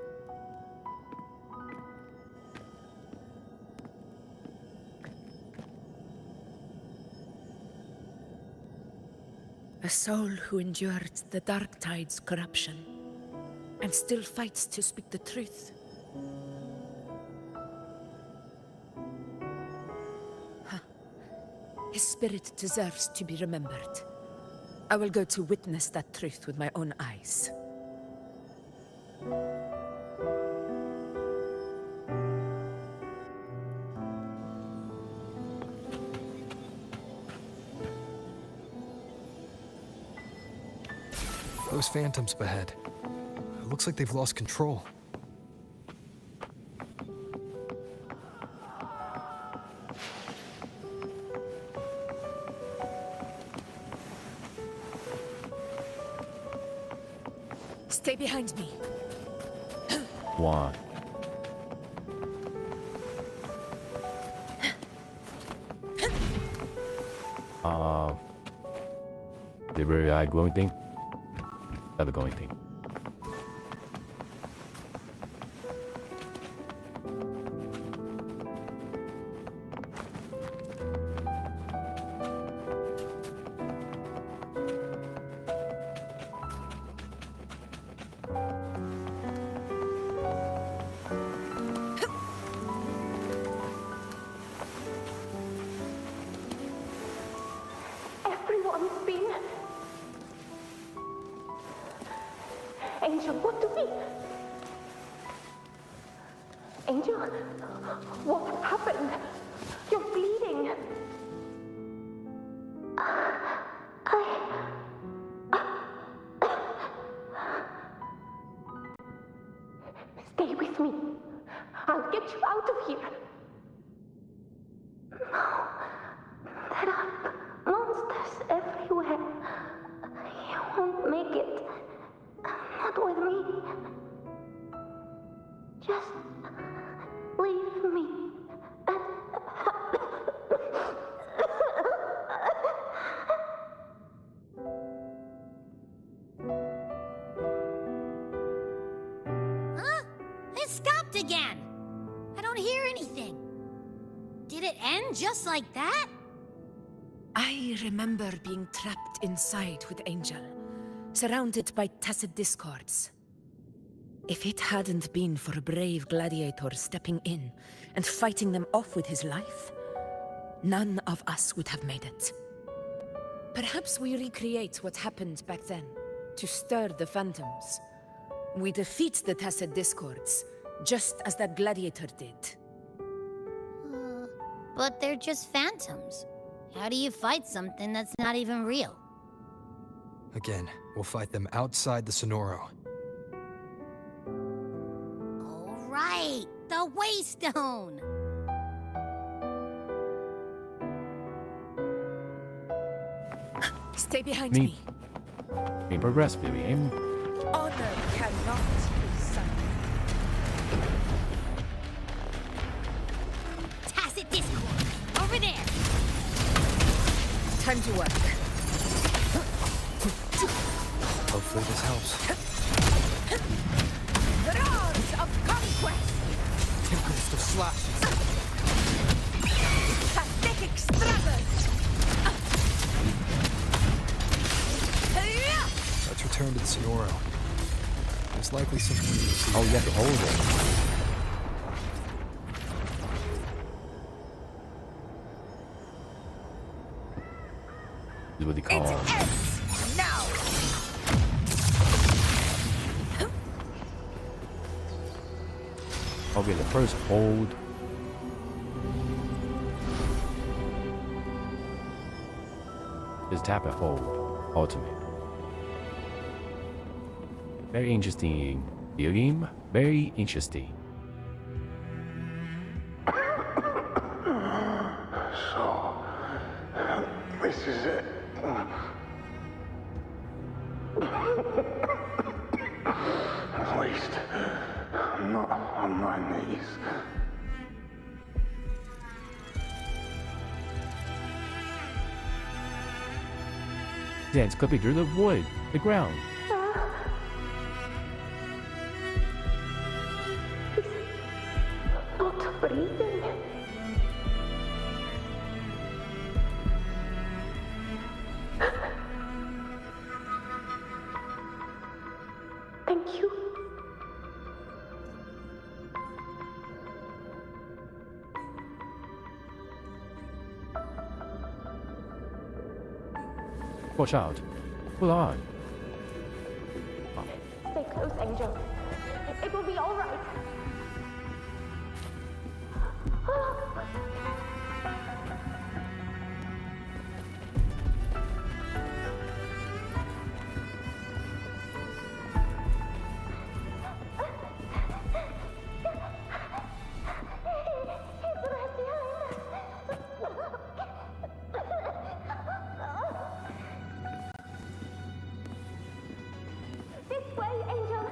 A soul who endured the dark tide's corruption and still fights to speak the truth. Huh. His spirit deserves to be remembered. I will go to witness that truth with my own eyes. Those phantoms ahead. It looks like they've lost control. Stay behind me. Why? The very eye glowing thing? Other glowing thing. Everyone's been... Angel, what do we... Angel, what happened? You're bleeding. Stay with me. I'll get you out of here. No. There are monsters everywhere. You won't make it. Not with me. Just leave me. Huh? It stopped again. I don't hear anything. Did it end just like that? I remember being trapped inside with Angel, surrounded by tacit discords. If it hadn't been for a brave gladiator stepping in and fighting them off with his life, none of us would have made it. Perhaps we recreate what happened back then, to stir the phantoms. We defeat the tacit discords, just as that gladiator did. But they're just phantoms. How do you fight something that's not even real? Again, we'll fight them outside the Sonoro. All right, the Waystone! Stay behind me. We progress, Vivian. Honor cannot be silent. Tacit discord! Over there! Time to work. Hopefully this helps. The roars of conquest! Tempest of slashes. Pathetic struggles! Let's return to the Sonoro. There's likely something we can see. Oh, you have to hold it. Is what they call It ends now! Okay, the first hold. Is tap and hold. Ultimate. Very interesting video game. Very interesting. So, this is it. At least, I'm not on my knees. Dance clipping through the wood, the ground. Not breathing. Thank you. Watch out. Hold on. Stay close, Angel. It will be all right. This way, Angel.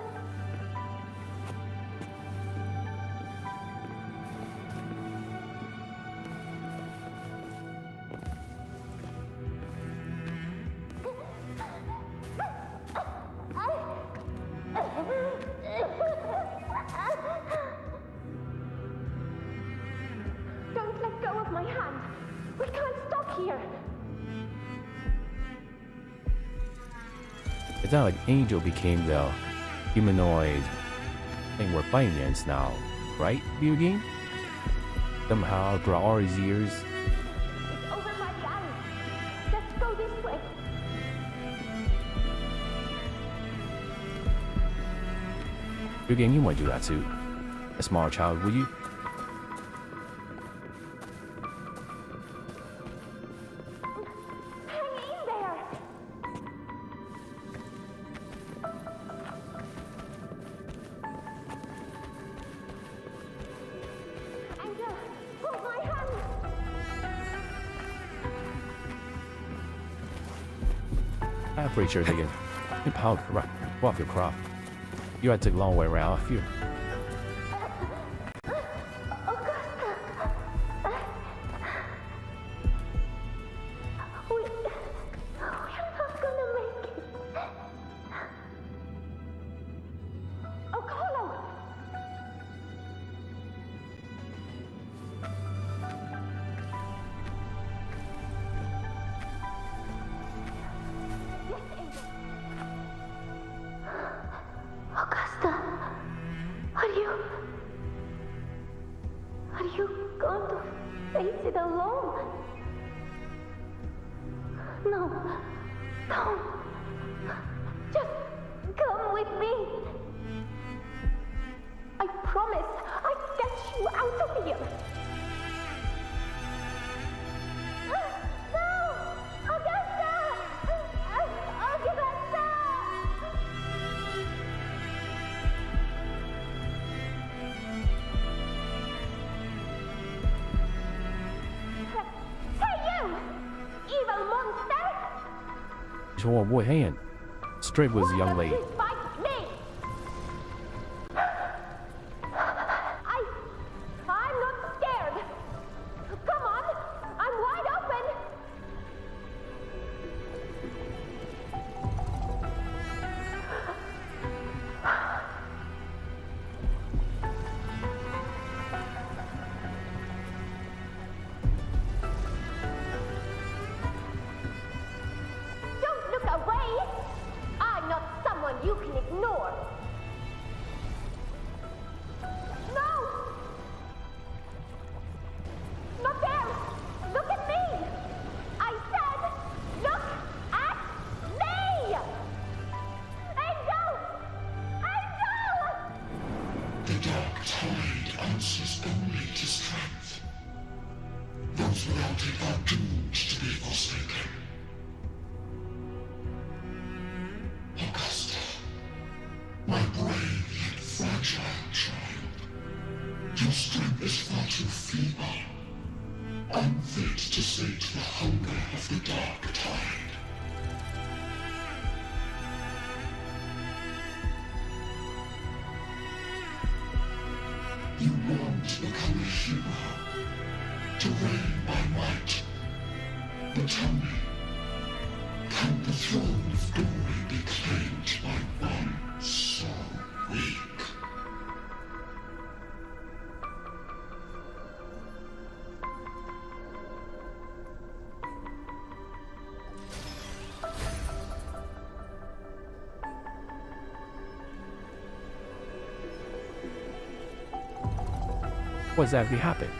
Don't let go of my hand. We can't stop here. It's not like Angel became the humanoid thing we're fighting against now, right? Video game? Somehow, throughout all these years. It's over by the alley. Let's go this way. Video game, you wouldn't do that to a small child, would you? Hang in there. Angel, hold my hand. I'm pretty sure they can empower off your crop. You had to take a long way around here. We're not gonna make it. Oh, Carlo! face it alone. No, don't. Just come with me. I promise I'll get you out of here. No! Augusta! Augusta! Hey you! Evil monster! 说我不黑人 Straight was a young lady. Fight me! I'm not scared. Come on, I'm wide open. Don't look away. I'm not someone you can ignore. No! Not there! Look at me! I said, look at me! Angel! Angel! The dark tide answers only to strength. Those without it are doomed to be forsaken. Augusta, my brave yet fragile child, your strength is far too feeble, unfit to sate the hunger of the dark tide. You want to become a hero, to reign by might. But tell me, can the throne of glory be claimed by one so weak? What exactly happened?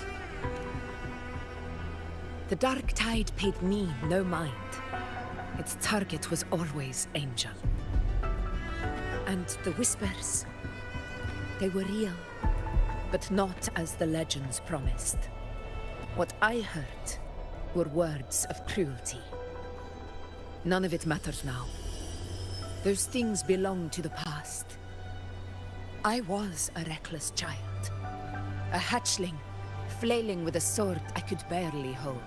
The dark tide paid me no mind. Its target was always Angel. And the whispers, they were real, but not as the legends promised. What I heard were words of cruelty. None of it matters now. Those things belong to the past. I was a reckless child. A hatchling, flailing with a sword I could barely hold.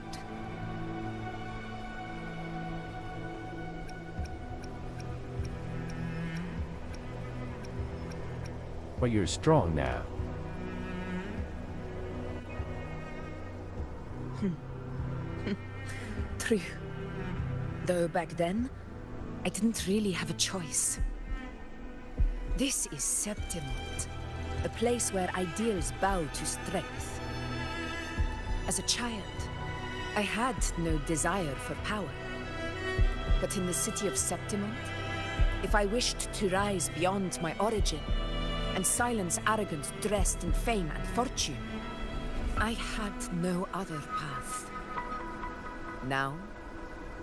But you're strong now. True. Though back then, I didn't really have a choice. This is Septimont, a place where ideals bow to strength. As a child, I had no desire for power. But in the city of Septimont, if I wished to rise beyond my origin and silence arrogance dressed in fame and fortune, I had no other path. Now,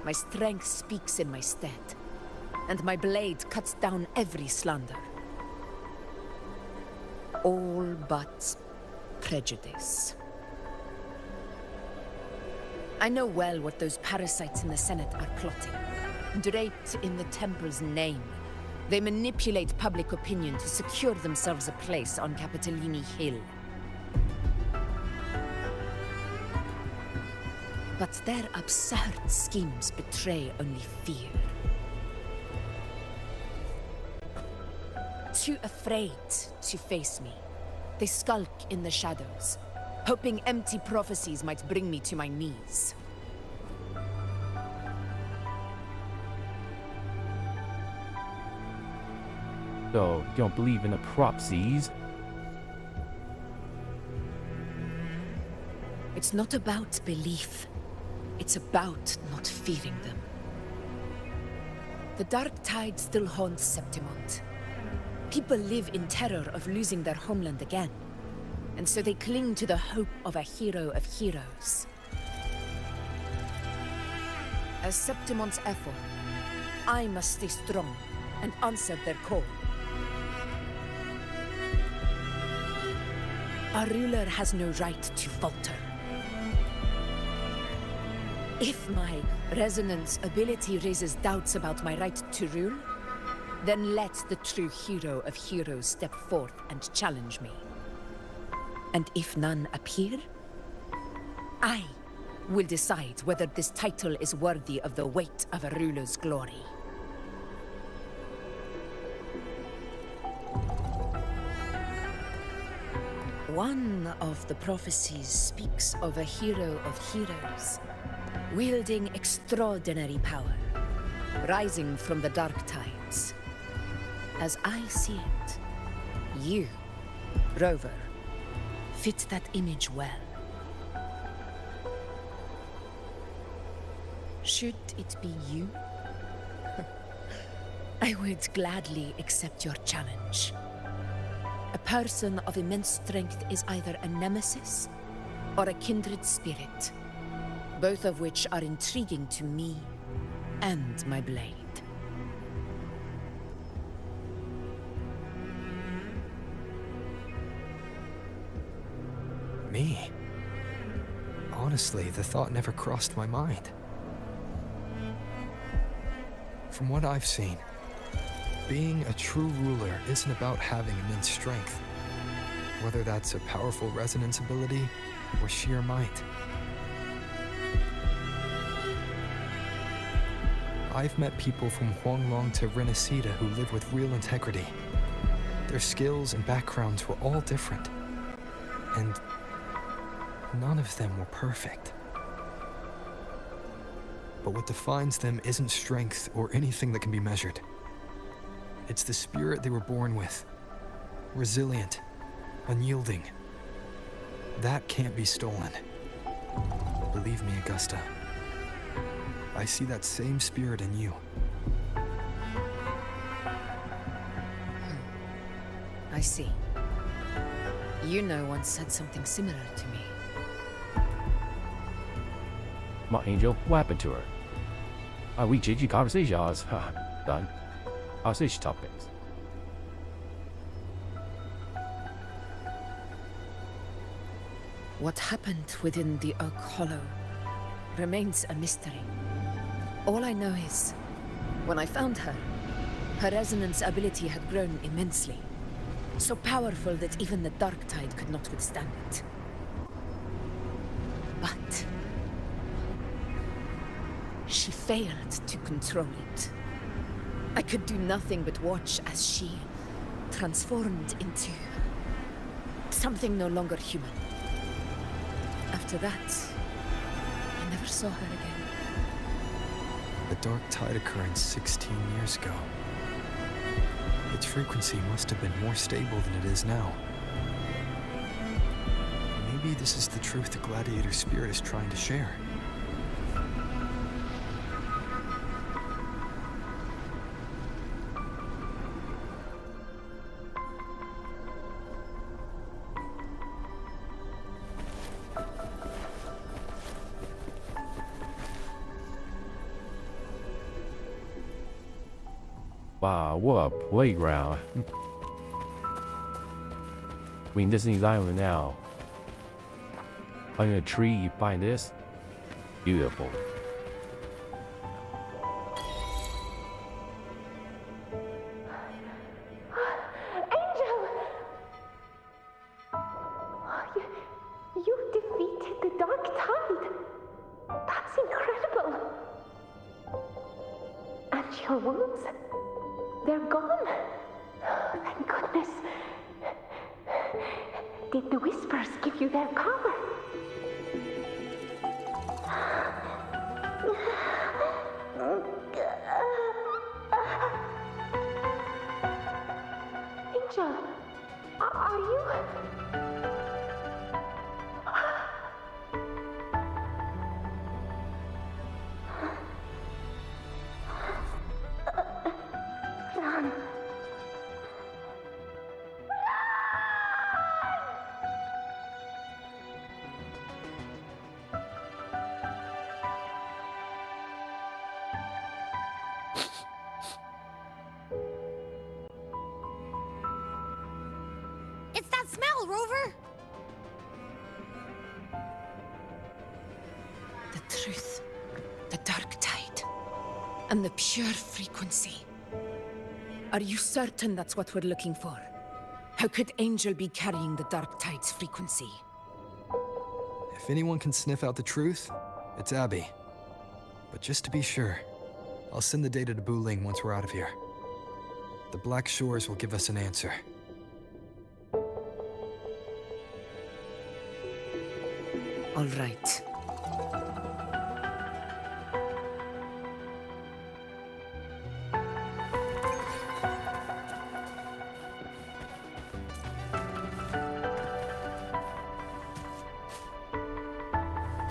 my strength speaks in my stead, and my blade cuts down every slander. All but prejudice. I know well what those parasites in the Senate are plotting. Draped in the Temple's name, they manipulate public opinion to secure themselves a place on Capitolini Hill. But their absurd schemes betray only fear. Too afraid to face me, they skulk in the shadows, hoping empty prophecies might bring me to my knees. So, you don't believe in the prophecies? It's not about belief. It's about not fearing them. The dark tide still haunts Septimont. People live in terror of losing their homeland again. and so they cling to the hope of a hero of heroes. As Septimon's Ephor, I must stay strong and answer their call. Our ruler has no right to falter. If my resonance ability raises doubts about my right to rule, then let the true hero of heroes step forth and challenge me. And if none appear, I will decide whether this title is worthy of the weight of a ruler's glory. One of the prophecies speaks of a hero of heroes, wielding extraordinary power, rising from the dark tides. As I see it, you, Rover, fit that image well. Should it be you, I would gladly accept your challenge. A person of immense strength is either a nemesis or a kindred spirit, both of which are intriguing to me and my blade. Me? Honestly, the thought never crossed my mind. From what I've seen, being a true ruler isn't about having immense strength, whether that's a powerful resonance ability or sheer might. I've met people from Huanglong to Renacida who live with real integrity. Their skills and backgrounds were all different, and none of them were perfect. But what defines them isn't strength or anything that can be measured. It's the spirit they were born with. Resilient, unyielding. That can't be stolen. Believe me, Augusta. I see that same spirit in you. I see. You know once said something similar to me. My angel, what happened to her? We GG conversations. Done. I'll switch topics. What happened within the Oak Hollow remains a mystery. All I know is, when I found her, her resonance ability had grown immensely. So powerful that even the Dark Tide could not withstand it. But she failed to control it. I could do nothing but watch as she transformed into something no longer human. After that, I never saw her again. The Dark Tide occurring 16 years ago. Its frequency must have been more stable than it is now. Maybe this is the truth the Gladiator spirit is trying to share. Wow, what a playground. We in Disney's Island now. Under a tree, you find this? Beautiful. Angel! You defeated the Dark Tide. That's incredible. And your wounds? They're gone. Thank goodness. Did the Whispers give you their power? Angel, are you... Run. It's that smell, Rover! The truth, the dark tide, and the pure frequency. Are you certain that's what we're looking for? How could Angel be carrying the dark tide's frequency? If anyone can sniff out the truth, it's Abby. But just to be sure, I'll send the data to Buling once we're out of here. The Black Shores will give us an answer. All right.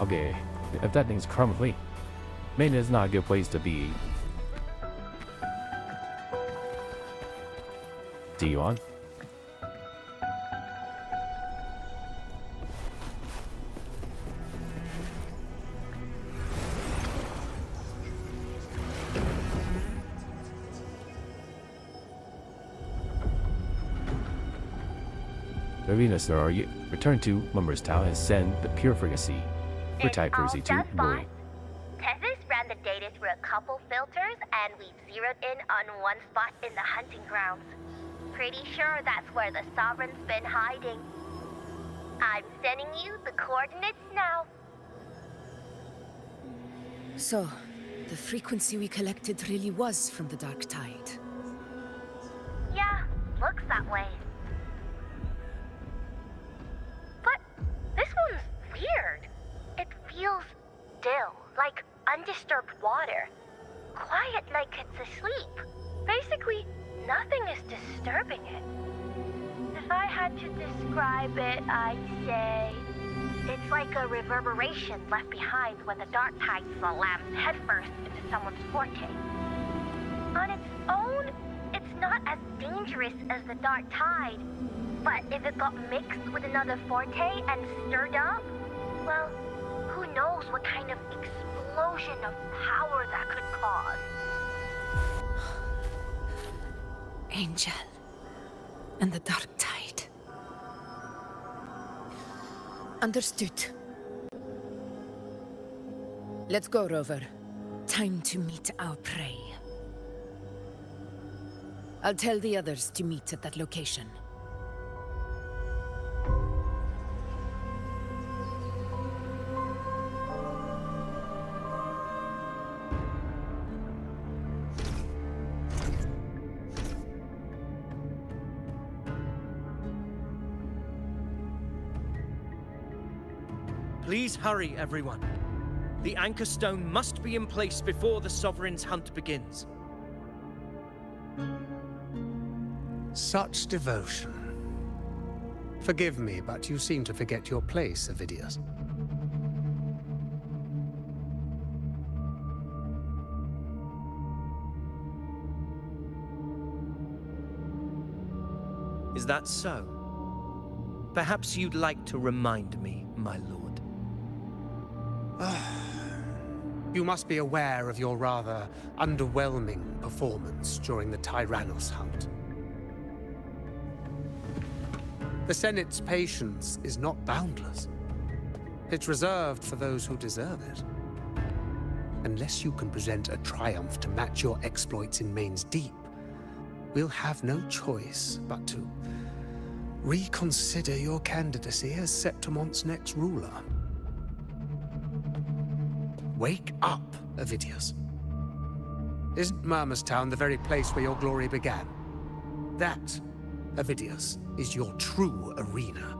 Okay, if that thing's crumbly, maybe it's not a good place to be. See you on? Ravina, sir, are you? Return to Lumberstown and send the pure frequency. For type frequency to Boy. Tethys ran the data through a couple filters, and we've zeroed in on one spot in the hunting grounds. Pretty sure that's where the Sovereign's been hiding. I'm sending you the coordinates now. So, the frequency we collected really was from the dark tide. Yeah, looks that way. But this one's weird. It feels still, like undisturbed water. Quiet like it's asleep. Basically, nothing is disturbing it. If I had to describe it, I'd say it's like a reverberation left behind when the dark tide slams headfirst into someone's forte. On its own, it's not as dangerous as the dark tide, but if it got mixed with another forte and stirred up, well, who knows what kind of explosion of power that could cause. Angel and the dark tide. Understood. Let's go, Rover. Time to meet our prey. I'll tell the others to meet at that location. Please hurry, everyone. The anchor stone must be in place before the Sovereign's hunt begins. Such devotion. Forgive me, but you seem to forget your place, Avidius. Is that so? Perhaps you'd like to remind me, my lord. You must be aware of your rather underwhelming performance during the Tyrannos hunt. The Senate's patience is not boundless. It's reserved for those who deserve it. Unless you can present a triumph to match your exploits in Main's Deep, we'll have no choice but to reconsider your candidacy as Septimon's next ruler. Wake up, Avidius. Isn't Murmustown the very place where your glory began? That, Avidius, is your true arena.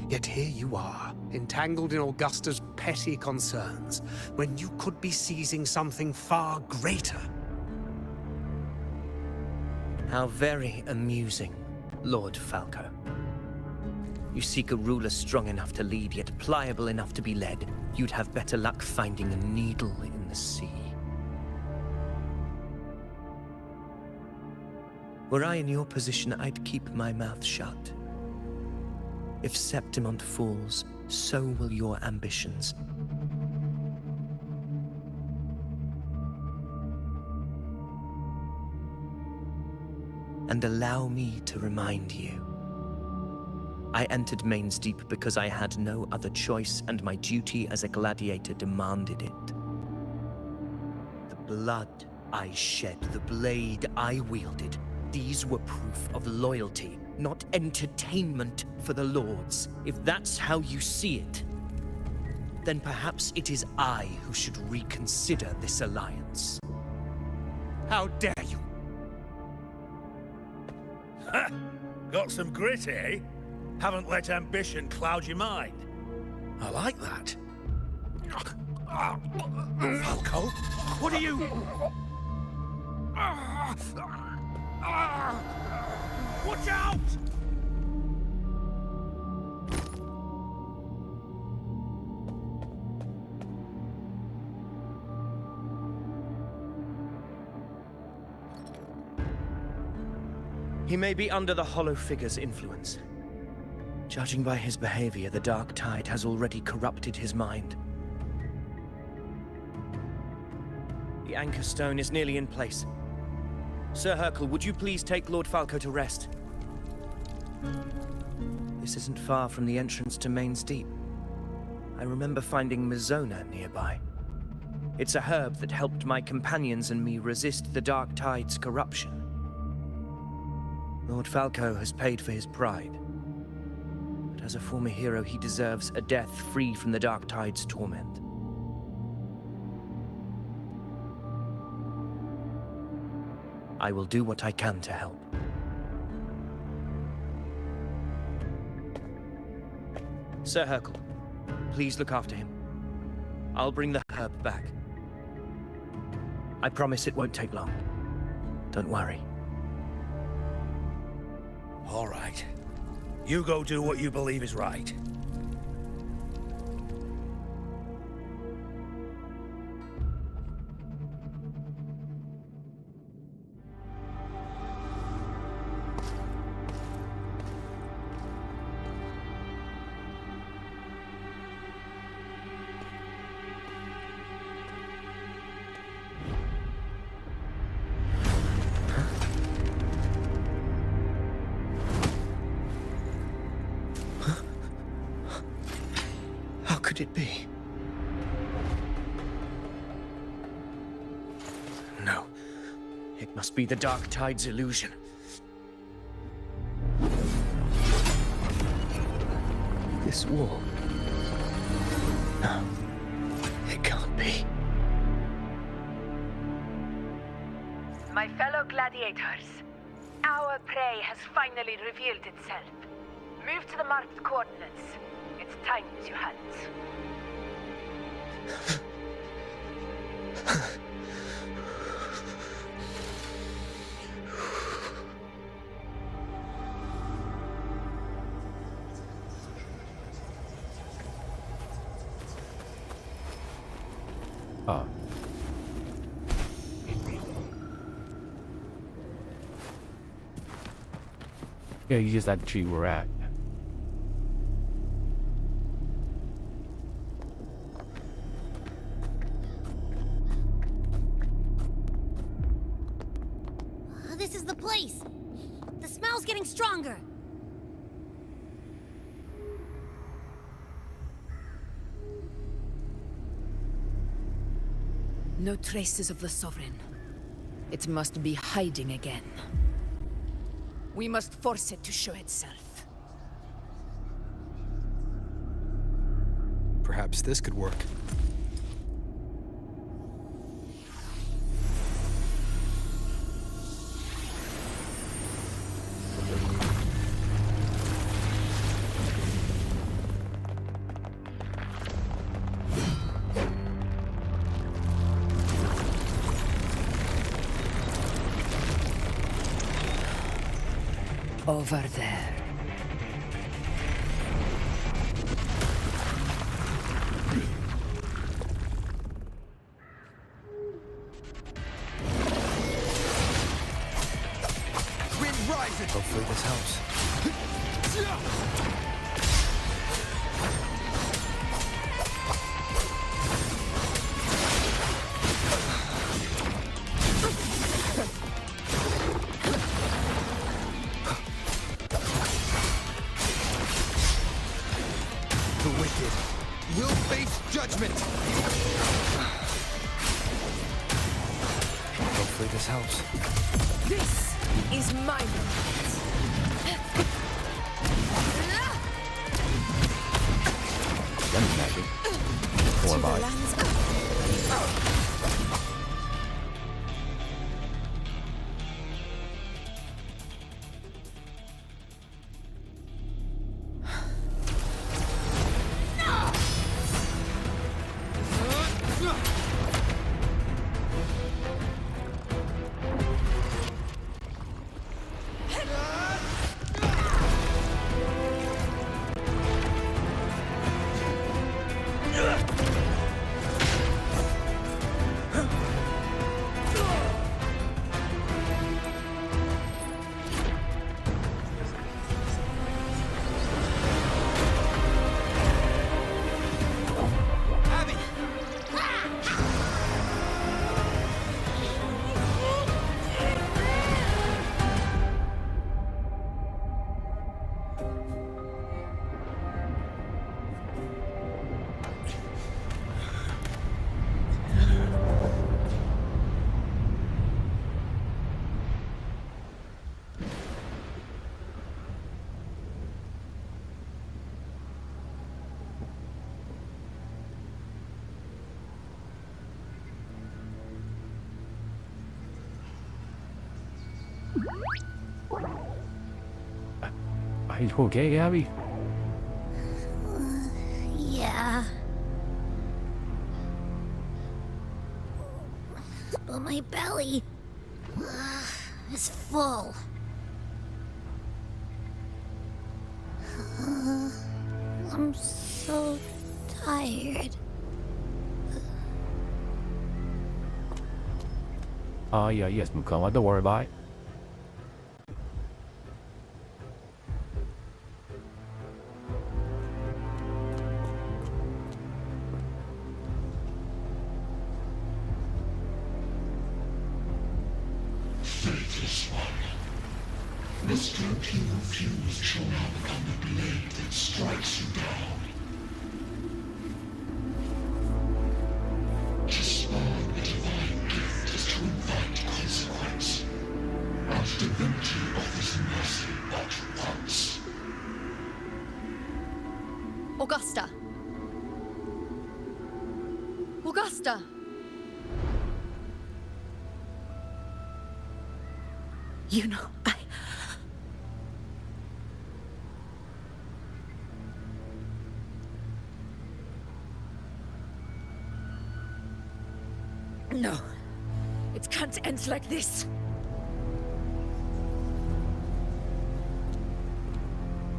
Yet here you are, entangled in Augusta's petty concerns, when you could be seizing something far greater. How very amusing, Lord Falco. You seek a ruler strong enough to lead, yet pliable enough to be led. You'd have better luck finding a needle in the sea. Were I in your position, I'd keep my mouth shut. If Septimont falls, so will your ambitions. And allow me to remind you. I entered Main's Deep because I had no other choice, and my duty as a gladiator demanded it. The blood I shed, the blade I wielded, these were proof of loyalty, not entertainment for the Lords. If that's how you see it, then perhaps it is I who should reconsider this alliance. How dare you! Ha! Got some grit, eh? Haven't let ambition cloud your mind. I like that. Falco, what are you... Watch out! He may be under the Hollow Figure's influence. Judging by his behavior, the Dark Tide has already corrupted his mind. The Anchor Stone is nearly in place. Sir Hercule, would you please take Lord Falco to rest? This isn't far from the entrance to Main's Deep. I remember finding Mizona nearby. It's a herb that helped my companions and me resist the Dark Tide's corruption. Lord Falco has paid for his pride. But as a former hero, he deserves a death free from the Dark Tide's torment. I will do what I can to help. Sir Hercule, please look after him. I'll bring the herb back. I promise it won't take long. Don't worry. All right. You go do what you believe is right. How could it be? No. It must be the Dark Tide's illusion. This wall. No. It can't be. My fellow gladiators, our prey has finally revealed itself. Move to the marked coordinates. It's time to hunt. Oh. Yeah, you just at the tree we're at. This is the place. The smell's getting stronger. No traces of the Sovereign. It must be hiding again. We must force it to show itself. Perhaps this could work. Over there. Wind rising! Hopefully this helps. will face judgment. Hopefully this helps. This is my moment. Lemon magic. Or by. Are you okay, Abby? Yeah. But my belly is full. I'm so tired. Yeah, yes, Mukama, don't worry about it. Faithless one. Mr. King refused shall now become the blade that strikes you down. To spawn a divine gift is to invite consequence. And divinity offers mercy but once. Augusta. Augusta. You know, No. It can't end like this.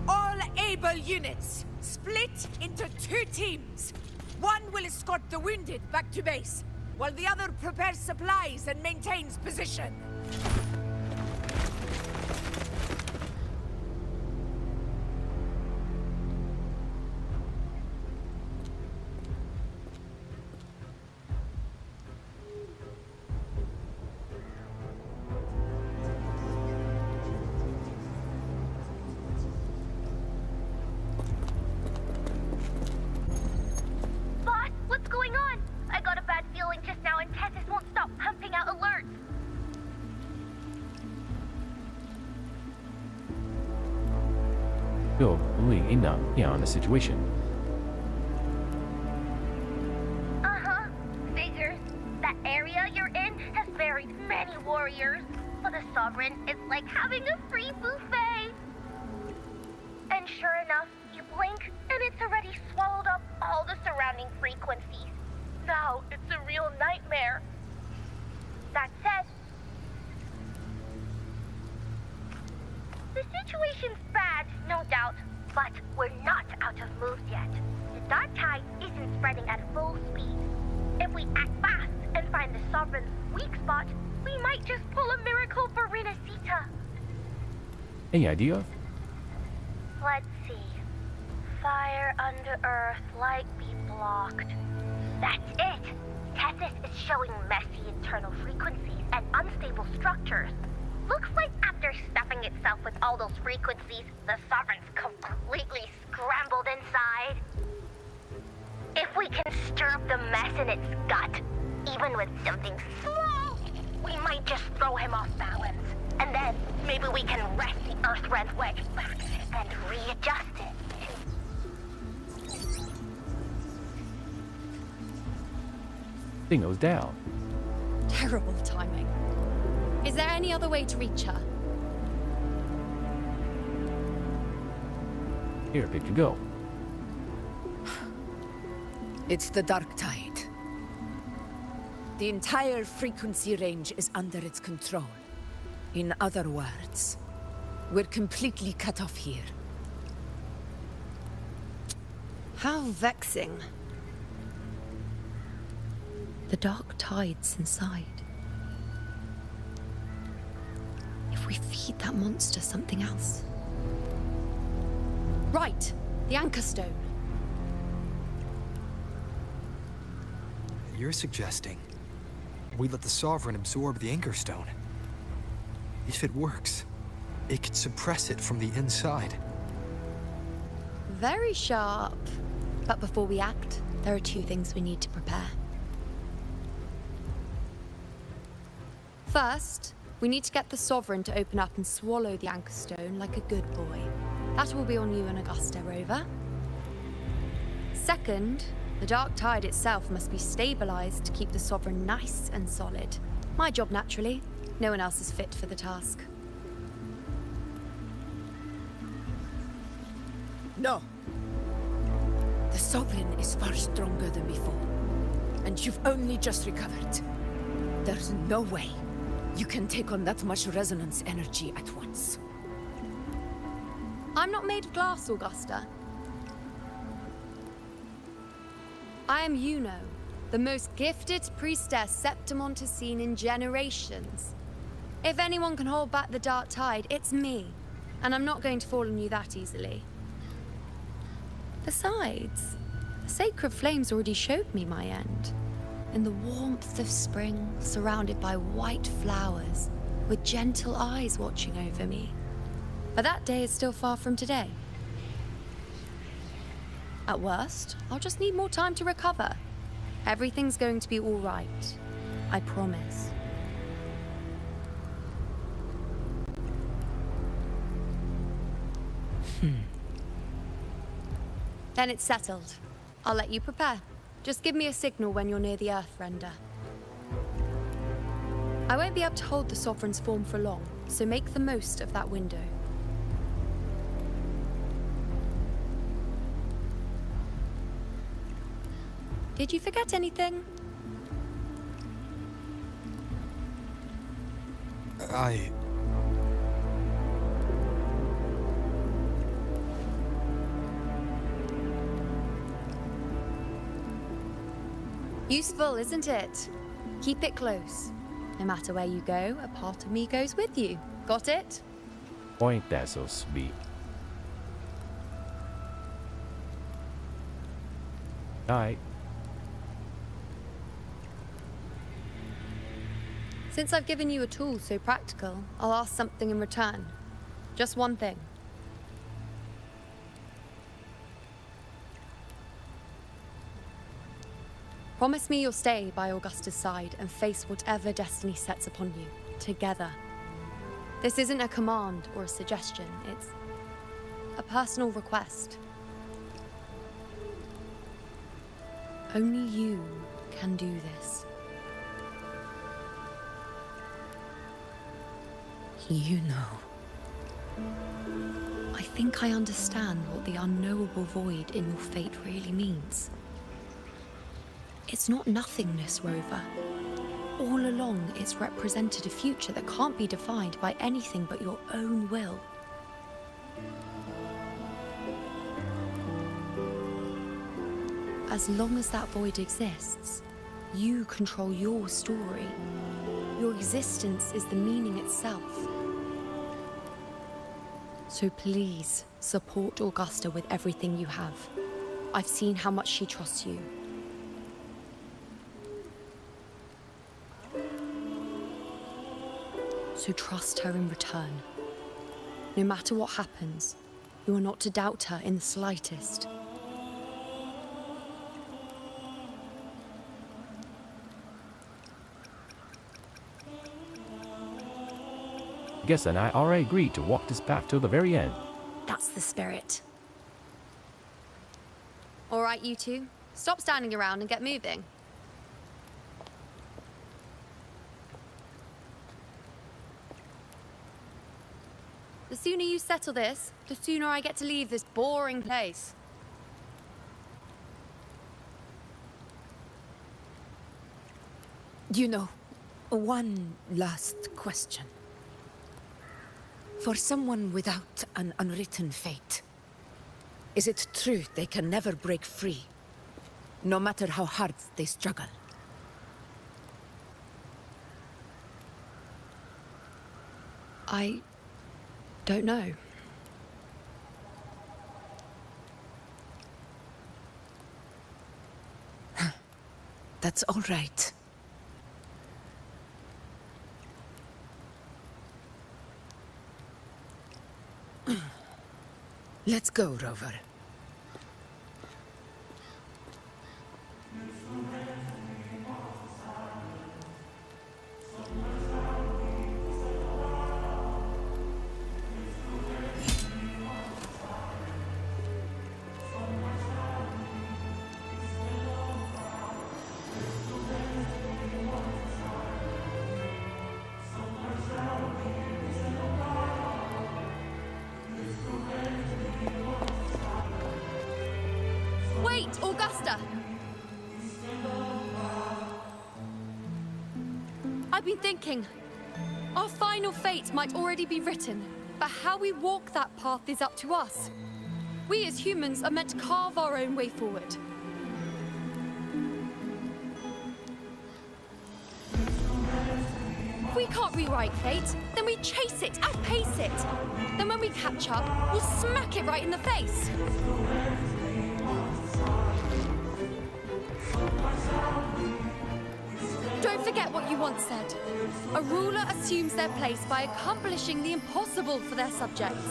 All able units, split into 2 teams. One will escort the wounded back to base, while the other prepares supplies and maintains position. Boss, what's going on? I got a bad feeling just now and Tessus won't stop pumping out alerts. You're really on the situation. Uh-huh. Figures. That area you're in has buried many warriors. For the Sovereign, it's like having a free buffet. And sure enough, you blink, and it's already swallowed up all the surrounding frequencies. Now, it's a real nightmare. That said, the situation's bad, no doubt, but we're not out of moves yet. The dark tide isn't spreading at full speed. If we act fast and find the Sovereign's weak spot, we might just pull a miracle for Renacita. Any idea? Let's see. Fire under earth, light be blocked. That's it! Tessus is showing messy internal frequencies and unstable structures. Looks like after stuffing itself with all those frequencies, the Sovereign's completely scrambled inside. If we can stir up the mess in its gut, even with something small, we might just throw him off balance. And then maybe we can wrest the Earthren's wedge back and readjust it. Thing goes down. Terrible timing. Is there any other way to reach her? Here, picture go. It's the dark tide. The entire frequency range is under its control. In other words, we're completely cut off here. How vexing. The dark tide's inside. If we feed that monster something else. Right, the anchor stone. You're suggesting we let the Sovereign absorb the Anchor Stone. If it works, it could suppress it from the inside. Very sharp. But before we act, there are two things we need to prepare. First, we need to get the Sovereign to open up and swallow the Anchor Stone like a good boy. That will be on you and Augusta, Rover. Second, the dark tide itself must be stabilized to keep the Sovereign nice and solid. My job, naturally. No one else is fit for the task. No. The Sovereign is far stronger than before. And you've only just recovered. There's no way you can take on that much resonance energy at once. I'm not made of glass, Augusta. I am Yuno, the most gifted priestess Septimont has seen in generations. If anyone can hold back the dark tide, it's me. And I'm not going to fall on you that easily. Besides, the sacred flames already showed me my end. In the warmth of spring, surrounded by white flowers, with gentle eyes watching over me. But that day is still far from today. At worst, I'll just need more time to recover. Everything's going to be all right. I promise. Then it's settled. I'll let you prepare. Just give me a signal when you're near the Earthrender. I won't be able to hold the Sovereign's form for long, so make the most of that window. Did you forget anything? Useful, isn't it? Keep it close. No matter where you go, a part of me goes with you. Got it? Ain't that so sweet? Night. Since I've given you a tool so practical, I'll ask something in return. Just one thing. Promise me you'll stay by Augusta's side and face whatever destiny sets upon you, together. This isn't a command or a suggestion, it's a personal request. Only you can do this. You know. I think I understand what the unknowable void in your fate really means. It's not nothingness, Rover. All along, it's represented a future that can't be defined by anything but your own will. As long as that void exists, you control your story. Your existence is the meaning itself. So please, support Augusta with everything you have. I've seen how much she trusts you. So trust her in return. No matter what happens, you are not to doubt her in the slightest. Guess then I already agreed to walk this path till the very end. That's the spirit. All right, you two. Stop standing around and get moving. The sooner you settle this, the sooner I get to leave this boring place. You know, one last question. For someone without an unwritten fate, is it true they can never break free, no matter how hard they struggle? I don't know. That's all right. Let's go, Rover. Wait, Augusta! I've been thinking. Our final fate might already be written, but how we walk that path is up to us. We as humans are meant to carve our own way forward. If we can't rewrite fate, then we chase it, outpace it. Then when we catch up, we'll smack it right in the face. Don't forget what you once said. A ruler assumes their place by accomplishing the impossible for their subjects.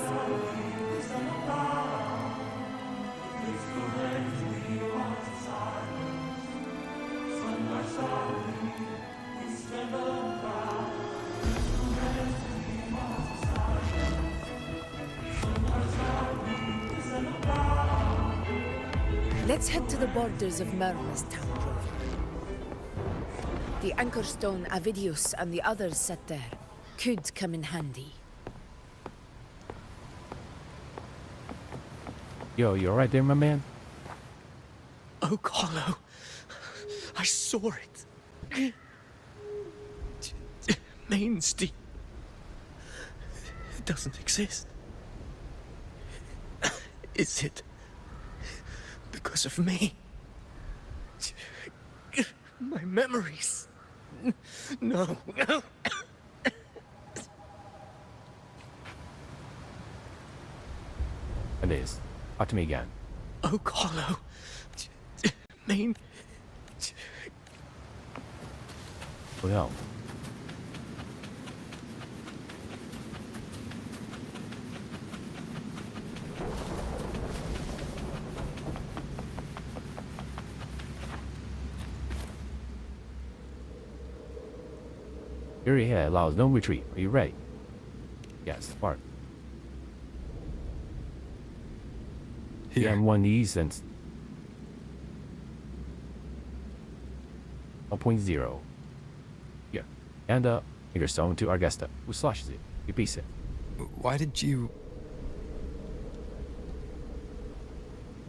Let's head to the borders of Merma's town, Rover. The anchor stone Avidius and the others set there could come in handy. Yo, you alright there, my man? Oh, Carlo. I saw it. Mainstay. It doesn't exist. Is it because of me? My memories. No. It is. Talk to me again. Oh, Carlo. Main. Oh no. Area here allows no retreat. Are you ready? Yes, smart. Here. PM1E since 1.0. Yeah. And anchor stone to Augusta, who slashes it. You piece it. Why did you...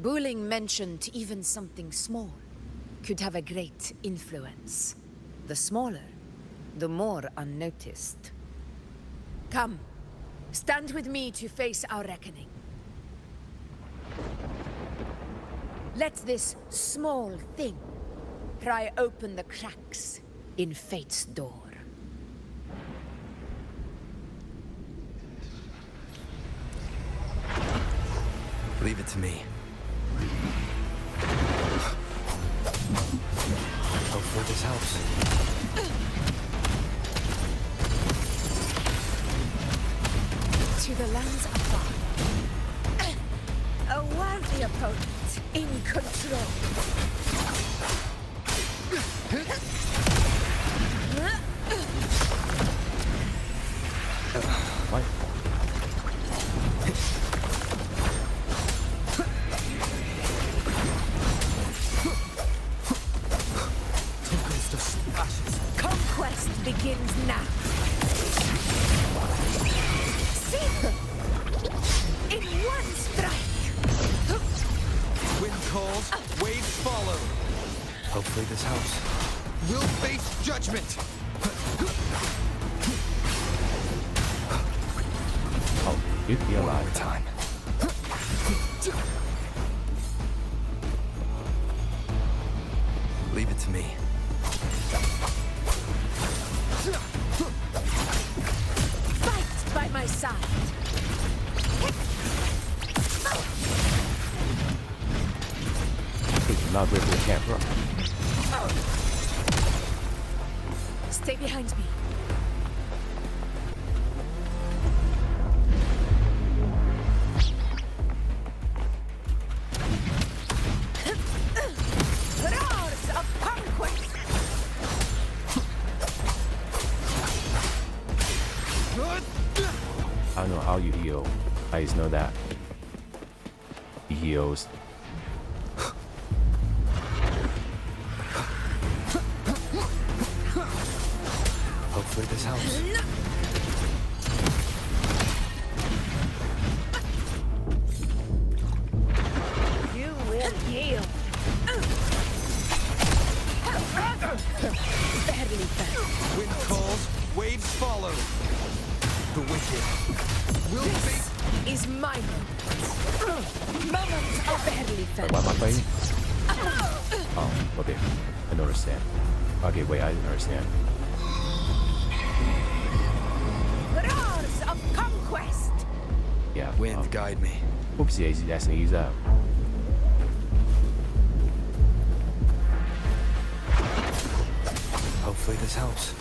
Booling mentioned even something small could have a great influence. The smaller, the more unnoticed. Come, stand with me to face our reckoning. Let this small thing pry open the cracks in fate's door. Leave it to me. Hopefully this helps. To the lands above. A worthy opponent in control. Hopefully this helps. We'll face judgment! Oh, you'd be alive. One more time. Leave it to me. Fight by my side. Please, not rip the camera. Stay behind me. Roars of conquest! I don't know how you heal. I just know that. He heals. Hopefully this helps. You will yield. Barely fell. Wind calls, waves follow. The wicked will face. Is my moment. Moment of barely fell. Why am I fighting? Oh, okay. I don't understand. Okay, wait, I didn't understand. Roars of conquest! Yeah. Wind, guide me. Oopsie daisy, that's gonna use that. Hopefully this helps.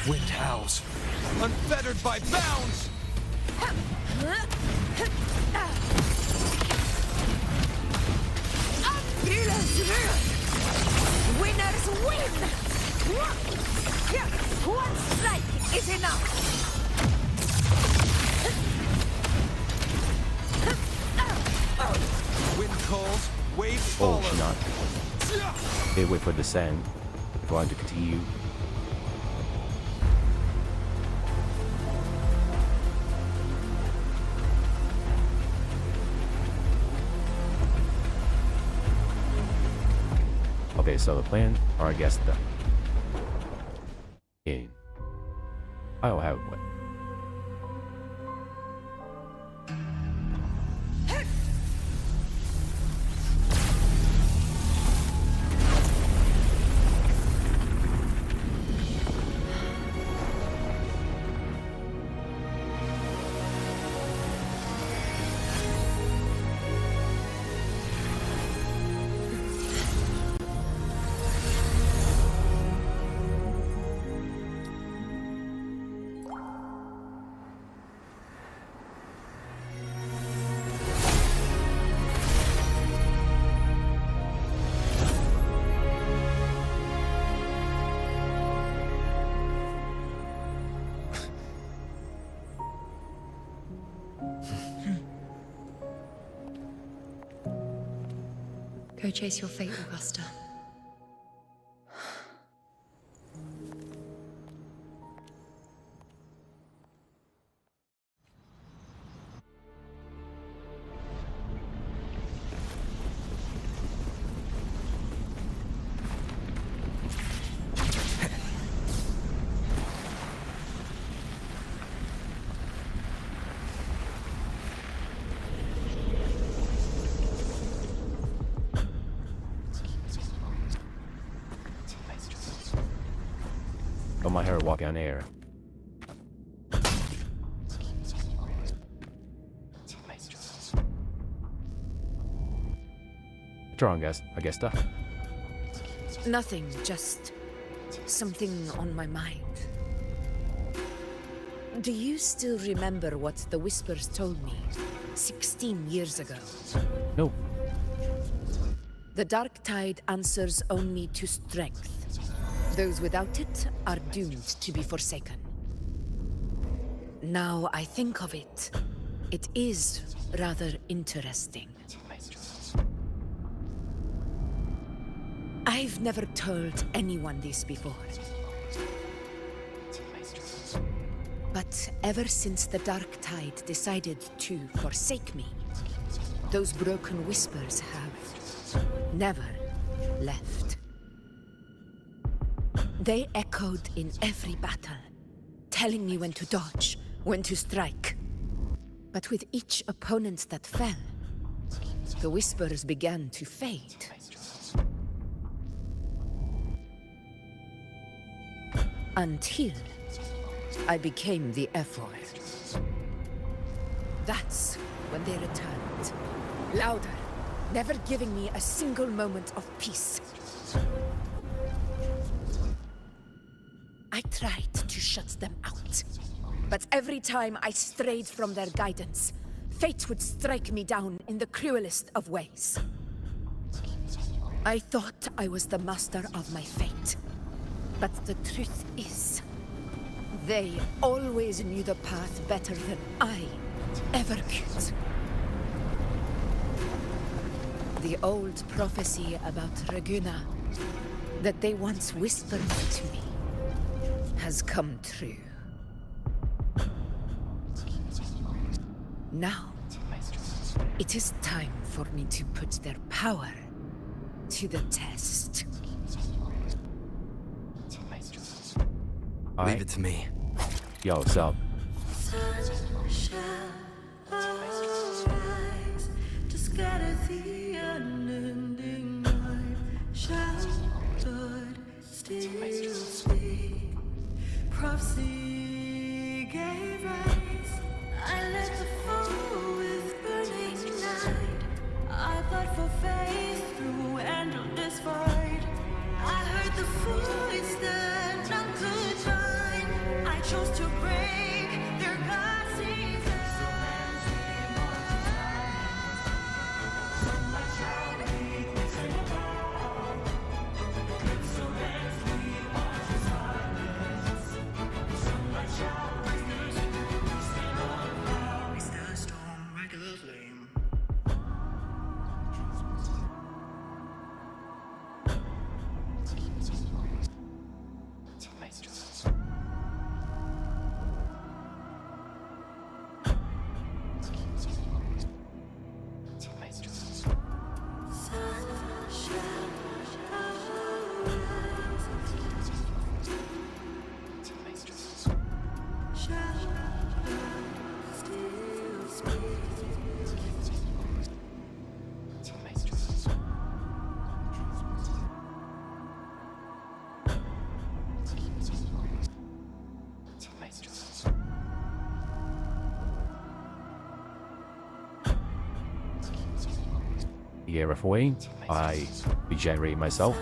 Wind howls. Unfettered by bounds! Umbrellas rule! Winners win! One strike is enough! Wind calls, waves Oh, follow. not. Okay, wait for descent. If I want to continue. Okay, so the plan, or I guess the in. I don't have one. Go chase your fate, Augusta. Oh, my hair walking on air. Strong, I guess that. Nothing, just something on my mind. Do you still remember what the Whispers told me 16 years ago? No. The dark tide answers only to strength. Those without it are doomed to be forsaken. Now I think of it, it is rather interesting. I've never told anyone this before. But ever since the dark tide decided to forsake me, Those broken whispers have never left. They echoed in every battle, telling me when to dodge, when to strike. But with each opponent that fell, the whispers began to fade. Until I became the F-word. That's when they returned. Louder, never giving me a single moment of peace. I tried to shut them out, but every time I strayed from their guidance, fate would strike me down in the cruelest of ways. I thought I was the master of my fate, but the truth is, they always knew the path better than I ever could. The old prophecy about Raguna, that they once whispered to me, has come true. Now, it is time for me to put their power to the test. Leave it to me. Yo, what's up? Prophecy gave rise. I led the foe with burning night. I fought for faith through endless fight. I heard the voice that none could find. I chose to break their God's Year of Wayne, I regenerate myself.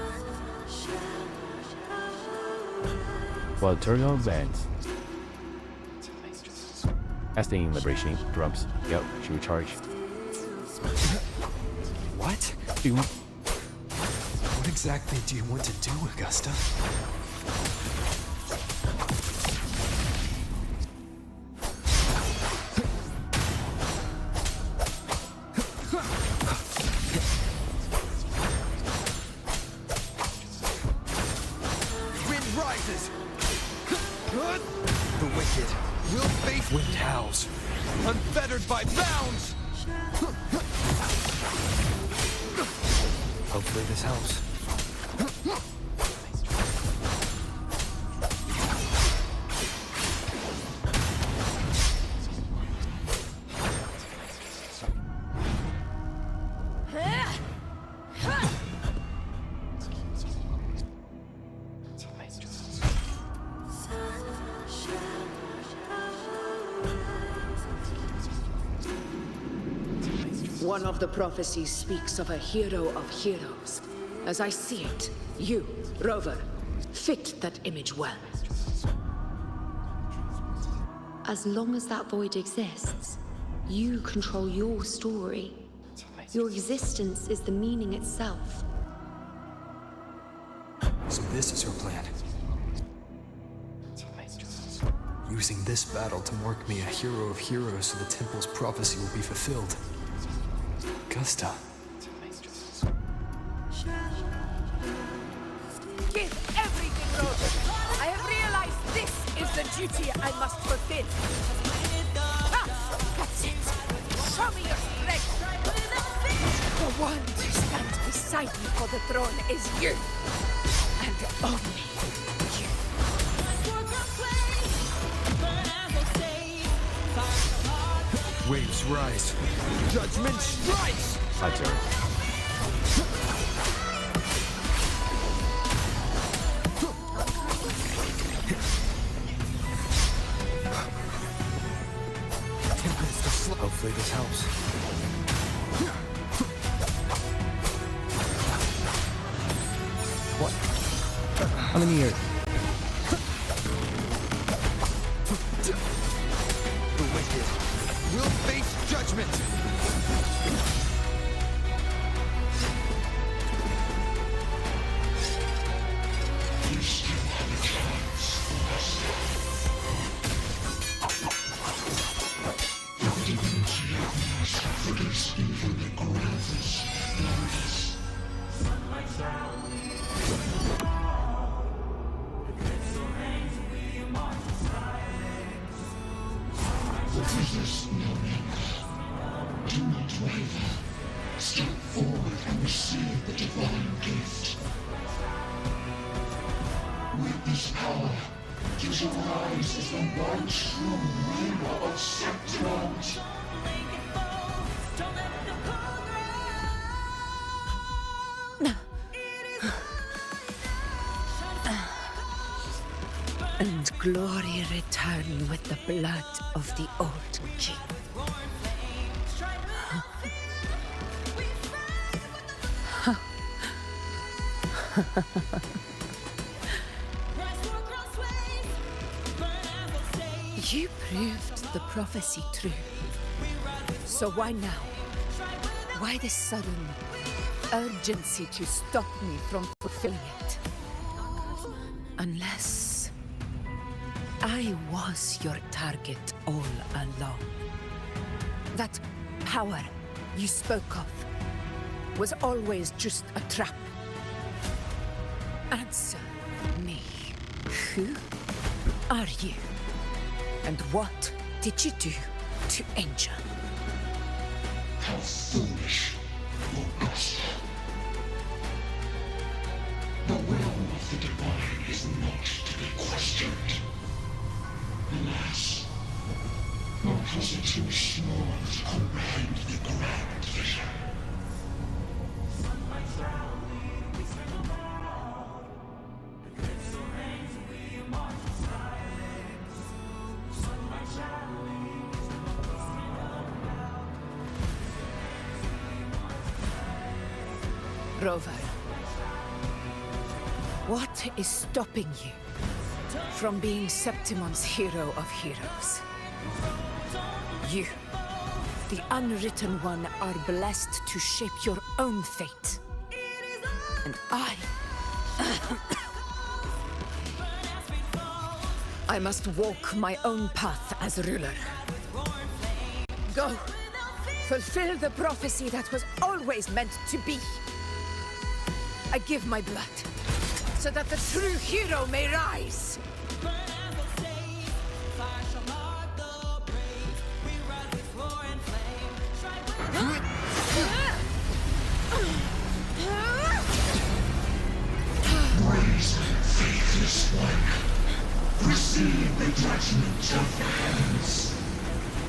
While turning on bands. As the liberation drums, yep, she recharge. What? What exactly do you want to do, Augusta? Unfettered by bounds! Hopefully this helps. One of the prophecies speaks of a hero of heroes. As I see it, you, Rover, fit that image well. As long as that void exists, you control your story. Your existence is the meaning itself. So this is her plan. Using this battle to mark me a hero of heroes so the temple's prophecy will be fulfilled. Augusta. Give everything, Rover. I have realized this is the duty I must fulfill. Ah, that's it. Show me your strength! The one to stand beside me for the throne is you! And only you. Waves rise. Judgment strikes! My turn. Hopefully this helps. What? I'm in here. The wicked will face judgment! You still have a chance for yourself. The divinity of my suffrages even the gravest illness. Resist no longer. Do not waver. Step forward and receive the divine gift. With this power, you shall rise as the one true ruler of Septimont. And glory return with the blood of the old king. You proved the prophecy true. So why now? Why this sudden urgency to stop me from fulfilling it? Unless I was your target all along. That power you spoke of was always just a trap. Answer me. Who are you? And what did you do to Angel? How foolish, Augusta. The will of the divine is not to be questioned. Alas, your was too small to comprehend the grand vision. Rover, what is stopping you from being Septimon's hero of heroes? You, the unwritten one, are blessed to shape your own fate. And I must walk my own path as ruler. Go, fulfill the prophecy that was always meant to be. I give my blood, so that the true hero may rise. Raise, faithless one. Receive the judgment of the heavens.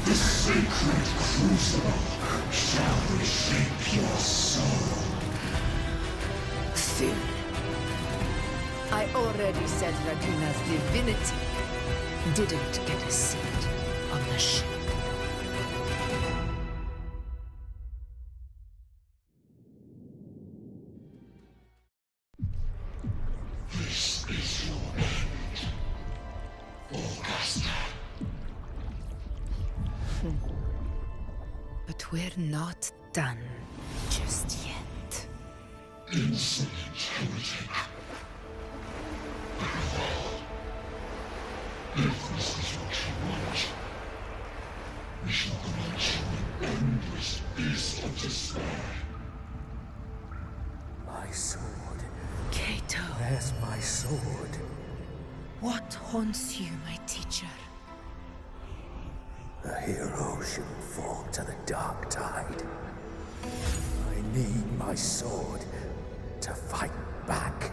The sacred crucible shall reshape your soul. Fool. I already said Raguna's divinity didn't get a seat on the ship. This is your end, Augusta. But we're not done just yet. Insolent heretic. Above all, if this is what you want, we shall grant you an endless beast of despair. My sword. Cato. Where's my sword? What haunts you, my teacher? A hero shouldn't fall to the dark tide. I need my sword to fight back.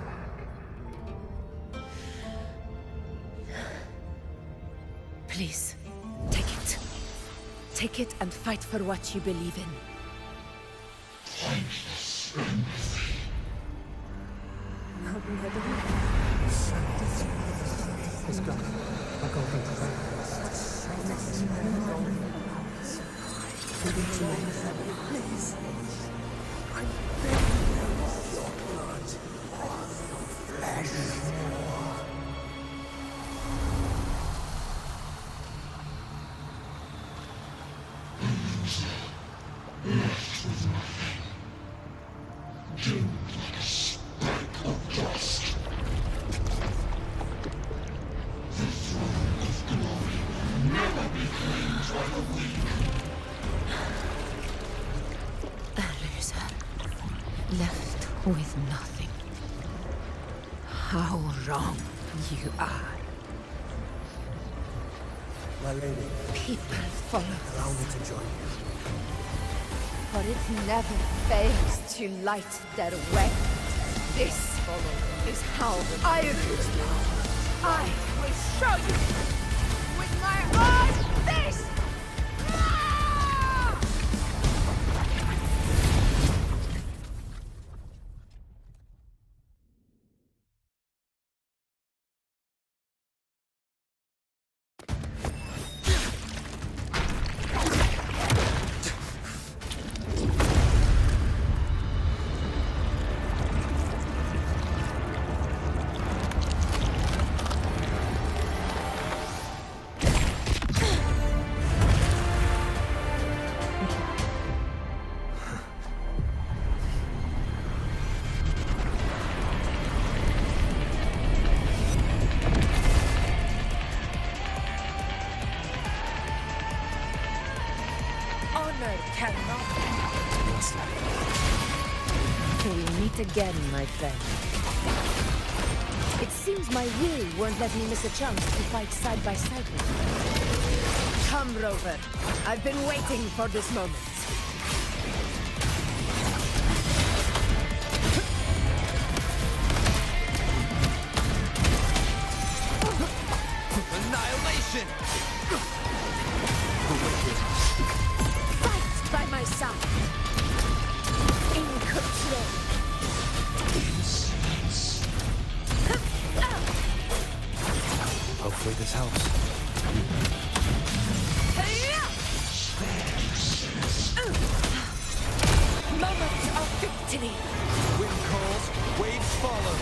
Please, take it. Take it and fight for what you believe in. Please. I beg your blood, your flesh. Left with nothing. How wrong you are. My lady. People follow Allow me to join you. For it never fails to light their way. This is how I rule. I will show you with my own face! We meet again, my friend. It seems my will won't let me miss a chance to fight side by side with you. Come, Rover. I've been waiting for this moment. Annihilation! Fight by my side. In control. Hopefully this helps. Moment of victory. Wind calls, waves follow.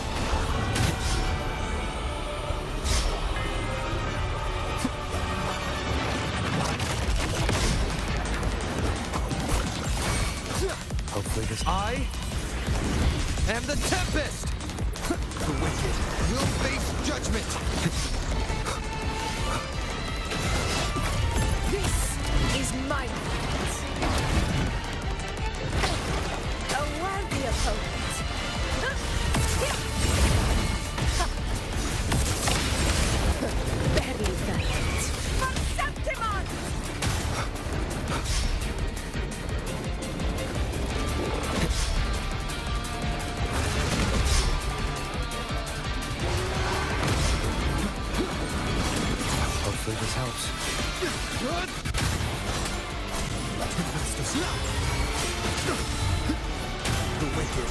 Hopefully this... I am the Tempest! The wicked will face judgment! This is my moment. A worthy opponent. Barely valiant. Septimon! Hopefully this helps. Good! The wicked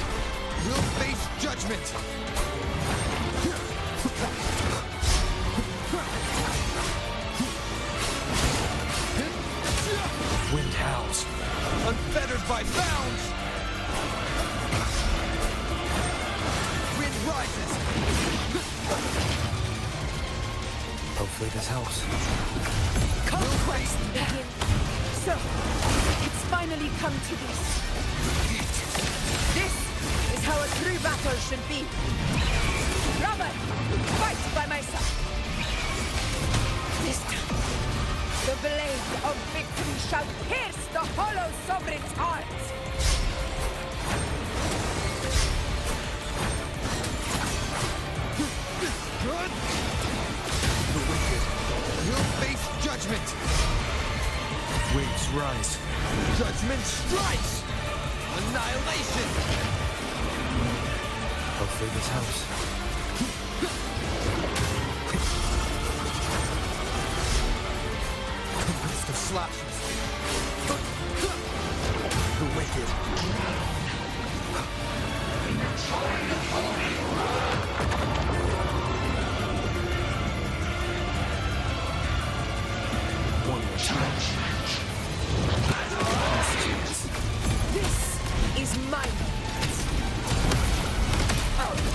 will face judgment! Wind howls, unfettered by bounds! Wind rises! Hopefully this helps. Conquest begins. So, it's finally come to this. This is how a true battle should be. Robert, fight by my side. This time, the blade of victory shall pierce the hollow sovereign's heart. Good! The wicked will face judgment! Waves rise. Judgment strikes! Annihilation! Hopefully this helps. Tempest of slashes. The wicked. One more time. This is my moment.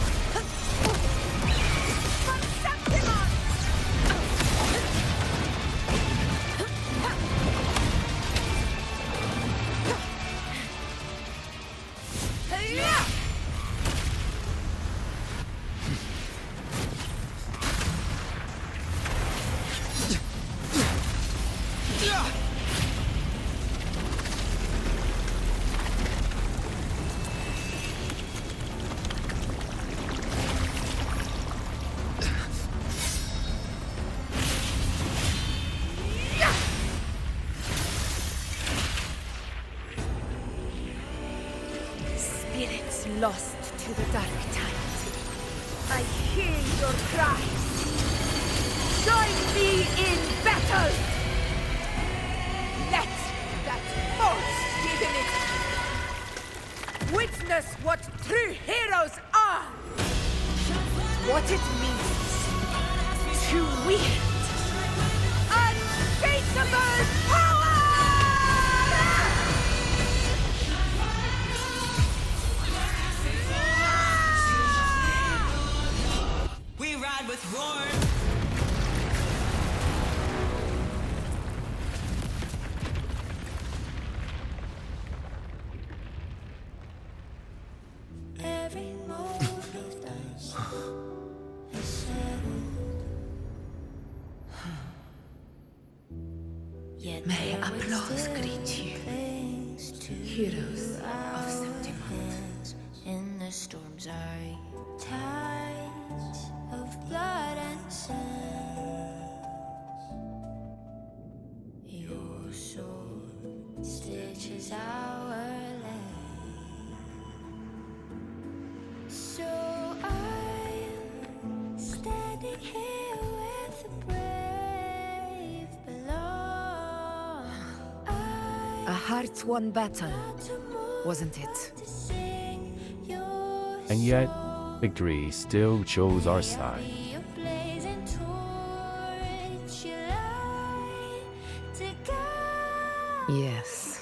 Spirits lost to the dark tide. I hear your cries. Join me in battle! Let that force divinity witness what true heroes are! What it means to wield unshakable power! We ride with roar. Every moment of dance is settled. Yet May applause greet you, heroes of Septimont. In the storm's eye, tides of blood and sand. Your sword stitches our land. So I'm standing here with the brave below. A hard-won battle, wasn't it? And yet, victory still chose our side. Yes.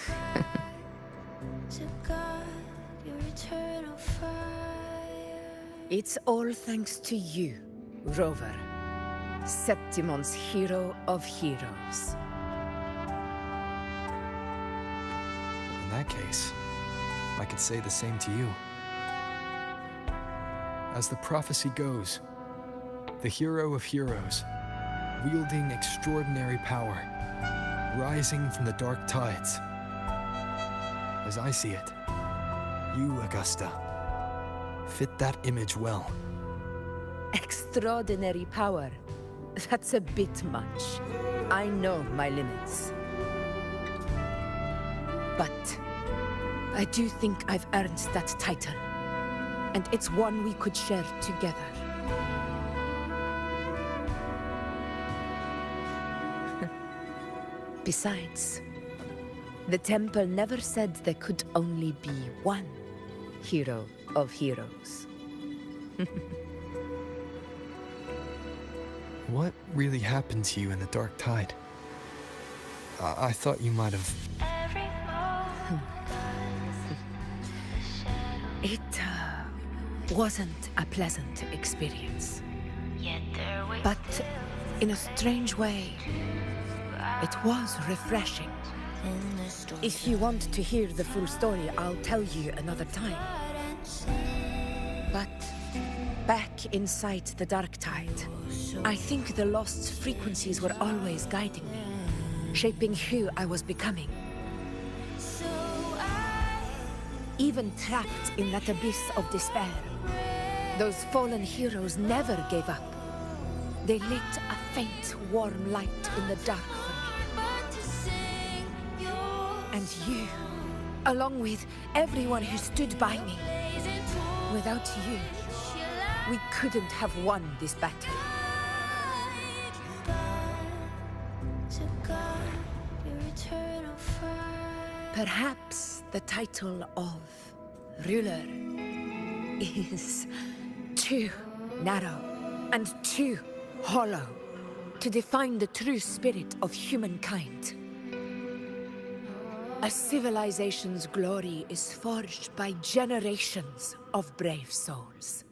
It's all thanks to you, Rover, Septimon's hero of heroes. In that case, I could say the same to you. As the prophecy goes, the hero of heroes, wielding extraordinary power, rising from the dark tides. As I see it, you, Augusta, fit that image well. Extraordinary power. That's a bit much. I know my limits. But I do think I've earned that title. And it's one we could share together. Besides, the temple never said there could only be one hero of heroes. What really happened to you in the dark tide? I thought you might have... It wasn't a pleasant experience. But in a strange way, it was refreshing. If you want to hear the full story, I'll tell you another time. But back inside the dark tide, I think the lost frequencies were always guiding me, shaping who I was becoming. Even trapped in that abyss of despair, those fallen heroes never gave up. They lit a faint, warm light in the dark for me. And you, along with everyone who stood by me. Without you, we couldn't have won this battle. Perhaps the title of ruler is too narrow and too hollow to define the true spirit of humankind. A civilization's glory is forged by generations of brave souls.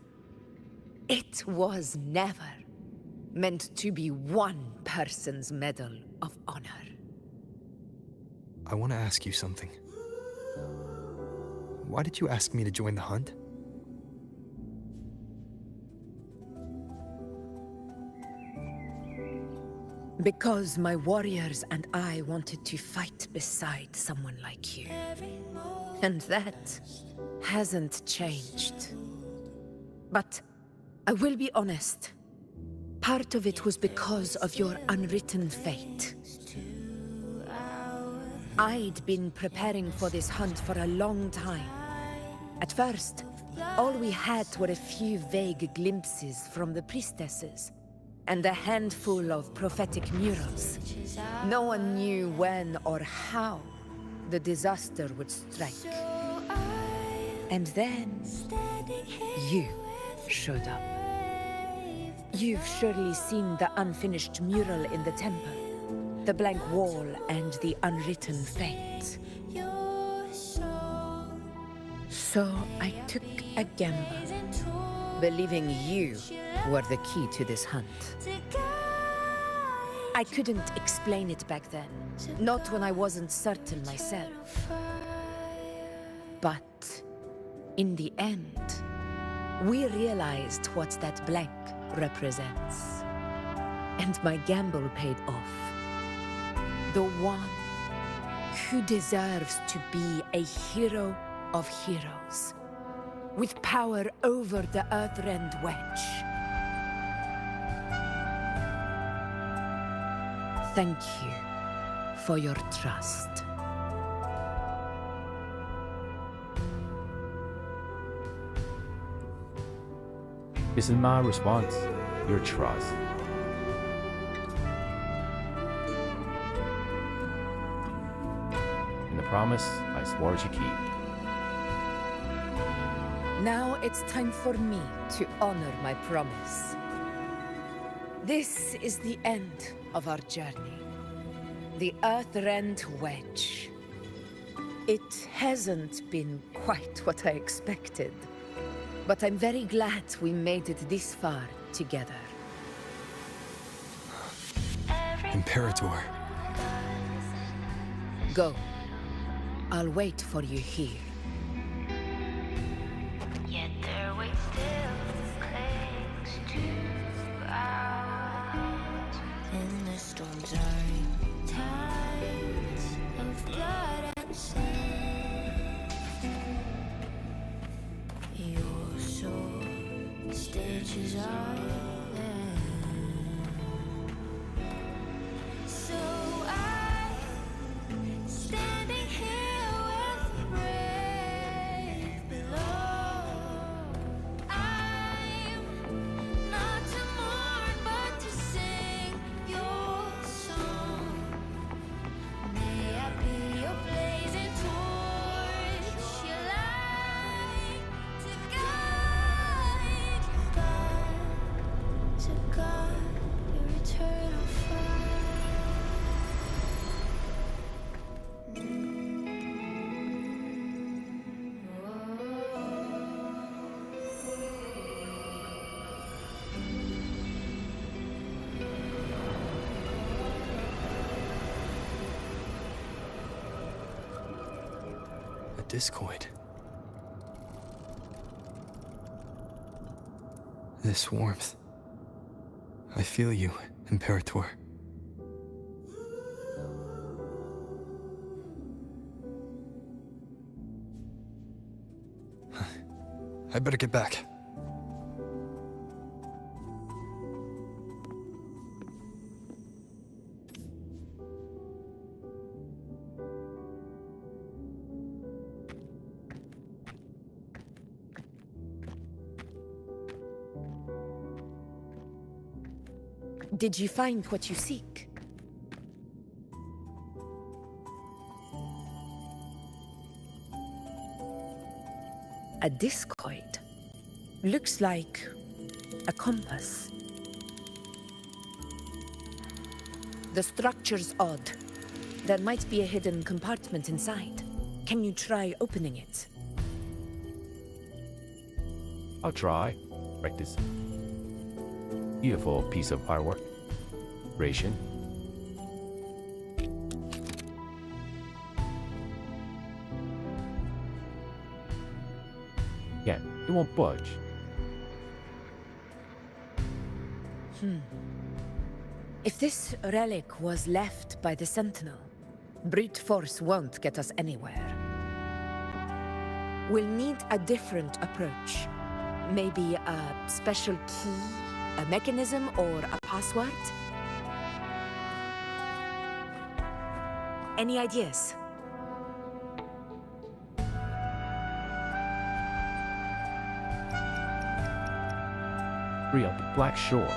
It was never meant to be one person's medal of honor. I want to ask you something. Why did you ask me to join the hunt? Because my warriors and I wanted to fight beside someone like you. And that hasn't changed. But I will be honest. Part of it was because of your unwritten fate. I'd been preparing for this hunt for a long time. At first, all we had were a few vague glimpses from the priestesses, and a handful of prophetic murals. No one knew when or how the disaster would strike. And then, you showed up. You've surely seen the unfinished mural in the temple, the blank wall and the unwritten fate. So I took a gamble, believing you were the key to this hunt. I couldn't explain it back then, not when I wasn't certain myself. But in the end, we realized what that blank represents. And my gamble paid off. The one who deserves to be a hero of heroes, with power over the Earthrend Wedge. Thank you for your trust. This is my response. Your trust. And the promise I swore to keep. Now it's time for me to honor my promise. This is the end of our journey. The Earthrend Wedge. It hasn't been quite what I expected, but I'm very glad we made it this far together. Imperator. Go. I'll wait for you here. Yet their weight still clings to ours. In the storms are tides of blood and sin. Your soul stitches are there. So I'm standing here with the brave below. I'm not to mourn, but to sing your song. May I be your blazing torch, your light to guide you back to God, your eternal fire. A discoid. This warmth. I feel you, Imperator. I better get back. Did you find what you seek? A discoid. Looks like a compass. The structure's odd. There might be a hidden compartment inside. Can you try opening it? I'll try. Practice. Beautiful piece of artwork. Ration. Yeah, it won't budge. If this relic was left by the Sentinel, brute force won't get us anywhere. We'll need a different approach. Maybe a special key, a mechanism, or a password? Any ideas? Free up the Black Shore.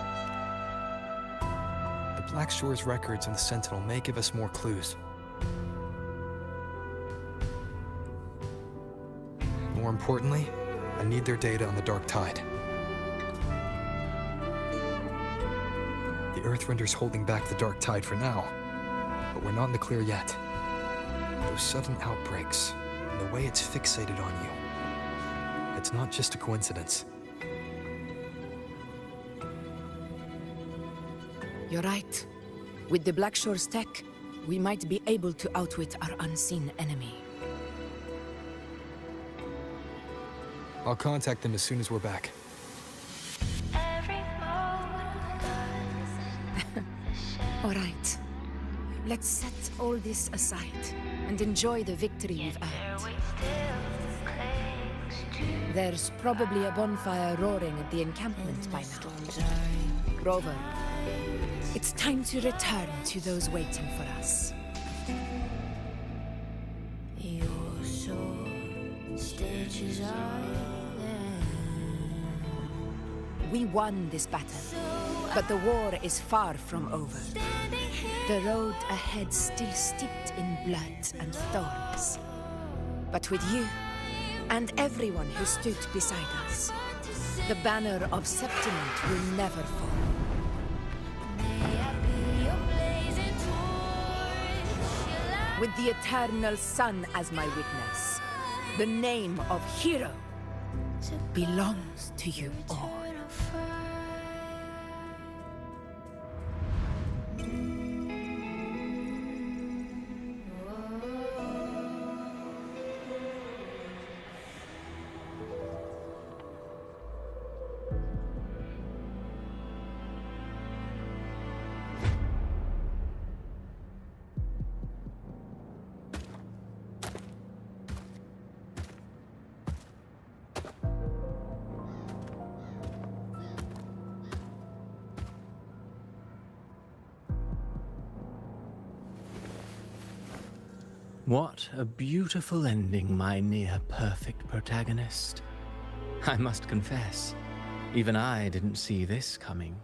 The Black Shore's records on the Sentinel may give us more clues. More importantly, I need their data on the Dark Tide. The Earthrender's holding back the Dark Tide for now, but we're not in the clear yet. Those sudden outbreaks, and the way it's fixated on you, it's not just a coincidence. You're right. With the Black Shore's tech, we might be able to outwit our unseen enemy. I'll contact them as soon as we're back. All right. Let's set all this aside and enjoy the victory we've earned. There's probably a bonfire roaring at the encampment by now. Grover, it's time to return to those waiting for us. Your soul stitches We won this battle, but the war is far from over. The road ahead still steeped in blood and thorns. But with you, and everyone who stood beside us, the banner of Septiment will never fall. With the eternal sun as my witness, the name of hero belongs to you all. What a beautiful ending, my near-perfect protagonist. I must confess, even I didn't see this coming.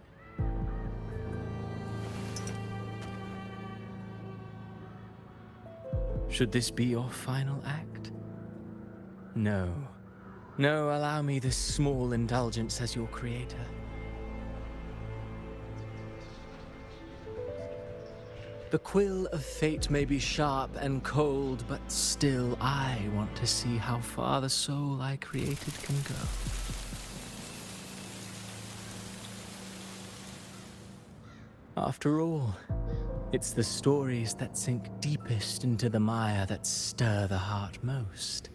Should this be your final act? No. No, allow me this small indulgence as your creator. The quill of fate may be sharp and cold, but still I want to see how far the soul I created can go. After all, it's the stories that sink deepest into the mire that stir the heart most,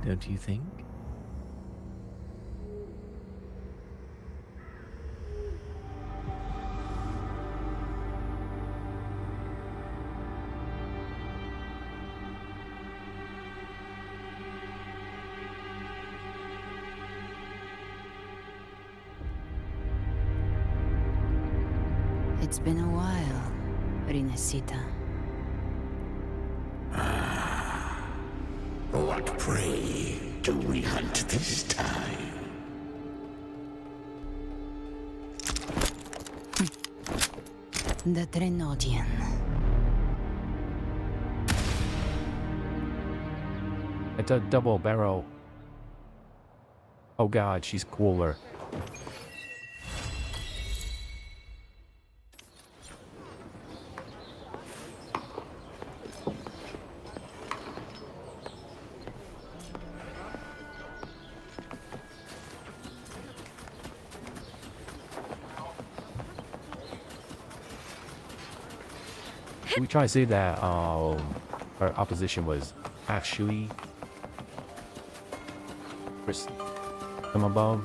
don't you think? It's been a while, Rinesita. What prey do we hunt this time? The Trinodian. It's a double barrel. Oh god, she's cooler. We try to say that our opposition was actually from above.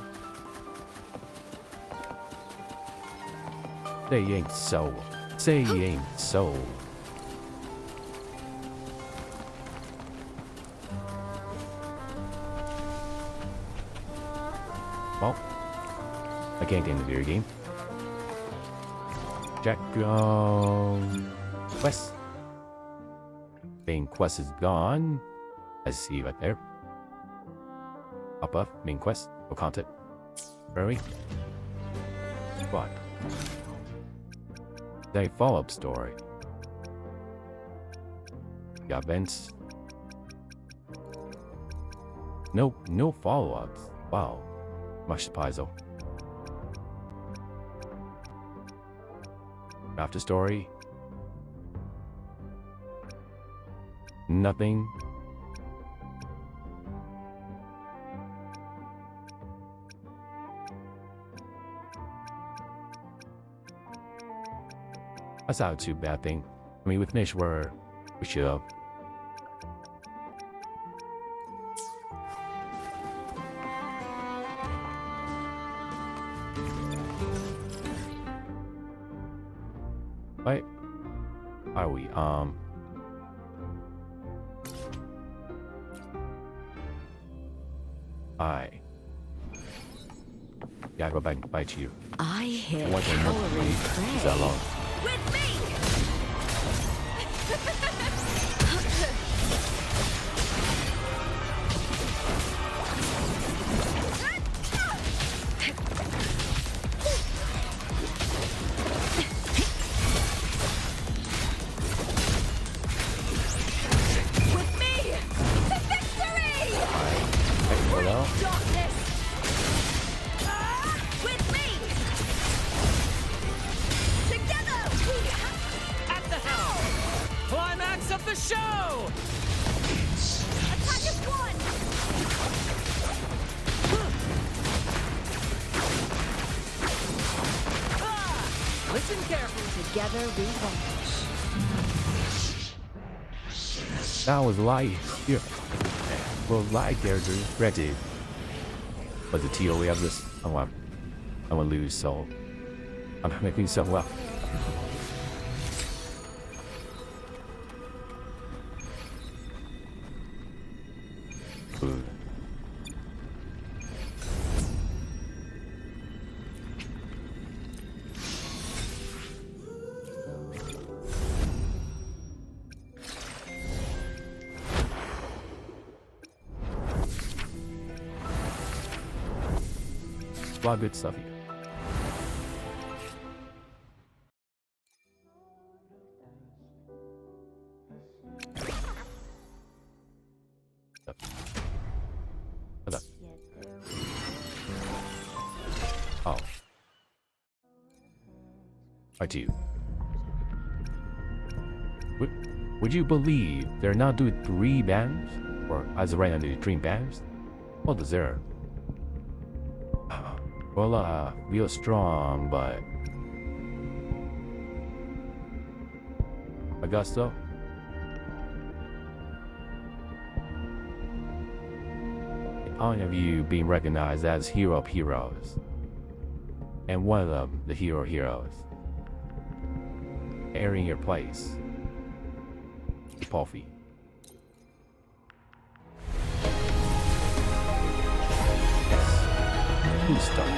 They ain't so. Say he ain't so. Well, I can't get in the video game. Jack quest. Main quest is gone. I see right there. Up up, main quest, no content. Hurry. What? They follow-up story. Got events. No follow-ups. Wow. Much surprise though. After story. Nothing. That's not too bad thing. I mean, we finished where we should have. Right? Are we? Yeah, I go back and bite you. I hear What cowering is that long? With me! With me! To victory! Hello? Darkness! With me! Together! At the helm! Climax of the show! Attack is one! Listen carefully. Together we watch. That was light here. Well, light character ready. But the TO we have this. I'm gonna lose, so I'm making some left. Food. A lot of good stuff here. What's up? Oh. Right to you. Would you believe they're not doing 3 bands? Or as of right now, they do 3 bands? What is there? Well, real strong, but Augusto. All of you being recognized as hero of heroes, and one of them, the hero of heroes, airing your place, Puffy. Two stuff,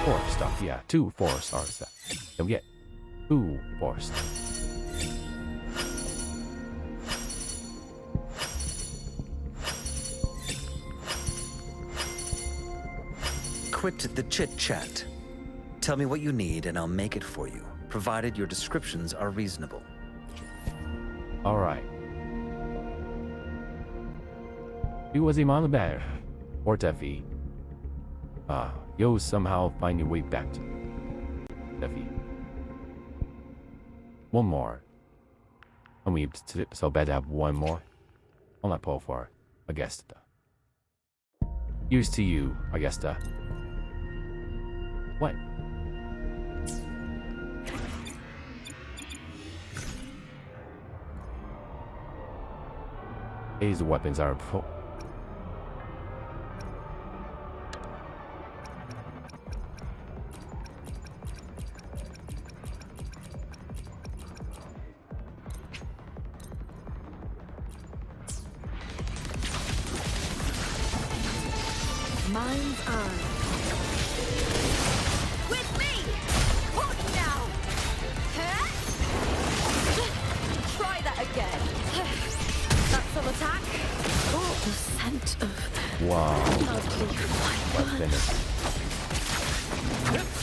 4 stuff, yeah, 2 4-star stuff. Don't get 2 4 stuff. Quit the chit-chat. Tell me what you need and I'll make it for you. provided your descriptions are reasonable. Alright. It was him on the bed. Or Duffy. You'll somehow find your way back to Duffy. One more. And we so bad to have one more. On that poll for Augusta. Used to you, Augusta. What? These weapons are Mind's eye. With me! Hold now! Huh? Try that again. That's some attack. Oh, the scent of wow. lovely white blood. Next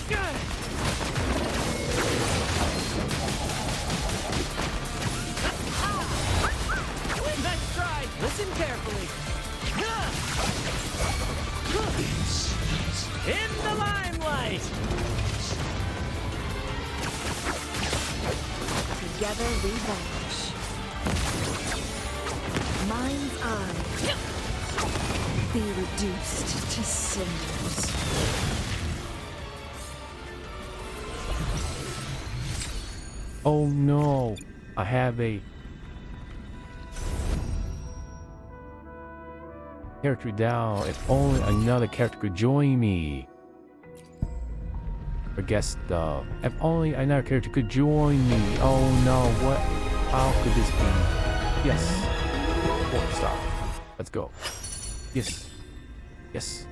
try. Listen carefully. In the limelight! Together we vanish. Mind's eye. Be reduced to cinders. Oh no, I have a character down. If only another character could join me. Or guess if only another character could join me. Oh no, what? How could this be? Yes. 4-star. Let's go. Yes. Yes.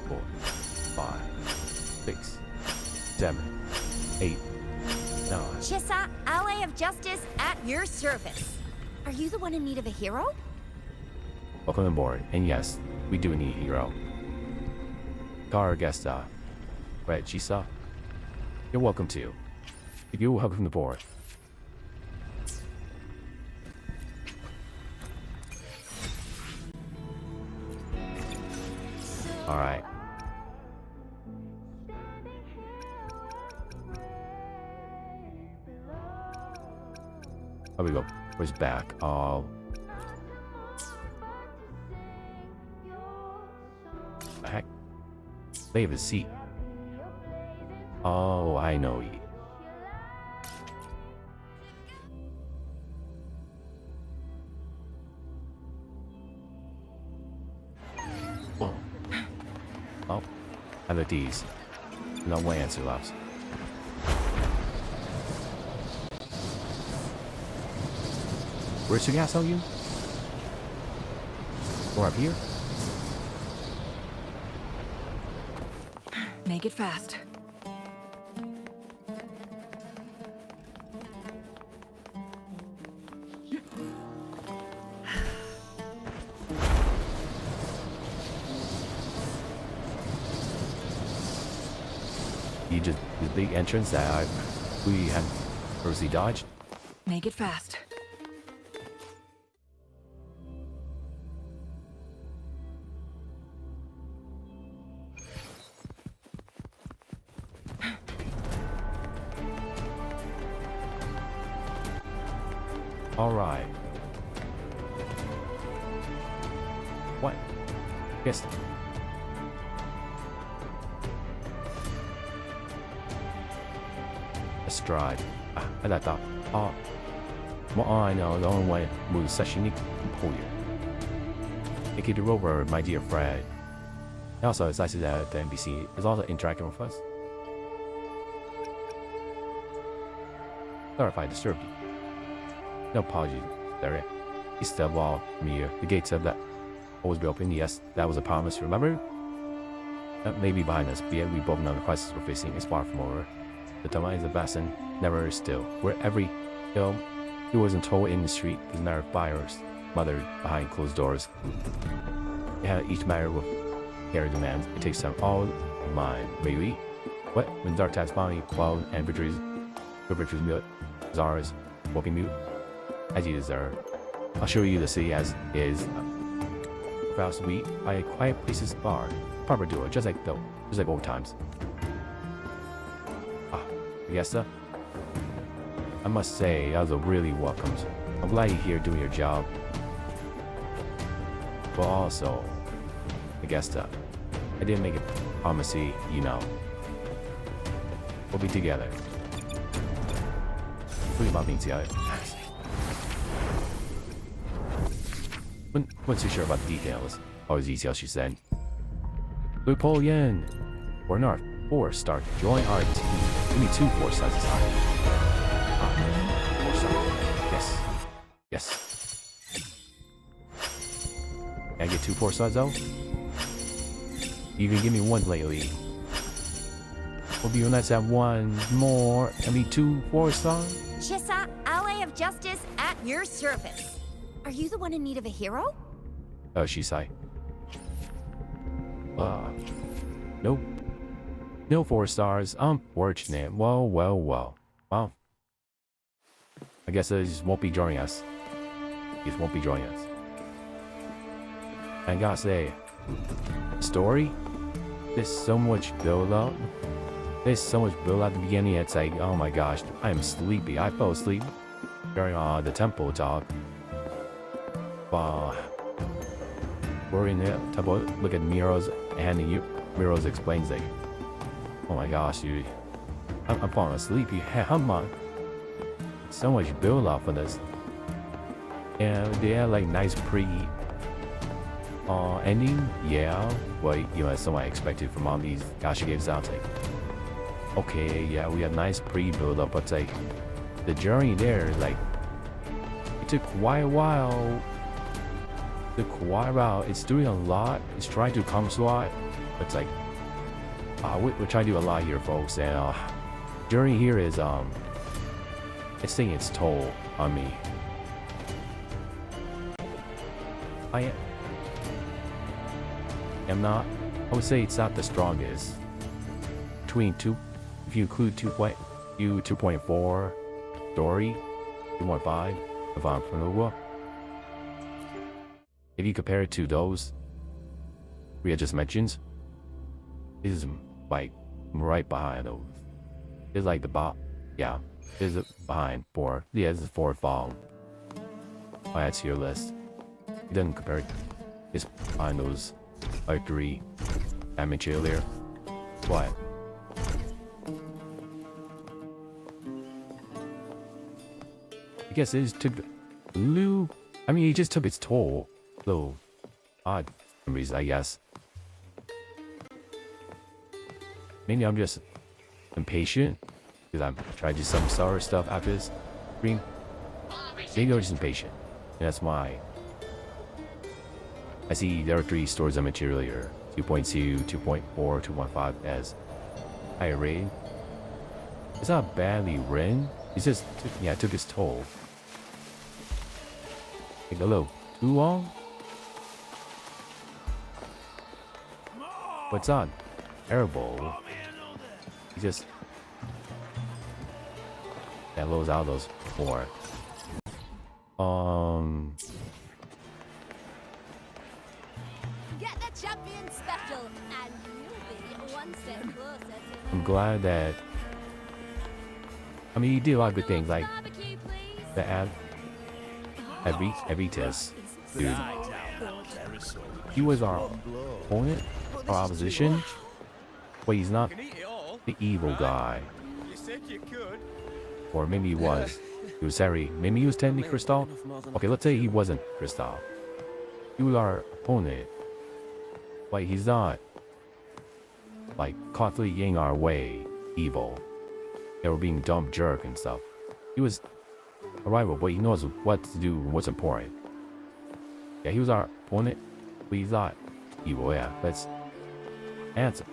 Four, 5, 6, 7, 8, 9. Chissa, ally of justice at your service. Are you the one in need of a hero? Welcome aboard. And yes, we do need a hero. Car Gesta. Right, Chisa? You're welcome to. You're welcome aboard. Alright. There we go. Where's back? Oh. The heck? They have a seat. Oh, I know you. Oh. Oh. And the D's. No way answer loves. Where's the gas on you? Or up here? Make it fast. You just the big entrance that we had firstly dodged. Make it fast. All right. What? Yes. Astride. And I thought, well, I know the only way to move such unique pull you. Take it over, my dear Fred. Also, it's nice that the NPC is also interacting with us. Sorry if I disturbed you. No apologies, there. East of all from here, the gates of that always be open. Yes, that was a promise, remember? That may be behind us, but yet we both know the crisis we're facing is far from over. The demise of Bassin never is still. Where every hill he wasn't told in the street, the matter of fires, mothered behind closed doors. They had each matter with Harry demands. It takes time all of mine. Really? What? When dark taps finally cloud and victories mute, Zara's walking mute, as you deserve. I'll show you the city as is. Without sweet, by a quiet places bar. Proper duo, just like old times. Ah, Fiesta. I must say, I was really welcomed. I'm glad you're here doing your job. But also, Fiesta, I didn't make a promise, you know. We'll be together. What about being together? Wasn't too sure about the details. Always details, she said. Loophole Yen. We're in our 4-star. Join our team. Give me 2 4-stars this time. 4-star. Yes. Yes. Can I get 2 4-stars though? You can give me 1 lately. Will be nice to have 1 more. I mean 2 4-stars. Chissa, ally of justice at your service. Are you the one in need of a hero? Oh, she sighed. Nope. No 4-stars. Unfortunate. Well. Well, I guess they just won't be joining us. He just won't be joining us. I gotta say, story? There's so much build up. There's so much build at the beginning. It's like, oh my gosh, I'm sleepy. I fell asleep during the temple talk. We're in the temple. Look at Miro's and Miro's explains like, oh my gosh, dude, I'm falling asleep. Come on. So much build up for this. And they had like nice ending. Yeah, well, you know, that's what I expected from all these Gacha games. I'll take. Okay, yeah, we had nice build up, but like the journey there, like it took quite a while. It's doing a lot. It's trying to accomplish a lot. It's like we're trying to do a lot here, folks, and journey here is it's taking its toll on me. I would say it's not the strongest. Between 2, if you include 2.4 story, 2.5 if I'm familiar. If you compare it to those we had just mentioned, this is like right behind those. It's like the yeah, this is behind 4. Yeah, this is 4 fall. I add to your list. It doesn't compare it. It's behind those like 3 I mentioned earlier. What? I guess it just took it just took its toll. Little odd memories, I guess. Maybe I'm just impatient because I'm trying to do some sour stuff after this stream. Maybe I'm just impatient. And that's why I see there are 3 stores I mentioned earlier: 2.2, 2.4, 2.5 as higher rated. It's not badly written. It's just it took its toll. Like a little too long. But it's not terrible. He just loads out those more. Get the champion special, and you'll be 1 step closer to. I'm glad that. You did a lot of good things, like the Avitas, dude. He was our opponent, our opposition, but he's not the evil guy. Or maybe he was. He was Harry. Maybe he was technically Crystal. Okay, let's say he wasn't Crystal. He was our opponent. But he's not like constantly getting our way evil. They were being dumb jerk and stuff. He was a rival, but he knows what to do and what's important. Yeah, he was our opponent, but he's not evil. Yeah, that's answer.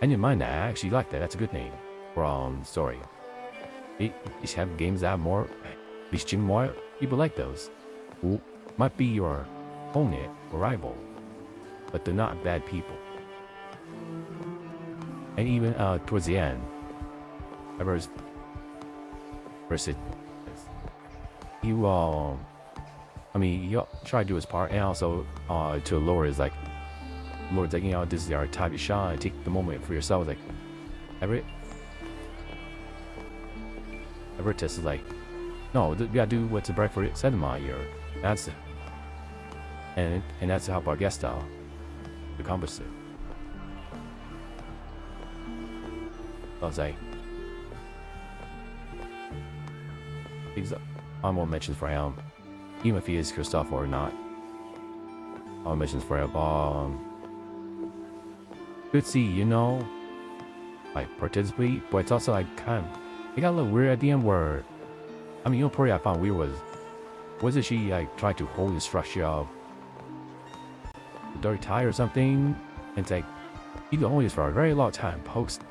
I didn't mind that. I actually like that. That's a good name for story. You should have games that have more people like those who might be your opponent or rival, but they're not bad people. And even towards the end, first it, you I mean, you try to do his part, and also to Lord is like, Lord's like, you know, this is our time to shine. Take the moment for yourself. Like, Everett is like, no, you gotta do what's right for cinema here. That's it. And that's how our guest style accomplish it. I was like, honorable mentions for him, even if he is Christopher or not. Honorable mentions for him. Good see, you know, like participate, but it's also like kind of, it got a little weird at the end where, I mean, you know, probably I found weird was it she like tried to hold the structure of the dirty tie or something, and it's like, you can hold this for a very long time, post.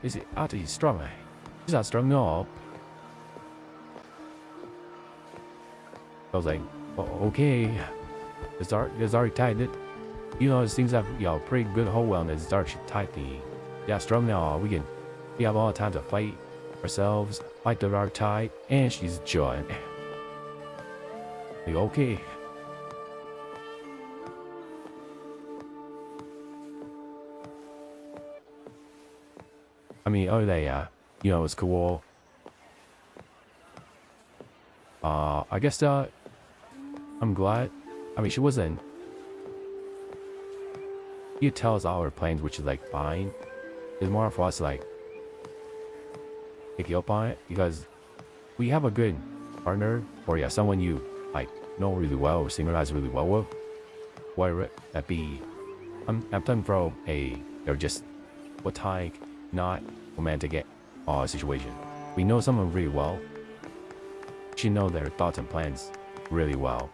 Is it out he's strong? He's not strong up. I was like, oh, okay, it's already tied it. You know, things have, you know, pretty good hold on this dark tight thing. Yeah, strong now. We have all the time to fight ourselves, fight the dark tide, and she's joined. Like, okay. I mean, other than you know, it's cool. I guess I'm glad. I mean, she wasn't. You tell us all our plans, which is like fine. It's more for us like pick you up on it because we have a good partner, or yeah, someone you like know really well or synchronize really well with. Whether that be, I'm talking from they're just platonic, not romantic situation. We know someone really well. She know their thoughts and plans really well.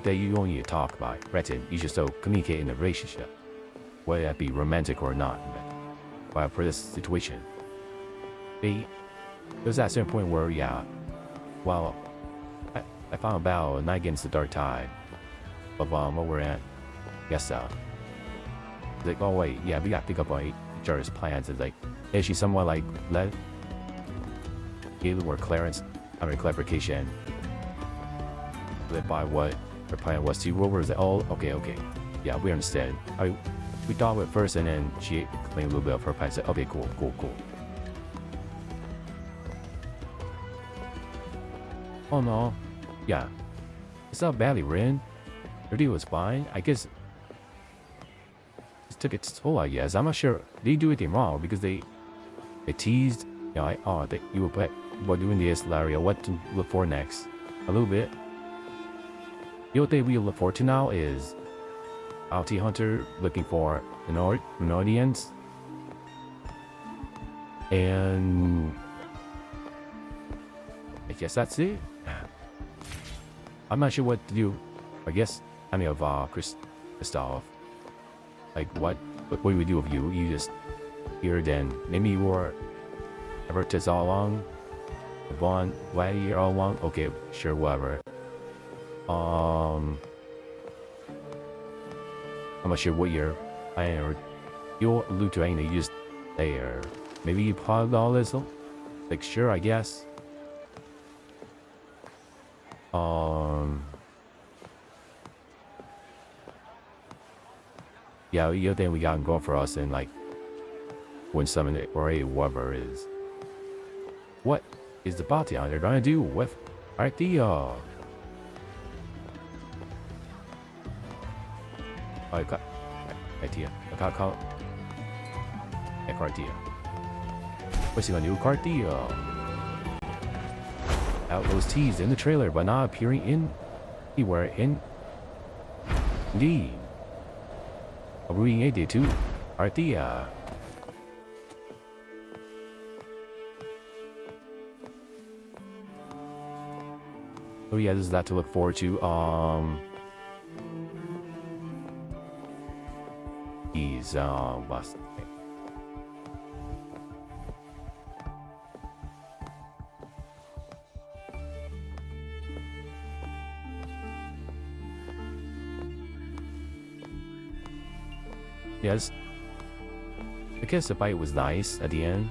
That you don't need to talk about it. Right? You just so communicate in a relationship, whether that be romantic or not. But for this situation, there's that certain point where, yeah, well, I found about a night against the dark tide of what we're at. Guess like, oh wait, yeah, we got to think about each other's plans. It's like, is she somewhat like gave the word clarification by what her plan was to. What was it? Oh, okay, yeah, we understand. We thought of it first, and then she explained a little bit of her plan. Said, okay, cool. Oh no, yeah, it's not badly written. Her deal was fine. I guess it took its toll. I guess I'm not sure they do anything wrong because they teased. You know, you were doing this, Larry. What to look for next? A little bit. The only thing we look forward to now is bounty hunter looking for an audience, and I guess that's it. I'm not sure what to do. I guess any of Christoph. Like what do we do with you? You just here then? Maybe you were Evertus all along. Vaughn, why you're all along? Okay, sure, whatever. I'm not sure what you're planning or you're Lutheran, you just there. Maybe you plotted all this. Like, sure, I guess. Yeah, the other thing we got going for us, and like when summon it or whatever is. What is the bounty hunter gonna do with Arthea? I got idea. I got call a Cartia. What's he gonna do? Cartia. Out was teased in the trailer, but not appearing anywhere in. Indeed. I'm reading a day too. Arthea. So yeah, there's that to look forward to. He's lost. Yes. guess the fight was nice at the end.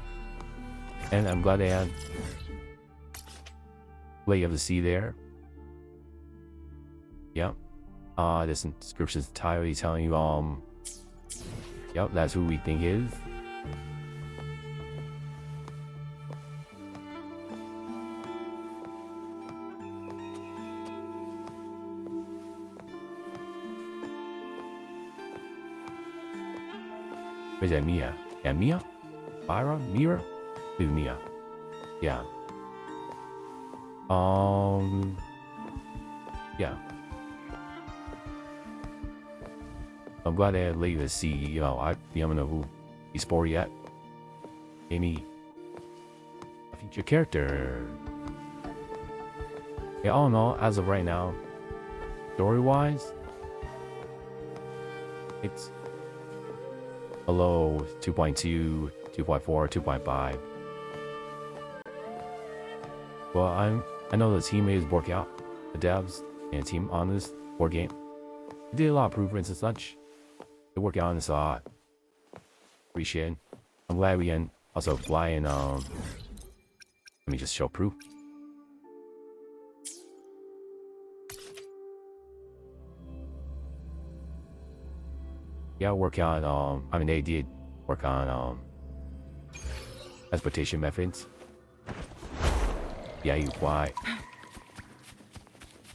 And I'm glad they had Lay of the Sea there. Yep. This description's entirely telling you, yep, that's who we think is. Where's that Mia? Yeah, Mia? Myra? Mira? Who's Mia? Yeah. Yeah. I'm glad they had Lay of the Sea. You know, I don't know who he's for yet. Amy. A feature character. Yeah, all in all, as of right now, story-wise, it's a low 2.2, 2.4, 2.5. Well, I know the team is working out, the devs and team on this board game. They did a lot of improvements and such. They work on this a lot. Appreciate it. I'm glad we can also fly in. Let me just show proof. Yeah, work on. I mean, they did work on transportation methods. Yeah, you fly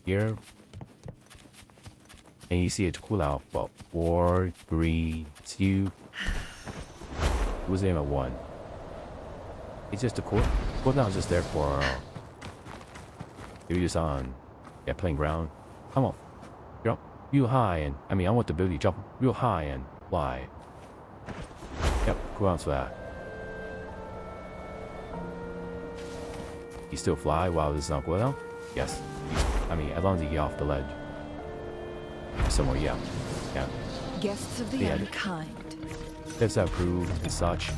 here, and you see it cool out. But 4, 3, 2. It was aim at 1. It's just a cooldown is just there for you're just on playing ground. Come on, jump real high, and I mean I want the ability to jump real high and fly. Yep, cooldowns for that. You still fly while this is on cooldown? Yes. I mean, as long as you get off the ledge. Somewhere, yeah. Yeah. Guests of the unkind. That's approved and such.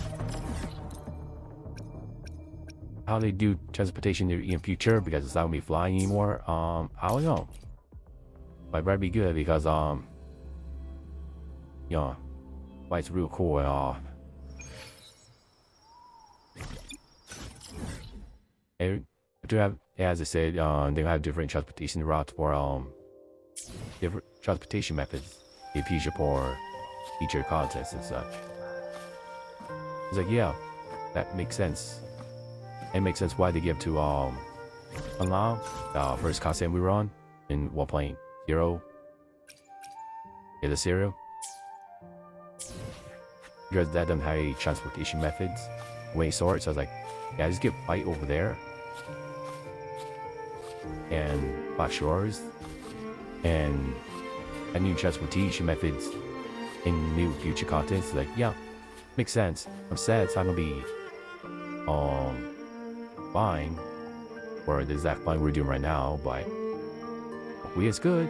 How they do transportation in future, because it's not gonna be flying anymore. I don't know. But that'd be good because you know, it's real cool and to have, as I said, they have different transportation routes for different transportation methods in future for feature contests and such. It's like, yeah, that makes sense. It makes sense why they give to Anlao, the first content we were on in 1.0. Yeah, the serial. Because that doesn't have any transportation methods of any sort, so I was like, yeah, just get fight over there. And Black Shores. And new transportation methods in new future content. So like, yeah, makes sense. I'm sad it's not gonna be fine for the exact plan we're doing right now, but hopefully it's good.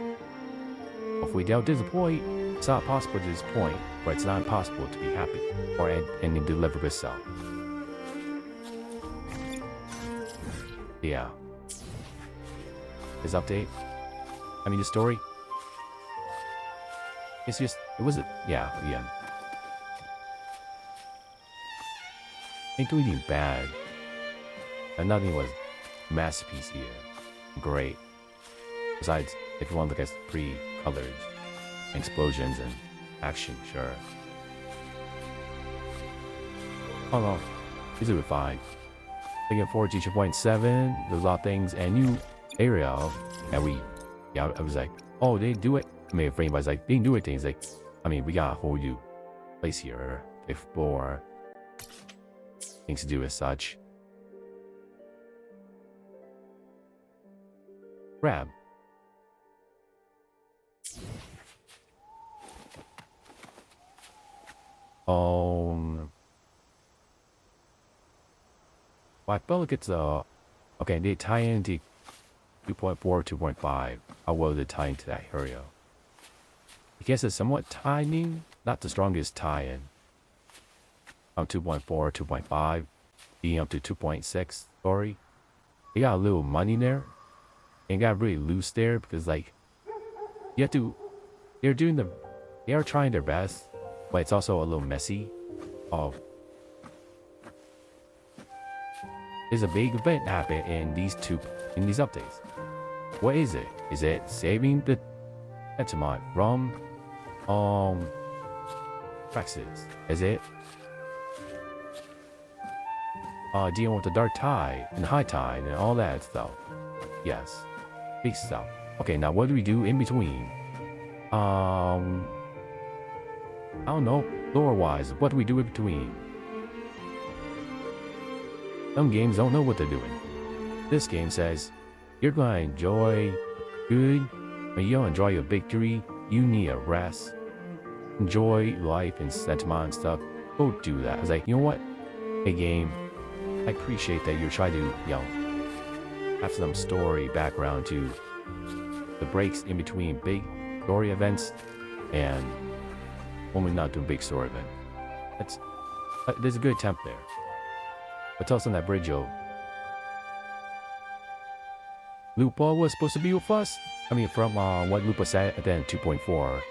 Hopefully they don't disappoint. It's not possible to disappoint, but it's not impossible to be happy or and deliver itself. Yeah. This update, I mean the story, it's just, it wasn't, yeah. Ain't doing anything bad. And nothing was masterpiece here. Great. Besides, if you want to look at pretty colors, explosions, and action, sure. Oh no, these are fine. Thinking 4G 2.7, there's a lot of things, and new area, and I was like, oh, they do it. I mean, if anybody's like, they didn't do anything, it's like, I mean, we got a whole new place here, explore, things to do as such. Grab. Well, I felt like it's okay, they tie into 2.4, 2.5. How well they tie into that area? I guess it's somewhat timing, not the strongest tie-in. 2.4, 2.5, being up to 2.6 story. They got a little money there. And got really loose there because like you have to, they are trying their best, but it's also a little messy of there's a big event happening in these updates. What is it? Is it saving the Etamite from Praxis? Is it dealing with the dark tide and high tide and all that stuff? Yes, big stuff. Okay, now what do we do in between? I don't know, lore-wise, what do we do in between? Some games don't know what they're doing. This game says, you're gonna enjoy good, when you don't enjoy your victory, you need a rest. Enjoy life and sentiment and stuff. Go do that. I was like, you know what? Hey game, I appreciate that you're trying to, you know, have some story background to the breaks in between big story events and when we're not doing big story event. There's a good attempt there. But tell us on that bridge, yo. Lupa was supposed to be with us? I mean, from what Lupa said at the end 2.4.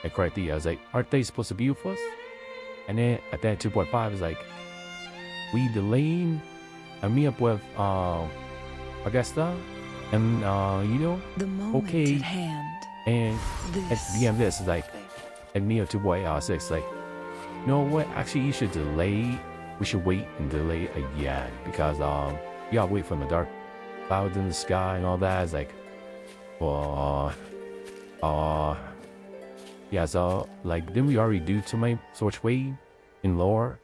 And correctly, I was like, aren't they supposed to be with us? And then at the end 2.5, I was like, we delaying and meet up with Augusta and you know, the moment okay. At hand. And at the end of this, it's like, and me up 2.6, like, you know what? Actually, you should delay. We should wait and delay again because you gotta wait for the dark clouds in the sky and all that. It's like, yeah. So like, didn't we already do to my Switch way in lore?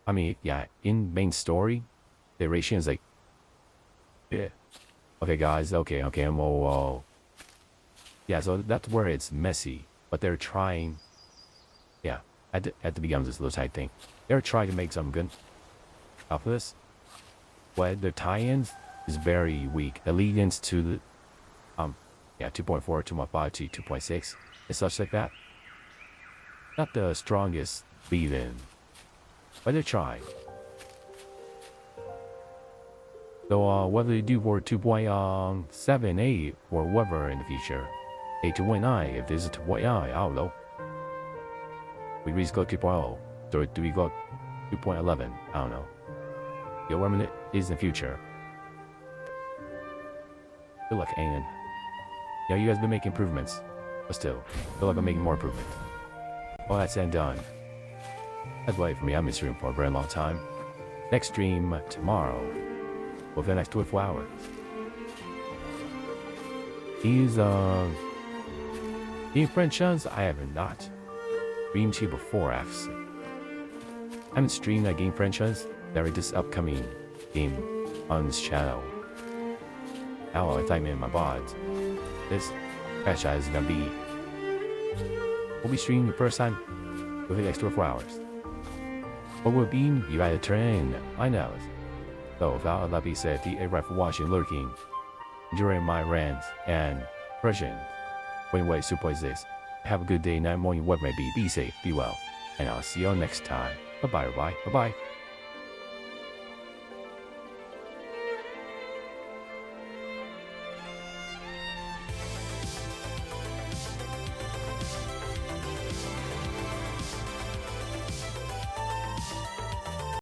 I mean, yeah, in main story, the narration is like, yeah. Okay, guys. Okay. Yeah. So that's where it's messy, but they're trying. Yeah. At the beginning of this little tight thing, they're trying to make something good off of this. But the tie-ins is very weak. Allegiance to the 2.4, 2.5 to 2.6 and such like that. Not the strongest lead-in, but they're trying. So whether they do for 2.7, 8, or whatever in the future, 2.9, if there's a 2.9, I don't know. We really go 2.0, or do we go 2.11? I don't know. Yo, whatever it is in the future. Good luck, Aiden. Yeah, you guys been making improvements, but still, feel like I'm making more improvements. All that's said and done. That's why for me, I'm in stream for a very long time. Next stream tomorrow, within the next 24 hours. He's in French Sons, I have not streamed to you before, actually. I haven't streamed that game franchise that are this upcoming game on this channel. Now I type in my VODs. This franchise is gonna be. We'll be streaming the first time within the next 24 hours. What will be? You gotta turn in. I know. So without that being said, the A-Right for watching, lurking, enjoying my rants and impressions. Wait, super is this. Have a good day, night, morning, what may be. Be safe, be well, and I'll see you all next time. Bye bye.